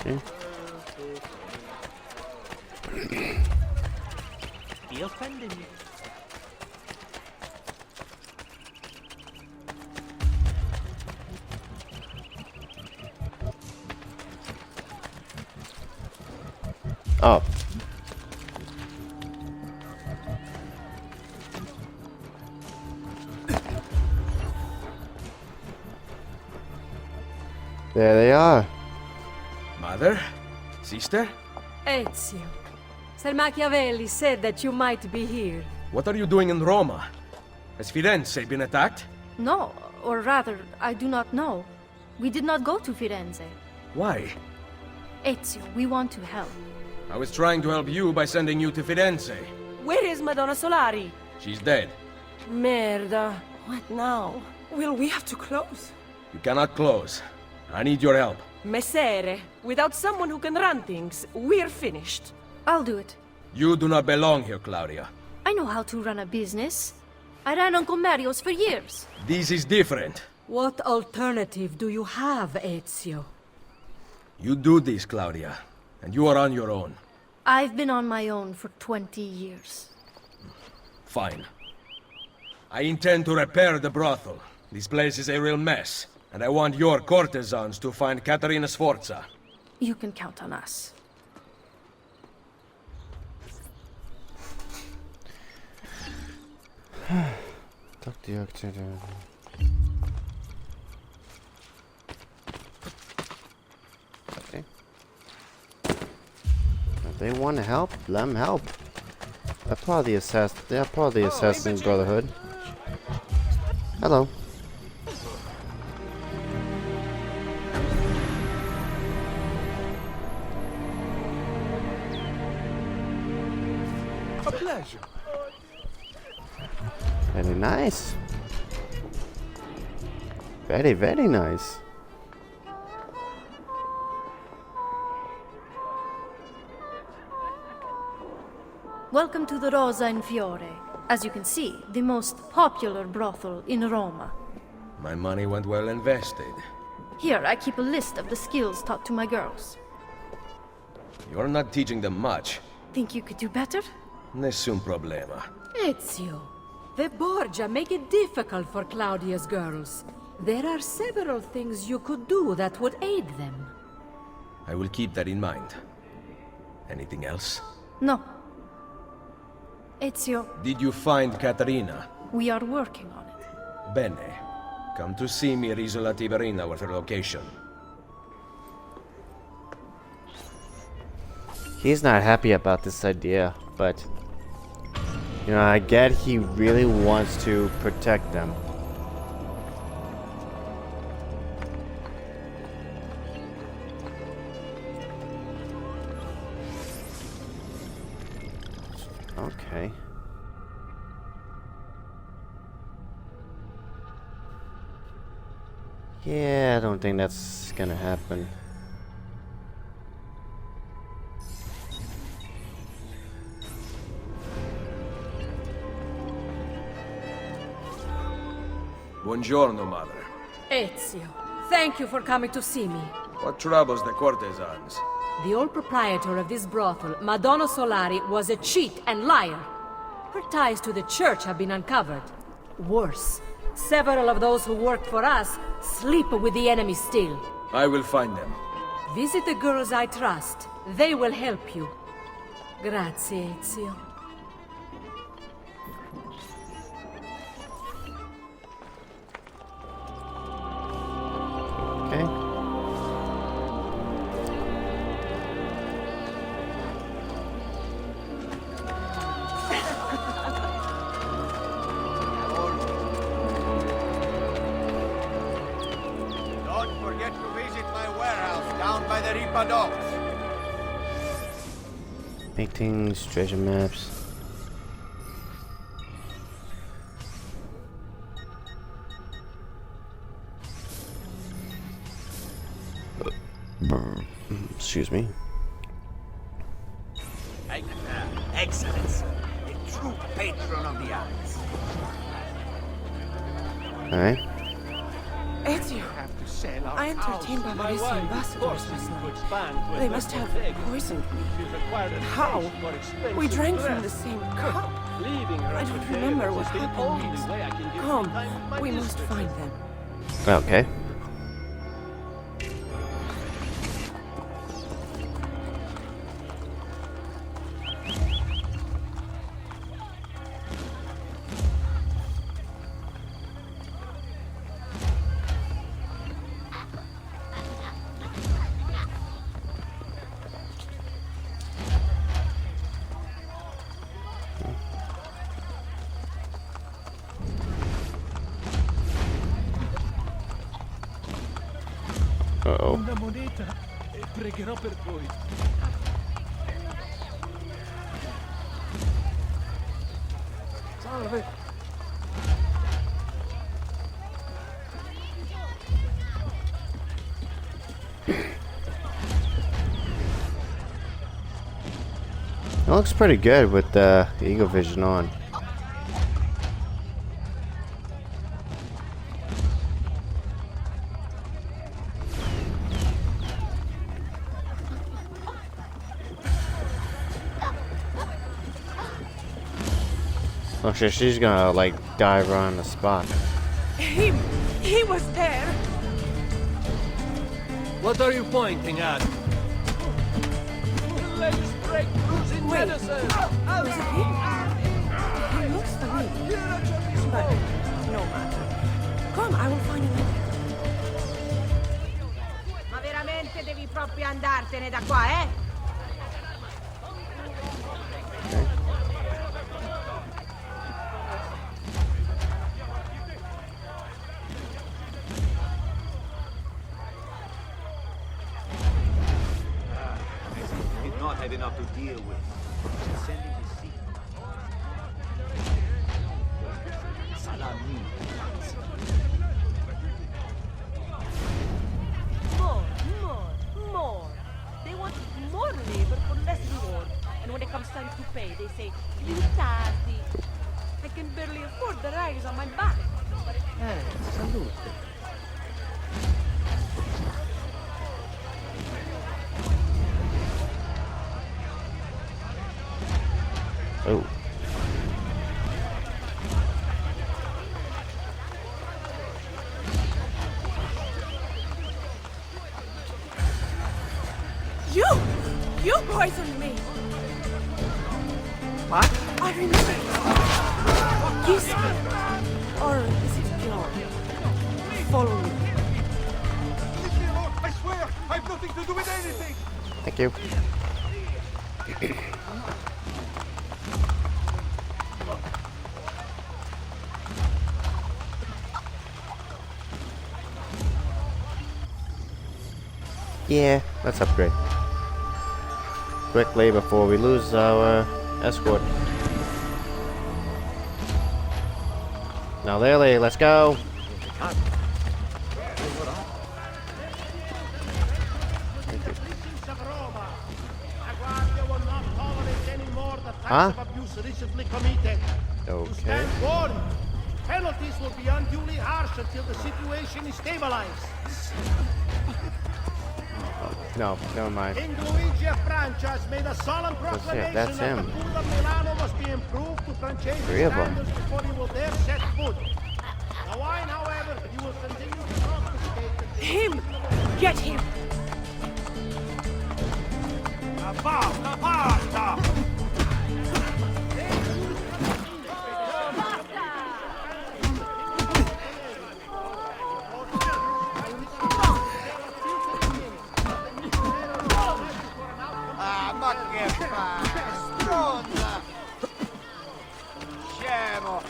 Okay. Be offending me. Oh. There they are. Mother? Sister? Ezio. Sir Machiavelli said that you might be here. What are you doing in Roma? Has Firenze been attacked? No, or rather, I do not know. We did not go to Firenze. Why? Ezio, we want to help. I was trying to help you by sending you to Firenze. Where is Madonna Solari? She's dead. Merda. What now? Will we have to close? You cannot close. I need your help. Messere, without someone who can run things, we're finished. I'll do it. You do not belong here, Claudia. I know how to run a business. I ran Uncle Mario's for years. This is different. What alternative do you have, Ezio? You do this, Claudia, and you are on your own. I've been on my own for 20 years. Fine. I intend to repair the brothel. This place is a real mess, and I want your courtesans to find Caterina Sforza. You can count on us. Talk to you. Okay. If they want to help, let them help. They're part of the Assassin Brotherhood. Hello. A pleasure. Very nice. Very, very nice. Welcome to the Rosa in Fiore. As you can see, the most popular brothel in Roma. My money went well invested. Here, I keep a list of the skills taught to my girls. You're not teaching them much. Think you could do better? Nessun problema. Ezio, the Borgia make it difficult for Claudia's girls. There are several things you could do that would aid them. I will keep that in mind. Anything else? No. Ezio, Did you find Caterina? we are working on it. Bene. Come to see me at Isola Tiberina with her location. He's not happy about this idea, but you know, I get he really wants to protect them. Okay. Yeah, I don't think that's gonna happen. Buongiorno, mother. Ezio, thank you for coming to see me. What troubles the courtesans? The old proprietor of this brothel, Madonna Solari, was a cheat and liar. Her ties to the church have been uncovered. Worse, several of those who worked for us sleep with the enemy still. I will find them. Visit the girls I trust. They will help you. Grazie, Ezio. Okay. Don't forget to visit my warehouse down by the Ripa docks. Paintings, treasure maps. Excuse me. Excellency, a true patron of the arts. Alright. Ezio, I entertained Bavarese ambassadors last night. They must have poisoned me. How? We drank from the same cup. I don't remember what happened next. Come, we must find them. Okay. Uh-oh. Una moneta e pregherò per voi. Salve. It looks pretty good with the Eagle Vision on. Oh shit, she's gonna like die right on the spot. Him! He was there! What are you pointing at? Let's break loose in medicine! Was it him? He looks familiar. But no matter. Come, I will find him. Ma veramente devi proprio andartene da qua, eh? Did not have enough to deal with. Sending the sea. Salami. More. They want more labor for less reward. And when it comes time to pay, they say, più tardi. I can barely afford the rags on my back. Salute. Oh. You poisoned me! What? I remember. Kiss me. Or is it pure? Follow me. Leave me alone! I swear! I have nothing to do with anything! Thank you. Yeah, let's upgrade. Quickly before we lose our escort. Now Lily, let's go. Huh? Abuse recently committed. Okay. Stand warned. Penalties will be unduly harsh until the situation is stabilized. No, never mind. King Luigi of Francia has made a solemn That's proclamation it, that's that him. the pool of Milano must be improved to Francese 3 of them. standards before he will dare set foot. The wine, however, he will continue to confiscate. Him! Get him! Basta, basta! Ma che fai? Stronza! Scemo!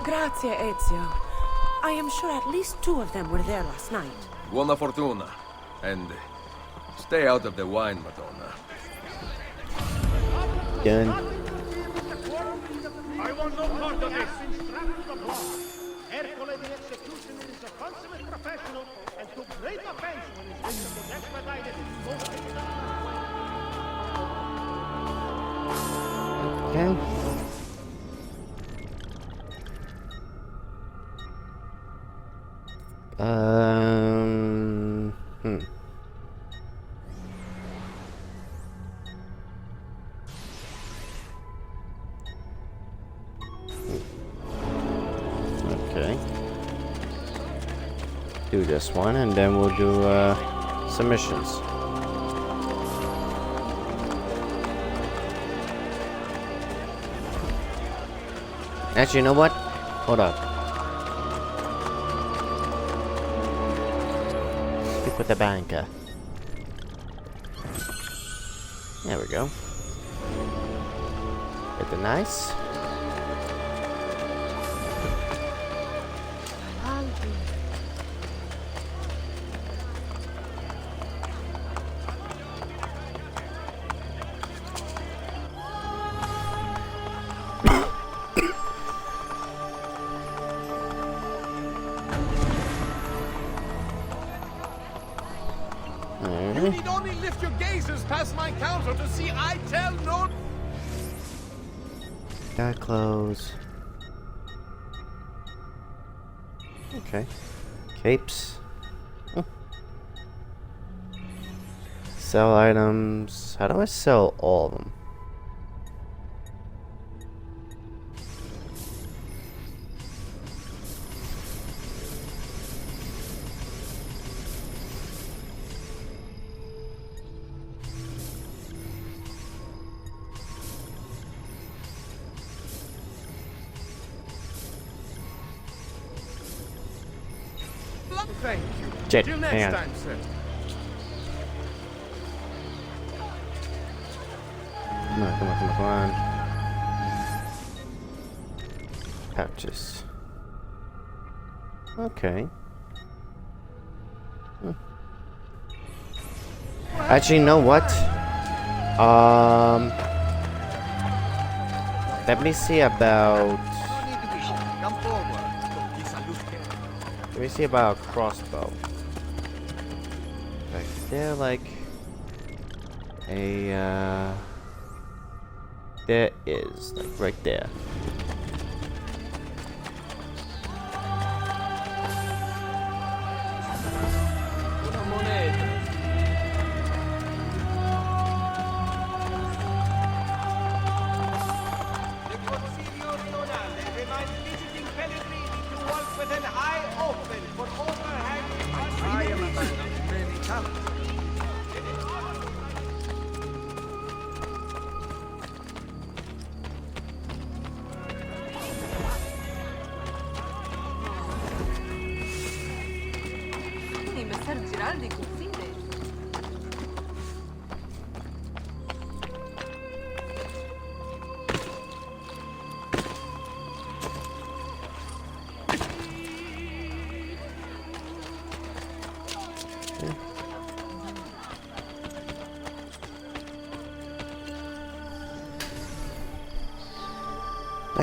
Grazie, Ezio. I am sure at least 2 of them were there last night. Buona fortuna. And stay out of the wine, Madonna. Done. I want no part of this. Ercole the executioner is a consummate professional and took great offense when his victim was expedited in Okay. Hmm. Okay. Do this one, and then we'll do submissions. Actually, you know what? Hold up. Speak with the banker. There we go. Get the nice. You need only lift your gazes past my counter to see I tell no... Got clothes. Okay. Capes. Oh. Sell items. How do I sell all of them? Thank you. Shit, Till hang next on. time, sir. Come on, come on, come on, come on. Pouches. Okay. Actually, you know what? Let me see about... Let me see about a crossbow. Like, there, like... a, there is, like, right there.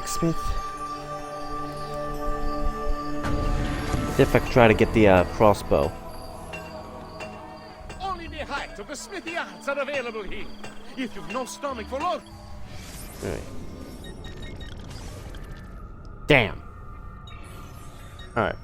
Blacksmith. See if I can try to get the crossbow. Only the height of the smithy arts are available here. If you've no stomach for all. Alright. Damn. Alright.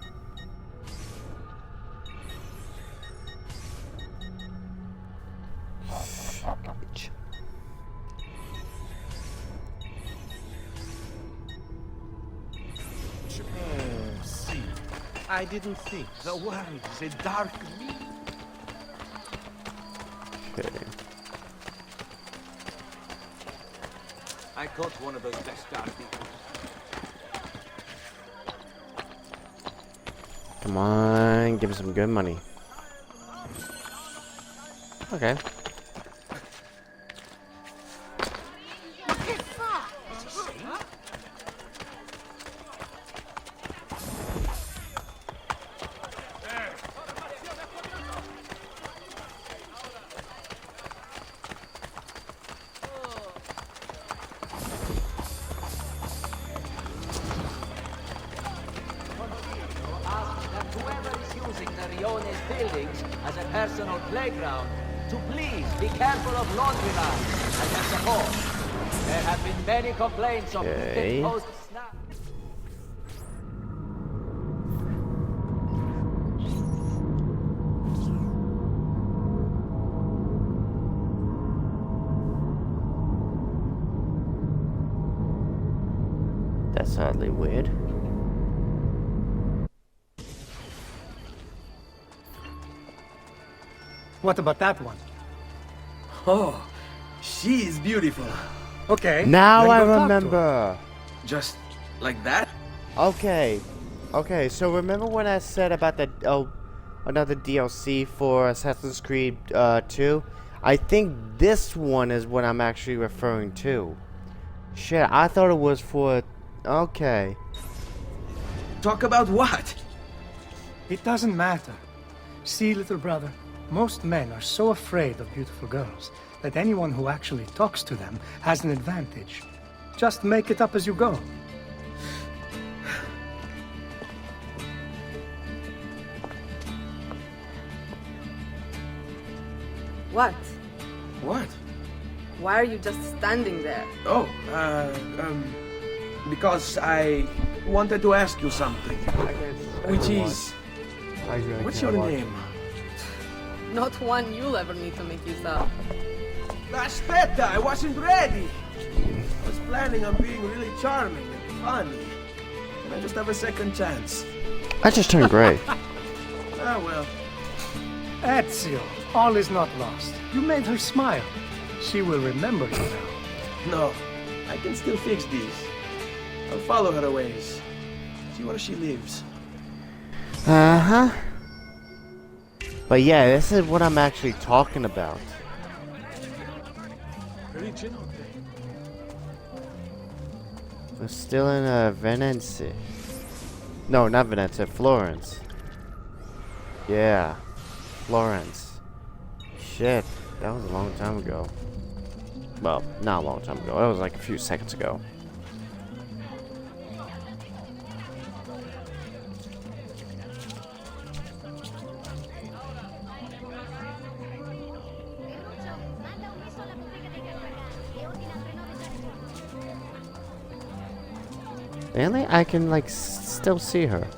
See, I didn't think. The world is a dark meat. Okay. I caught one of those bastardi. Come on, give me some good money. Okay. Buildings as a personal playground to please be careful of laundry lines and their support. There have been many complaints of Okay. post snap. That's oddly weird. What about that one? Oh, she is beautiful. Okay. Now then I go talk to her. remember. Just like that? Okay. Okay, so remember when I said about the another DLC for Assassin's Creed 2? I think this one is what I'm actually referring to. Shit, I thought it was for... Okay. Talk about what? It doesn't matter. See, little brother, most men are so afraid of beautiful girls that anyone who actually talks to them has an advantage. Just make it up as you go. What? What? Why are you just standing there? Oh, because I wanted to ask you something. Which is... What's your name? Not one you'll ever need to make use of. Aspetta, I wasn't ready. I was planning on being really charming and funny. Can I just have a second chance? I just turned gray. Ah, well. Ezio, all is not lost. You made her smile. She will remember you now. No, I can still fix these. I'll follow her ways. See where she lives. Uh-huh. But yeah, this is what I'm actually talking about. We're still in Venice. No, not Venice, Florence. Yeah, Florence. Shit, that was a long time ago. Well, not a long time ago. That was like a few seconds ago. Really? I can like still see her.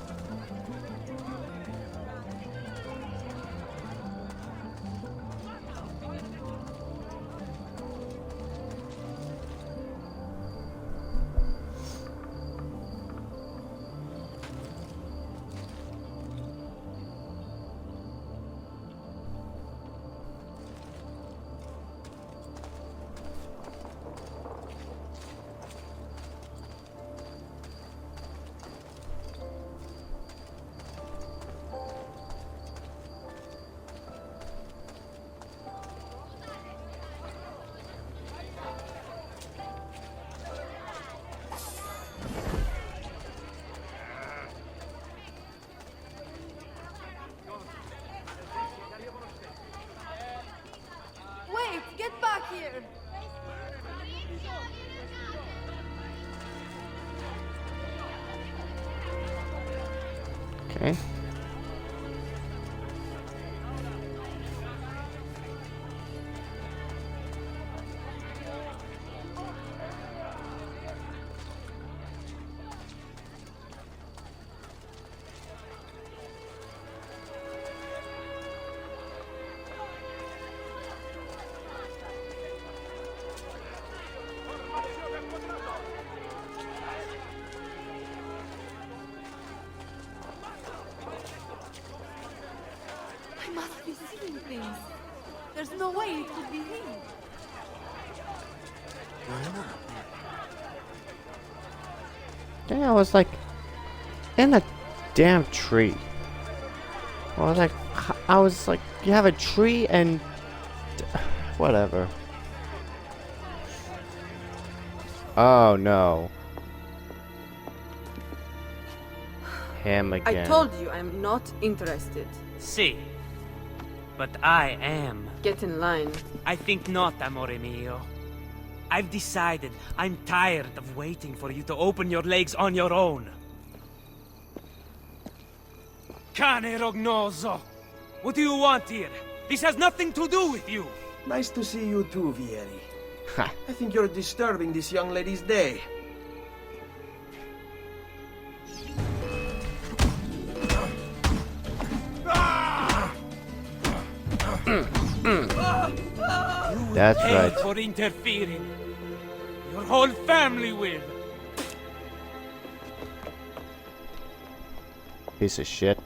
Wait, get back here! Okay. I must be seeing things. There's no way it could be him. Yeah, I was like in a damn tree. I was like, you have a tree and whatever. Oh no. Him again. I told you I'm not interested. See, but I am. Get in line. I think not, amore mio. I've decided I'm tired of waiting for you to open your legs on your own. Cane rognoso! What do you want here? This has nothing to do with you! Nice to see you too, Vieri. I think you're disturbing this young lady's day. That's Pay right. for interfering. Your whole family will. Piece of shit.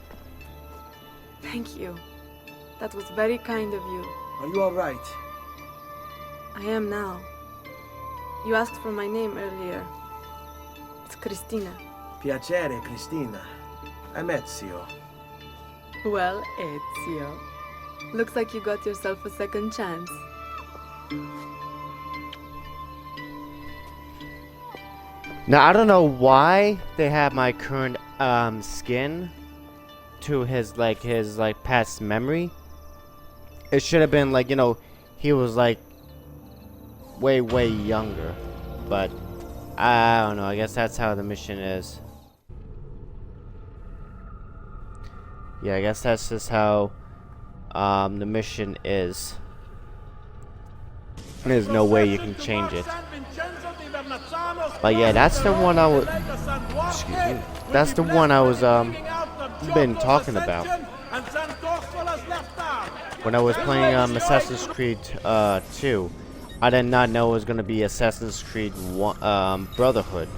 Thank you. That was very kind of you. Are you alright? I am now. You asked for my name earlier. It's Cristina. Piacere, Cristina. I'm Ezio. Well, Ezio. Looks like you got yourself a second chance. Now I don't know why they have my current skin to his past memory. It should have been like, you know, he was like way younger. But I don't know, I guess that's how the mission is. Yeah, I guess that's just how the mission is. There's no way you can change it. But yeah, that's the one I was. Excuse me. That's the one I was been talking about when I was playing Assassin's Creed 2. I did not know it was gonna be Assassin's Creed 1, Brotherhood.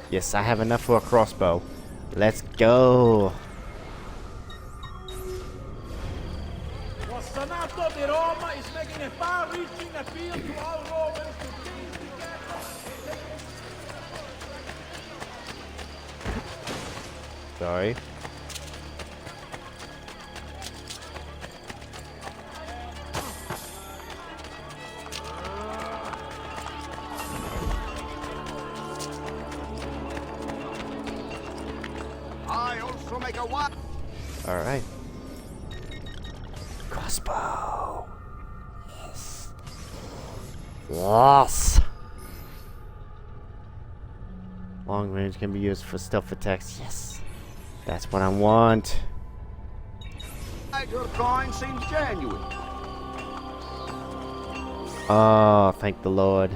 Yes, I have enough for a crossbow. Let's go. The Senato di Roma is making a far-reaching appeal to all Romans to Sorry. I also make a one. All right. Crossbow. Yes. Yes. Long range can be used for stealth attacks. Yes. That's what I want. Your coin seems genuine. Oh, thank the Lord.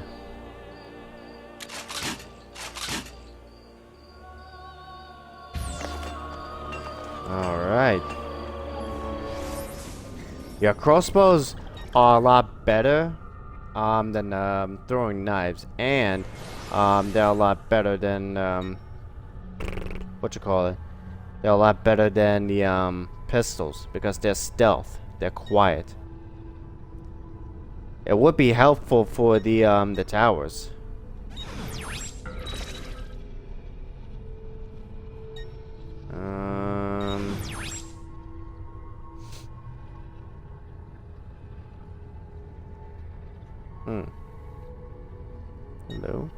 Alright. Yeah, crossbows are a lot better than throwing knives, and they're a lot better than what you call it? They're a lot better than the pistols because they're stealth. They're quiet. It would be helpful for the towers. Hello.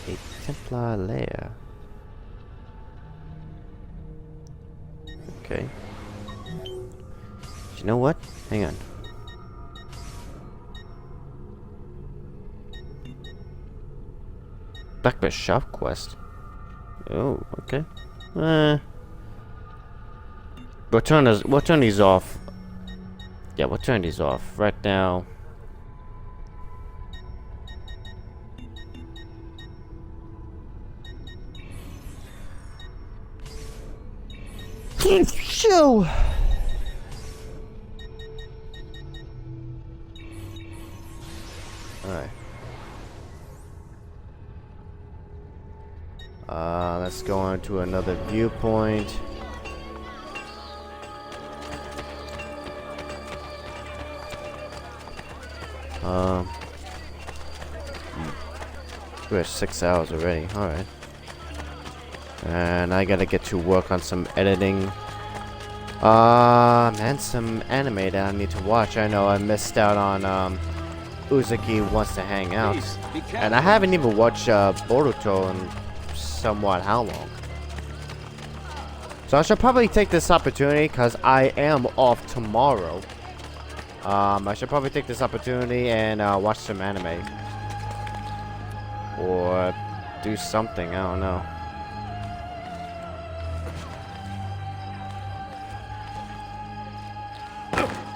A Templar lair. Okay. You know what? Hang on. Blackbeard shop quest. Oh, okay. We'll turn these off. Yeah, we'll turn these off right now. Show. Alright. Let's go on to another viewpoint. We're 6 hours already. Alright. And I gotta get to work on some editing. And some anime that I need to watch. I know I missed out on Uzuki Wants to Hang Out. And I haven't even watched Boruto in somewhat how long. So I should probably take this opportunity because I am off tomorrow. I should probably take this opportunity and watch some anime. Or do something, I don't know.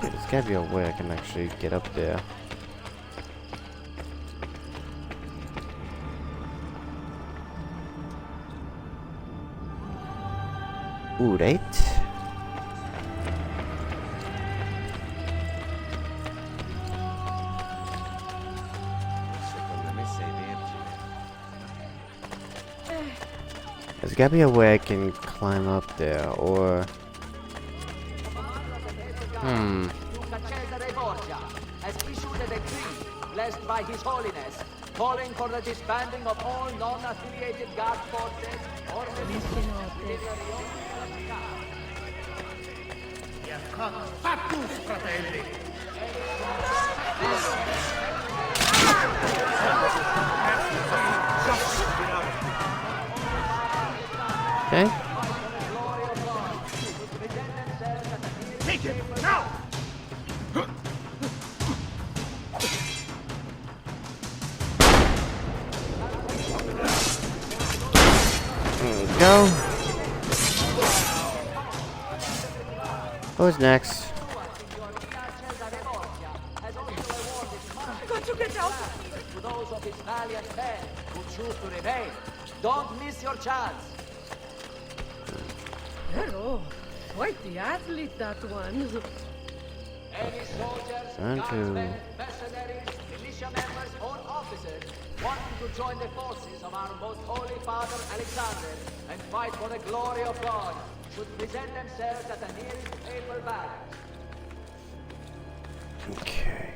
There's gotta be a way I can actually get up there. Ooh, right. There's gotta be a way I can climb up there, or... has issued a decree blessed by His Holiness, calling for the disbanding of all non-affiliated guard forces or Fattus, fratelli! Okay. Take him, now! There we go. Who's next? Got to get out! To those of his valiant men who choose to remain, don't miss your chance. Hello. Quite the athlete, that one. Any soldiers, guardsmen, mercenaries, militia members, or officers wanting to join the forces of our most holy father Alexander and fight for the glory of God should present themselves at the nearest papal barracks. Okay.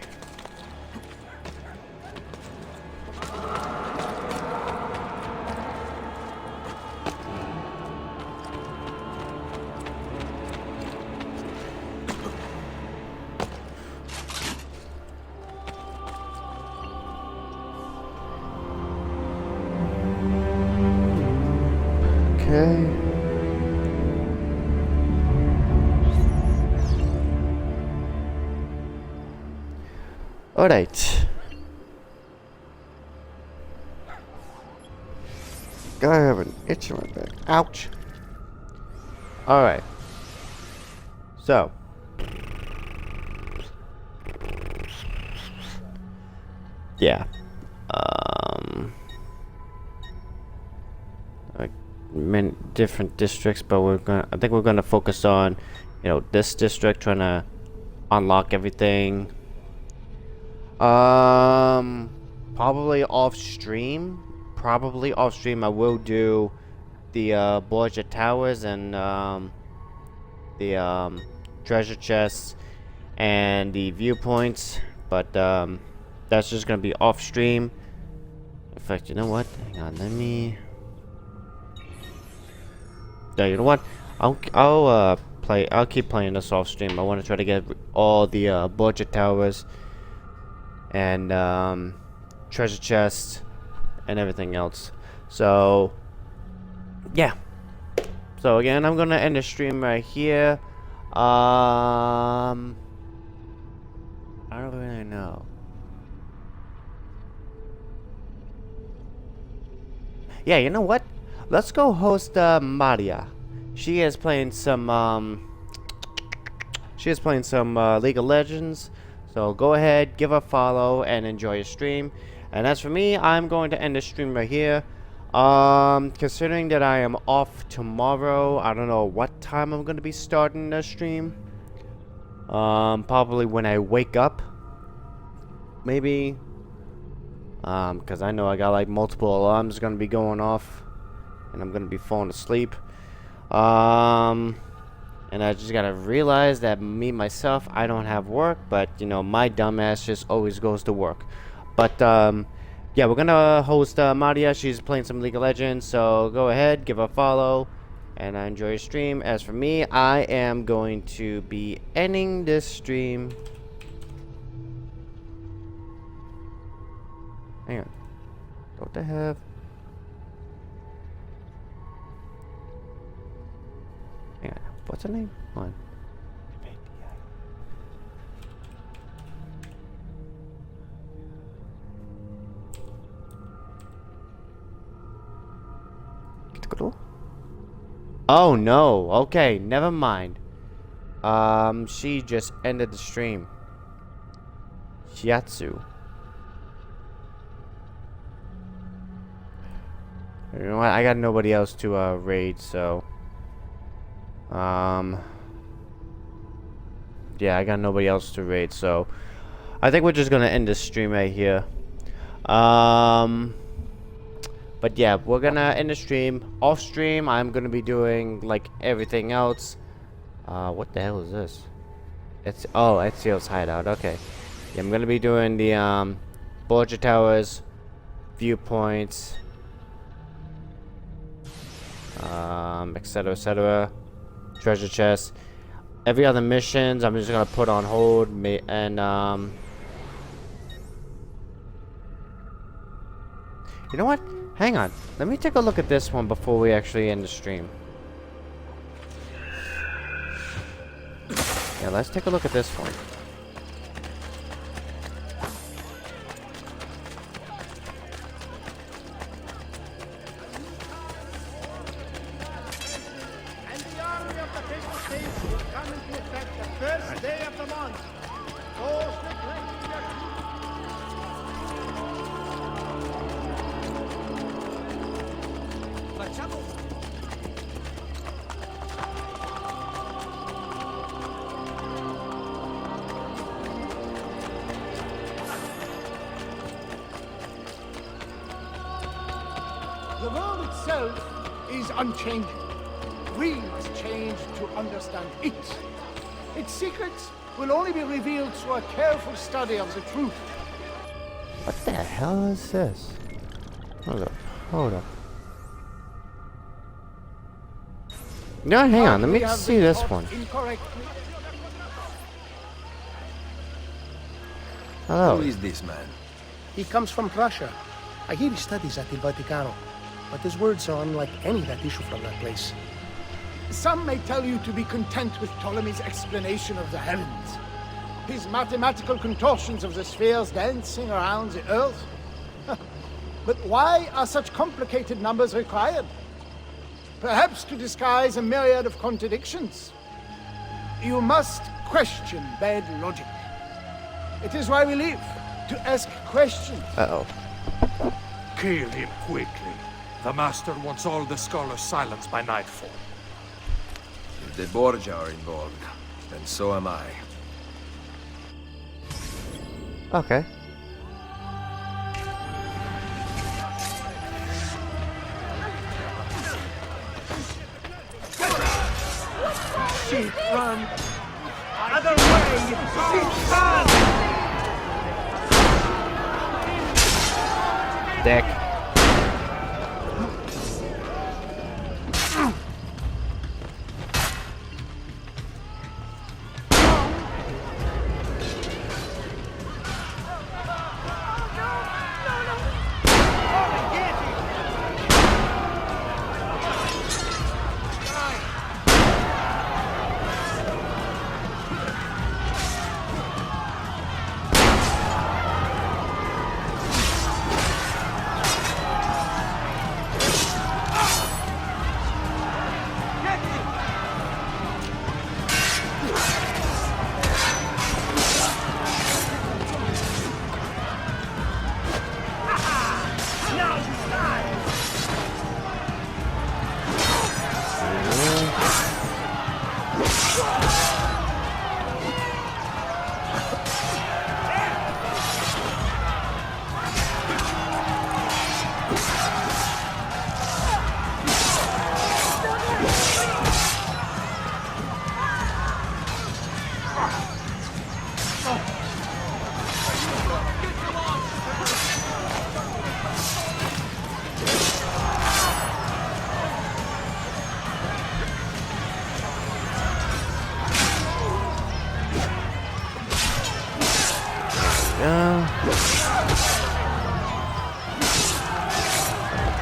Okay. Alright. I have an itch in my back. Ouch. Alright. So. Yeah. Like many different districts, but I think we're gonna focus on, you know, this district, trying to unlock everything. Probably off stream. I will do the Borgia Towers and the treasure chests and the viewpoints, but that's just gonna be off stream. In fact, you know what? Hang on, let me. Yeah, you know what? I'll keep playing this off stream. I want to try to get all the Borgia Towers and treasure chests and everything else. So yeah. So again, I'm gonna end the stream right here. I don't really know. Yeah, you know what? Let's go host Maria. She is playing some League of Legends. So go ahead, give her a follow, and enjoy your stream. And as for me, I'm going to end the stream right here. Considering that I am off tomorrow, I don't know what time I'm going to be starting the stream. Probably when I wake up. Maybe. Because I know I got like multiple alarms going to be going off. And I'm going to be falling asleep. And I just got to realize that myself, I don't have work. But, you know, my dumbass just always goes to work. But, yeah, we're gonna host Maria. She's playing some League of Legends, so go ahead, give her a follow, and enjoy your stream. As for me, I am going to be ending this stream. Hang on. Don't I have... Hang on. What's her name? Hold on. Oh no, okay, never mind. She just ended the stream. Shiatsu. You know what, I got nobody else to raid, so yeah, I got nobody else to raid, so I think we're just gonna end this stream right here. But yeah, we're gonna end the stream. Off stream, I'm gonna be doing like everything else. What the hell is this? It's Ezio's hideout. Okay, yeah, I'm gonna be doing the Borgia Towers, viewpoints, etc., treasure chests. Every other missions, I'm just gonna put on hold. And you know what? Hang on. Let me take a look at this one before we actually end the stream. Yeah, let's take a look at this one. And the army of the Faithful Saints will come into effect the first day of the month. Those neglecting their The world itself is unchanging. We must change to understand it. Its secrets will only be revealed through a careful study of the truth. What the hell is this? Hold up. No, hang on. Let me see this one. Hello. Who is this man? He comes from Prussia. I hear he studies at Il Vaticano. but his words are unlike any that issue from that place. Some may tell you to be content with Ptolemy's explanation of the heavens. His mathematical contortions of the spheres dancing around the earth. But why are such complicated numbers required? Perhaps to disguise a myriad of contradictions. You must question bad logic. It is why we live, to ask questions. Uh-oh. Kill him quickly. The Master wants all the scholars silenced by nightfall. If the Borgia are involved, then so am I. Okay. Sheep, run! Other way! Sheep, run! Dick.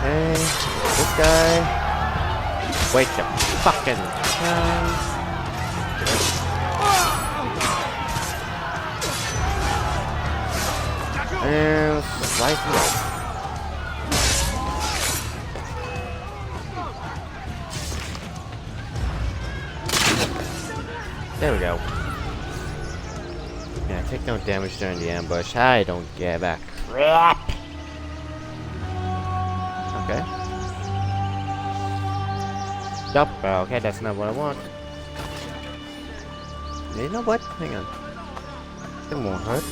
Okay, this guy. Wait your fucking time. And slice him off. There we go. Yeah, take no damage during the ambush. I don't give a crap. Okay. Nope. Okay, that's not what I want. You know what? Hang on. It won't hurt.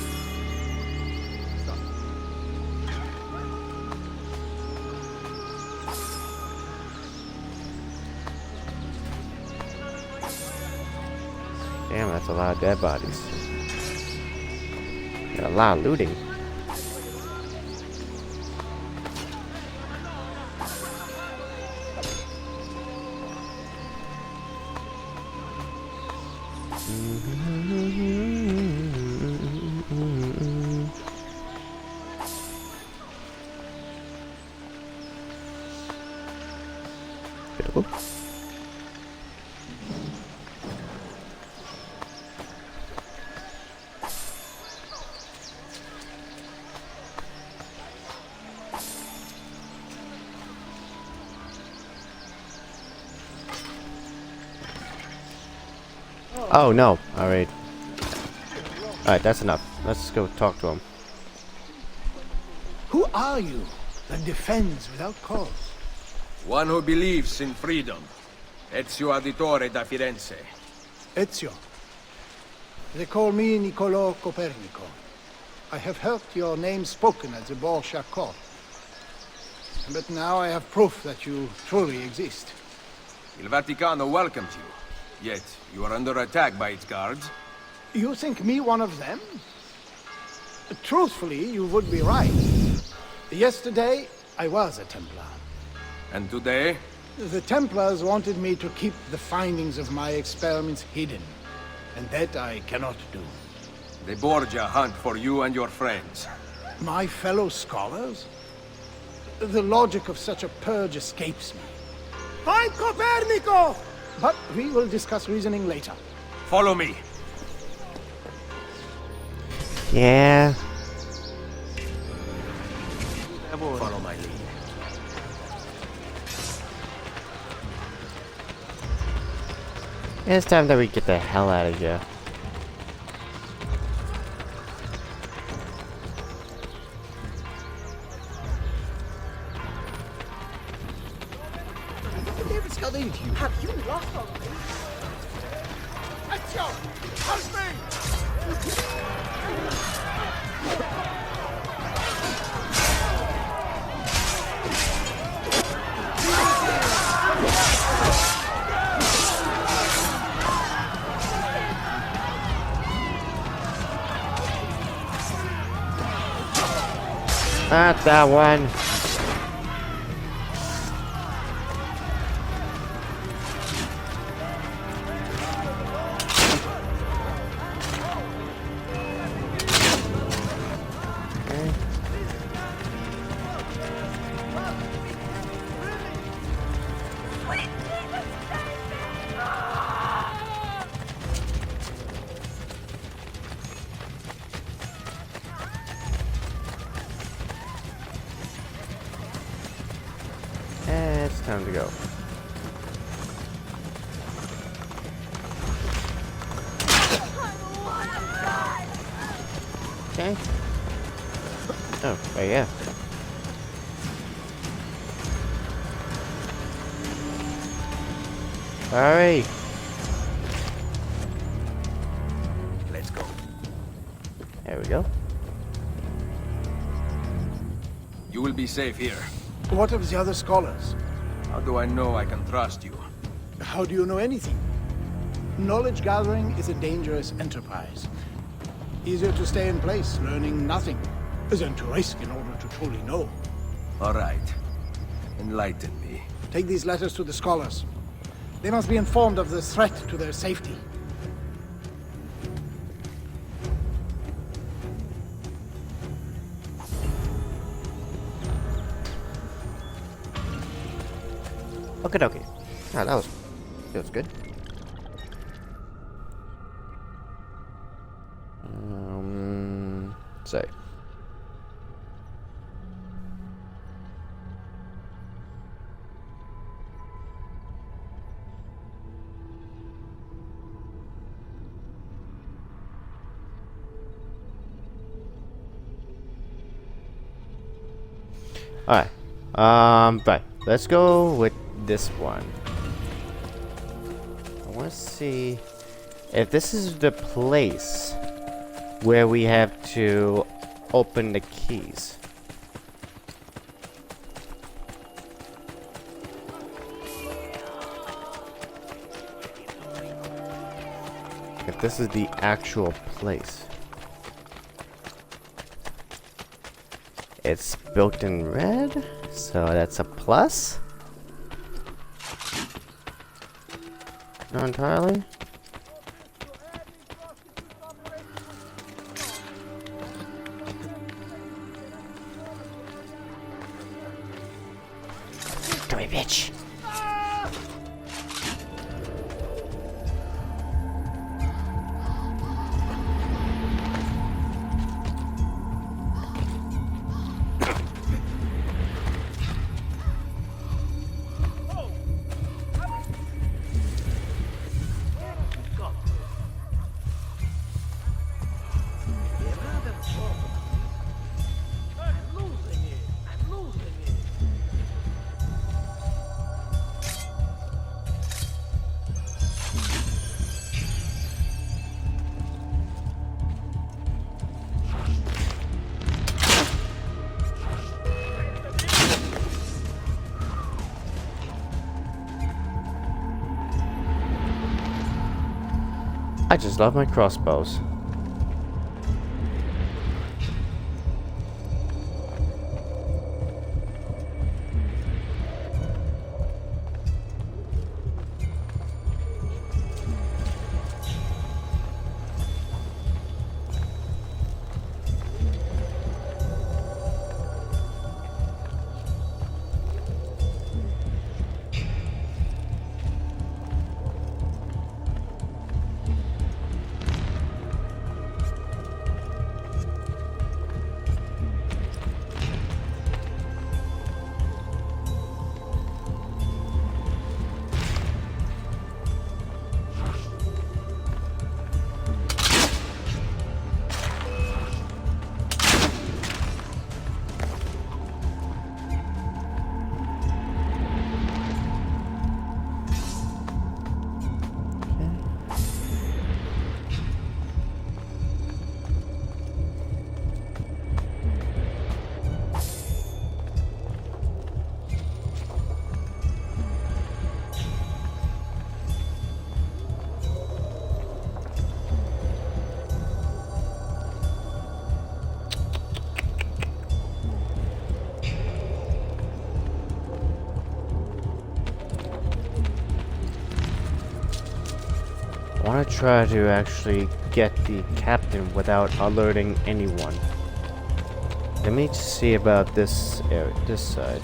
Damn, that's a lot of dead bodies. Got a lot of looting. Hello. Oh no, alright. Alright, that's enough. Let's go talk to him. Who are you that defends without cause? One who believes in freedom. Ezio Auditore da Firenze. Ezio. They call me Niccolò Copernico. I have heard your name spoken at the Borgia court. But now I have proof that you truly exist. Il Vaticano welcomes you. Yet, you are under attack by its guards. You think me one of them? Truthfully, you would be right. Yesterday, I was a Templar. And today? The Templars wanted me to keep the findings of my experiments hidden. And that I cannot do. The Borgia hunt for you and your friends. My fellow scholars? The logic of such a purge escapes me. Find Copernico! But we will discuss reasoning later. Follow me. Yeah. Follow my lead. It's time that we get the hell out of here. David's got into you. Have you lost already? Let's go! Help me! Not that one. It's time to go. Okay. Oh, right, yeah. Alright. Let's go. There we go. You will be safe here. What of the other scholars? How do I know I can trust you? How do you know anything? Knowledge gathering is a dangerous enterprise. Easier to stay in place, learning nothing, than to risk in order to truly know. All right. Enlighten me. Take these letters to the scholars. They must be informed of the threat to their safety. Okay, okay. Ah, that was good. Say. Alright. Right. Let's go with this one. I want to see if this is the place where we have to open the keys. If this is the actual place. It's built in red, so that's a plus. Not entirely. Come here, bitch. I just love my crossbows. want to try to actually get the captain without alerting anyone. Let me just see about this area, this side.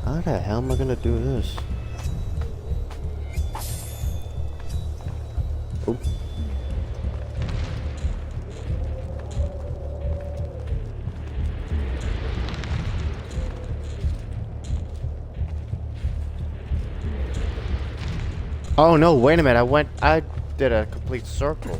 How the hell am I gonna do this? Oop. Oh no, wait a minute, I did a complete circle.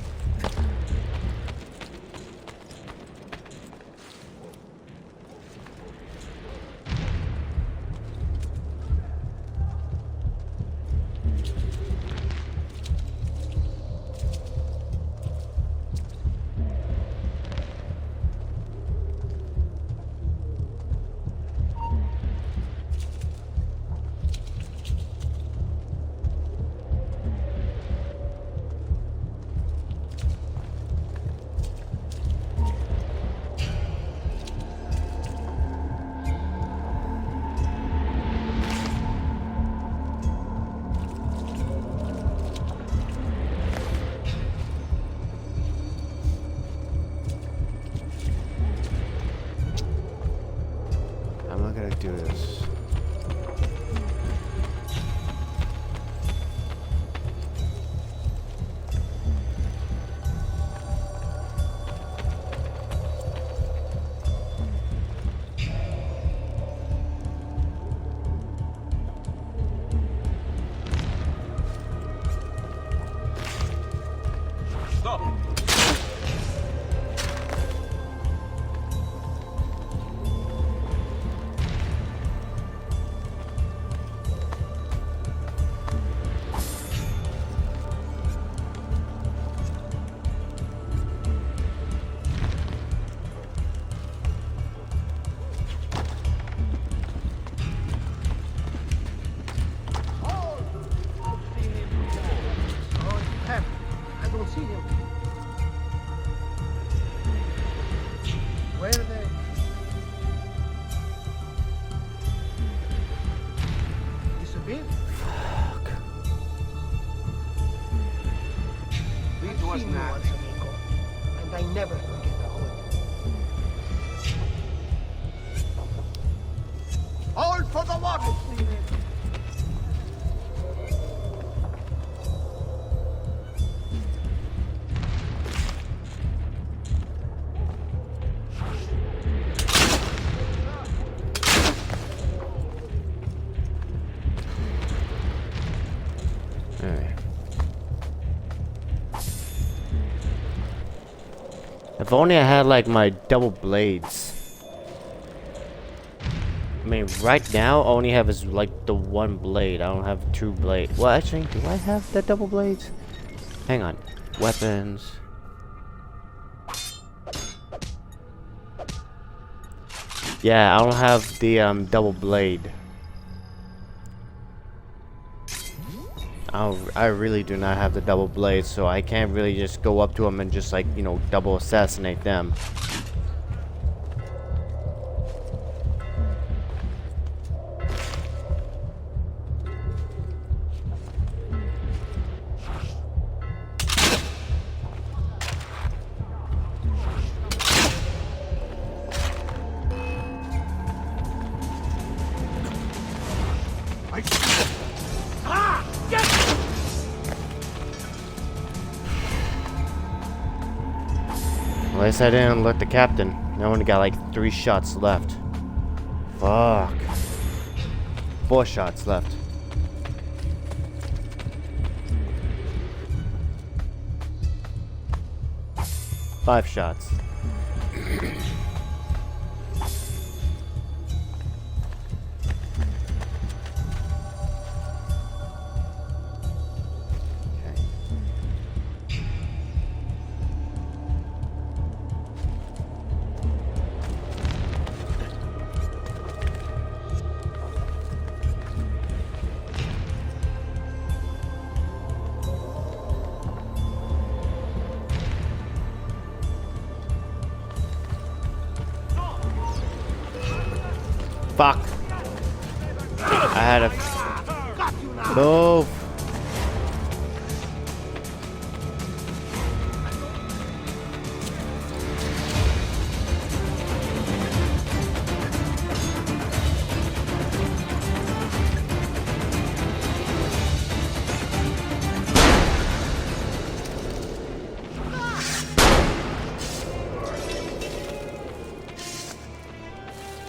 Do this. Stop! And I never forget the hood. All for the water! If only I had like my double blades. I mean, right now all I only have is like the one blade. I don't have two blades. Well, actually, do I have the double blades? Hang on. Weapons. Yeah, I don't have the double blade. I really do not have the double blade, so I can't really just go up to them and just like, you know, double assassinate them. At least I didn't let the captain. I only got like 3 shots left. Fuck. 4 shots left. 5 shots. Fuck. I had a move.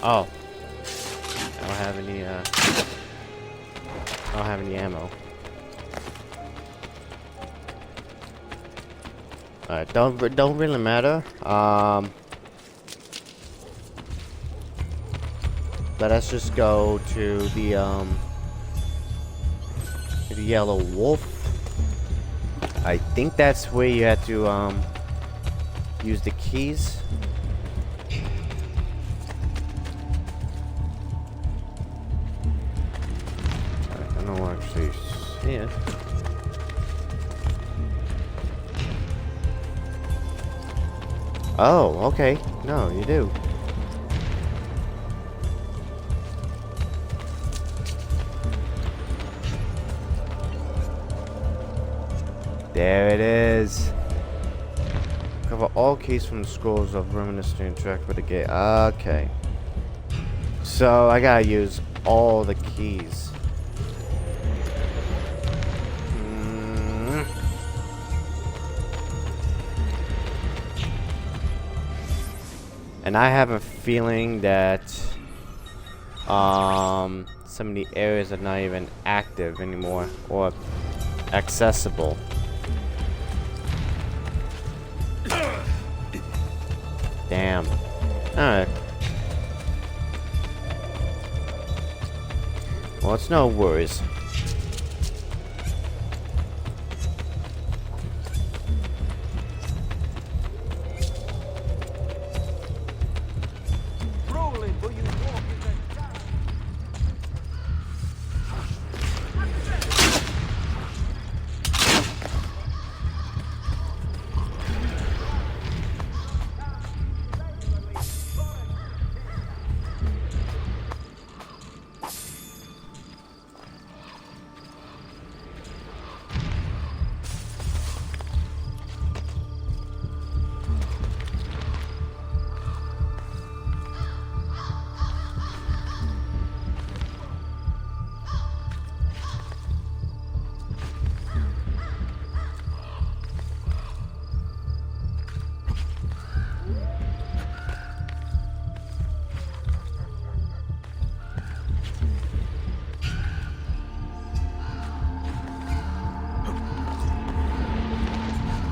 Oh. I don't have any ammo. Alright, don't really matter. Let us just go to the Yellow Wolf. I think that's where you have to use the keys. Yeah. Oh, okay. No, you do. There it is. Cover all keys from the scrolls of reminiscing track with the gate. Okay. So I gotta use all the keys. And I have a feeling that some of the areas are not even active anymore or accessible. Damn. Alright. Well, it's no worries.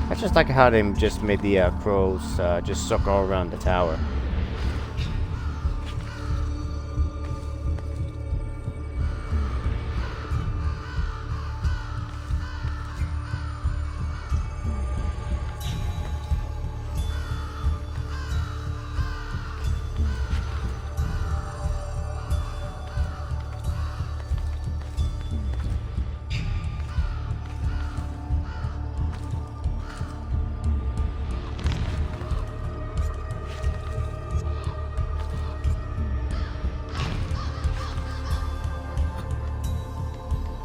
I just like how they just made the crows just circle around the tower.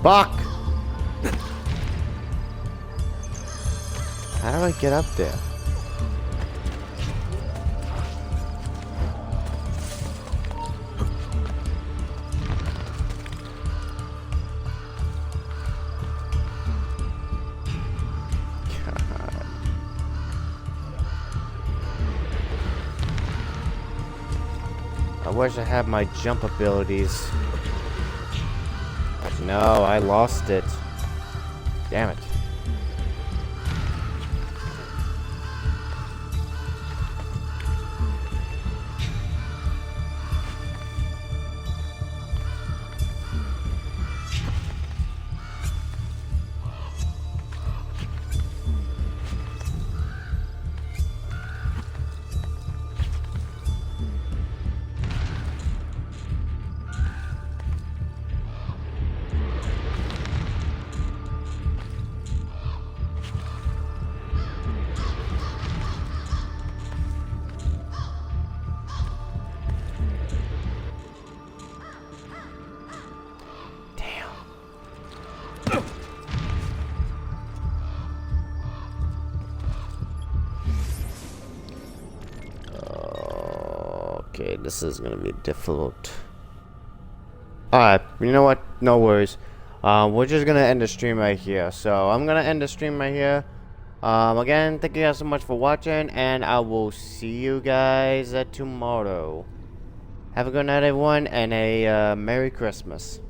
Fuck! How do I get up there? God. I wish I had my jump abilities. No, I lost it. Damn it. Okay, this is gonna be difficult. Alright, you know what? No worries. We're just gonna end the stream right here. So I'm gonna end the stream right here. Again, thank you guys so much for watching, and I will see you guys tomorrow. Have a good night, everyone, and a Merry Christmas.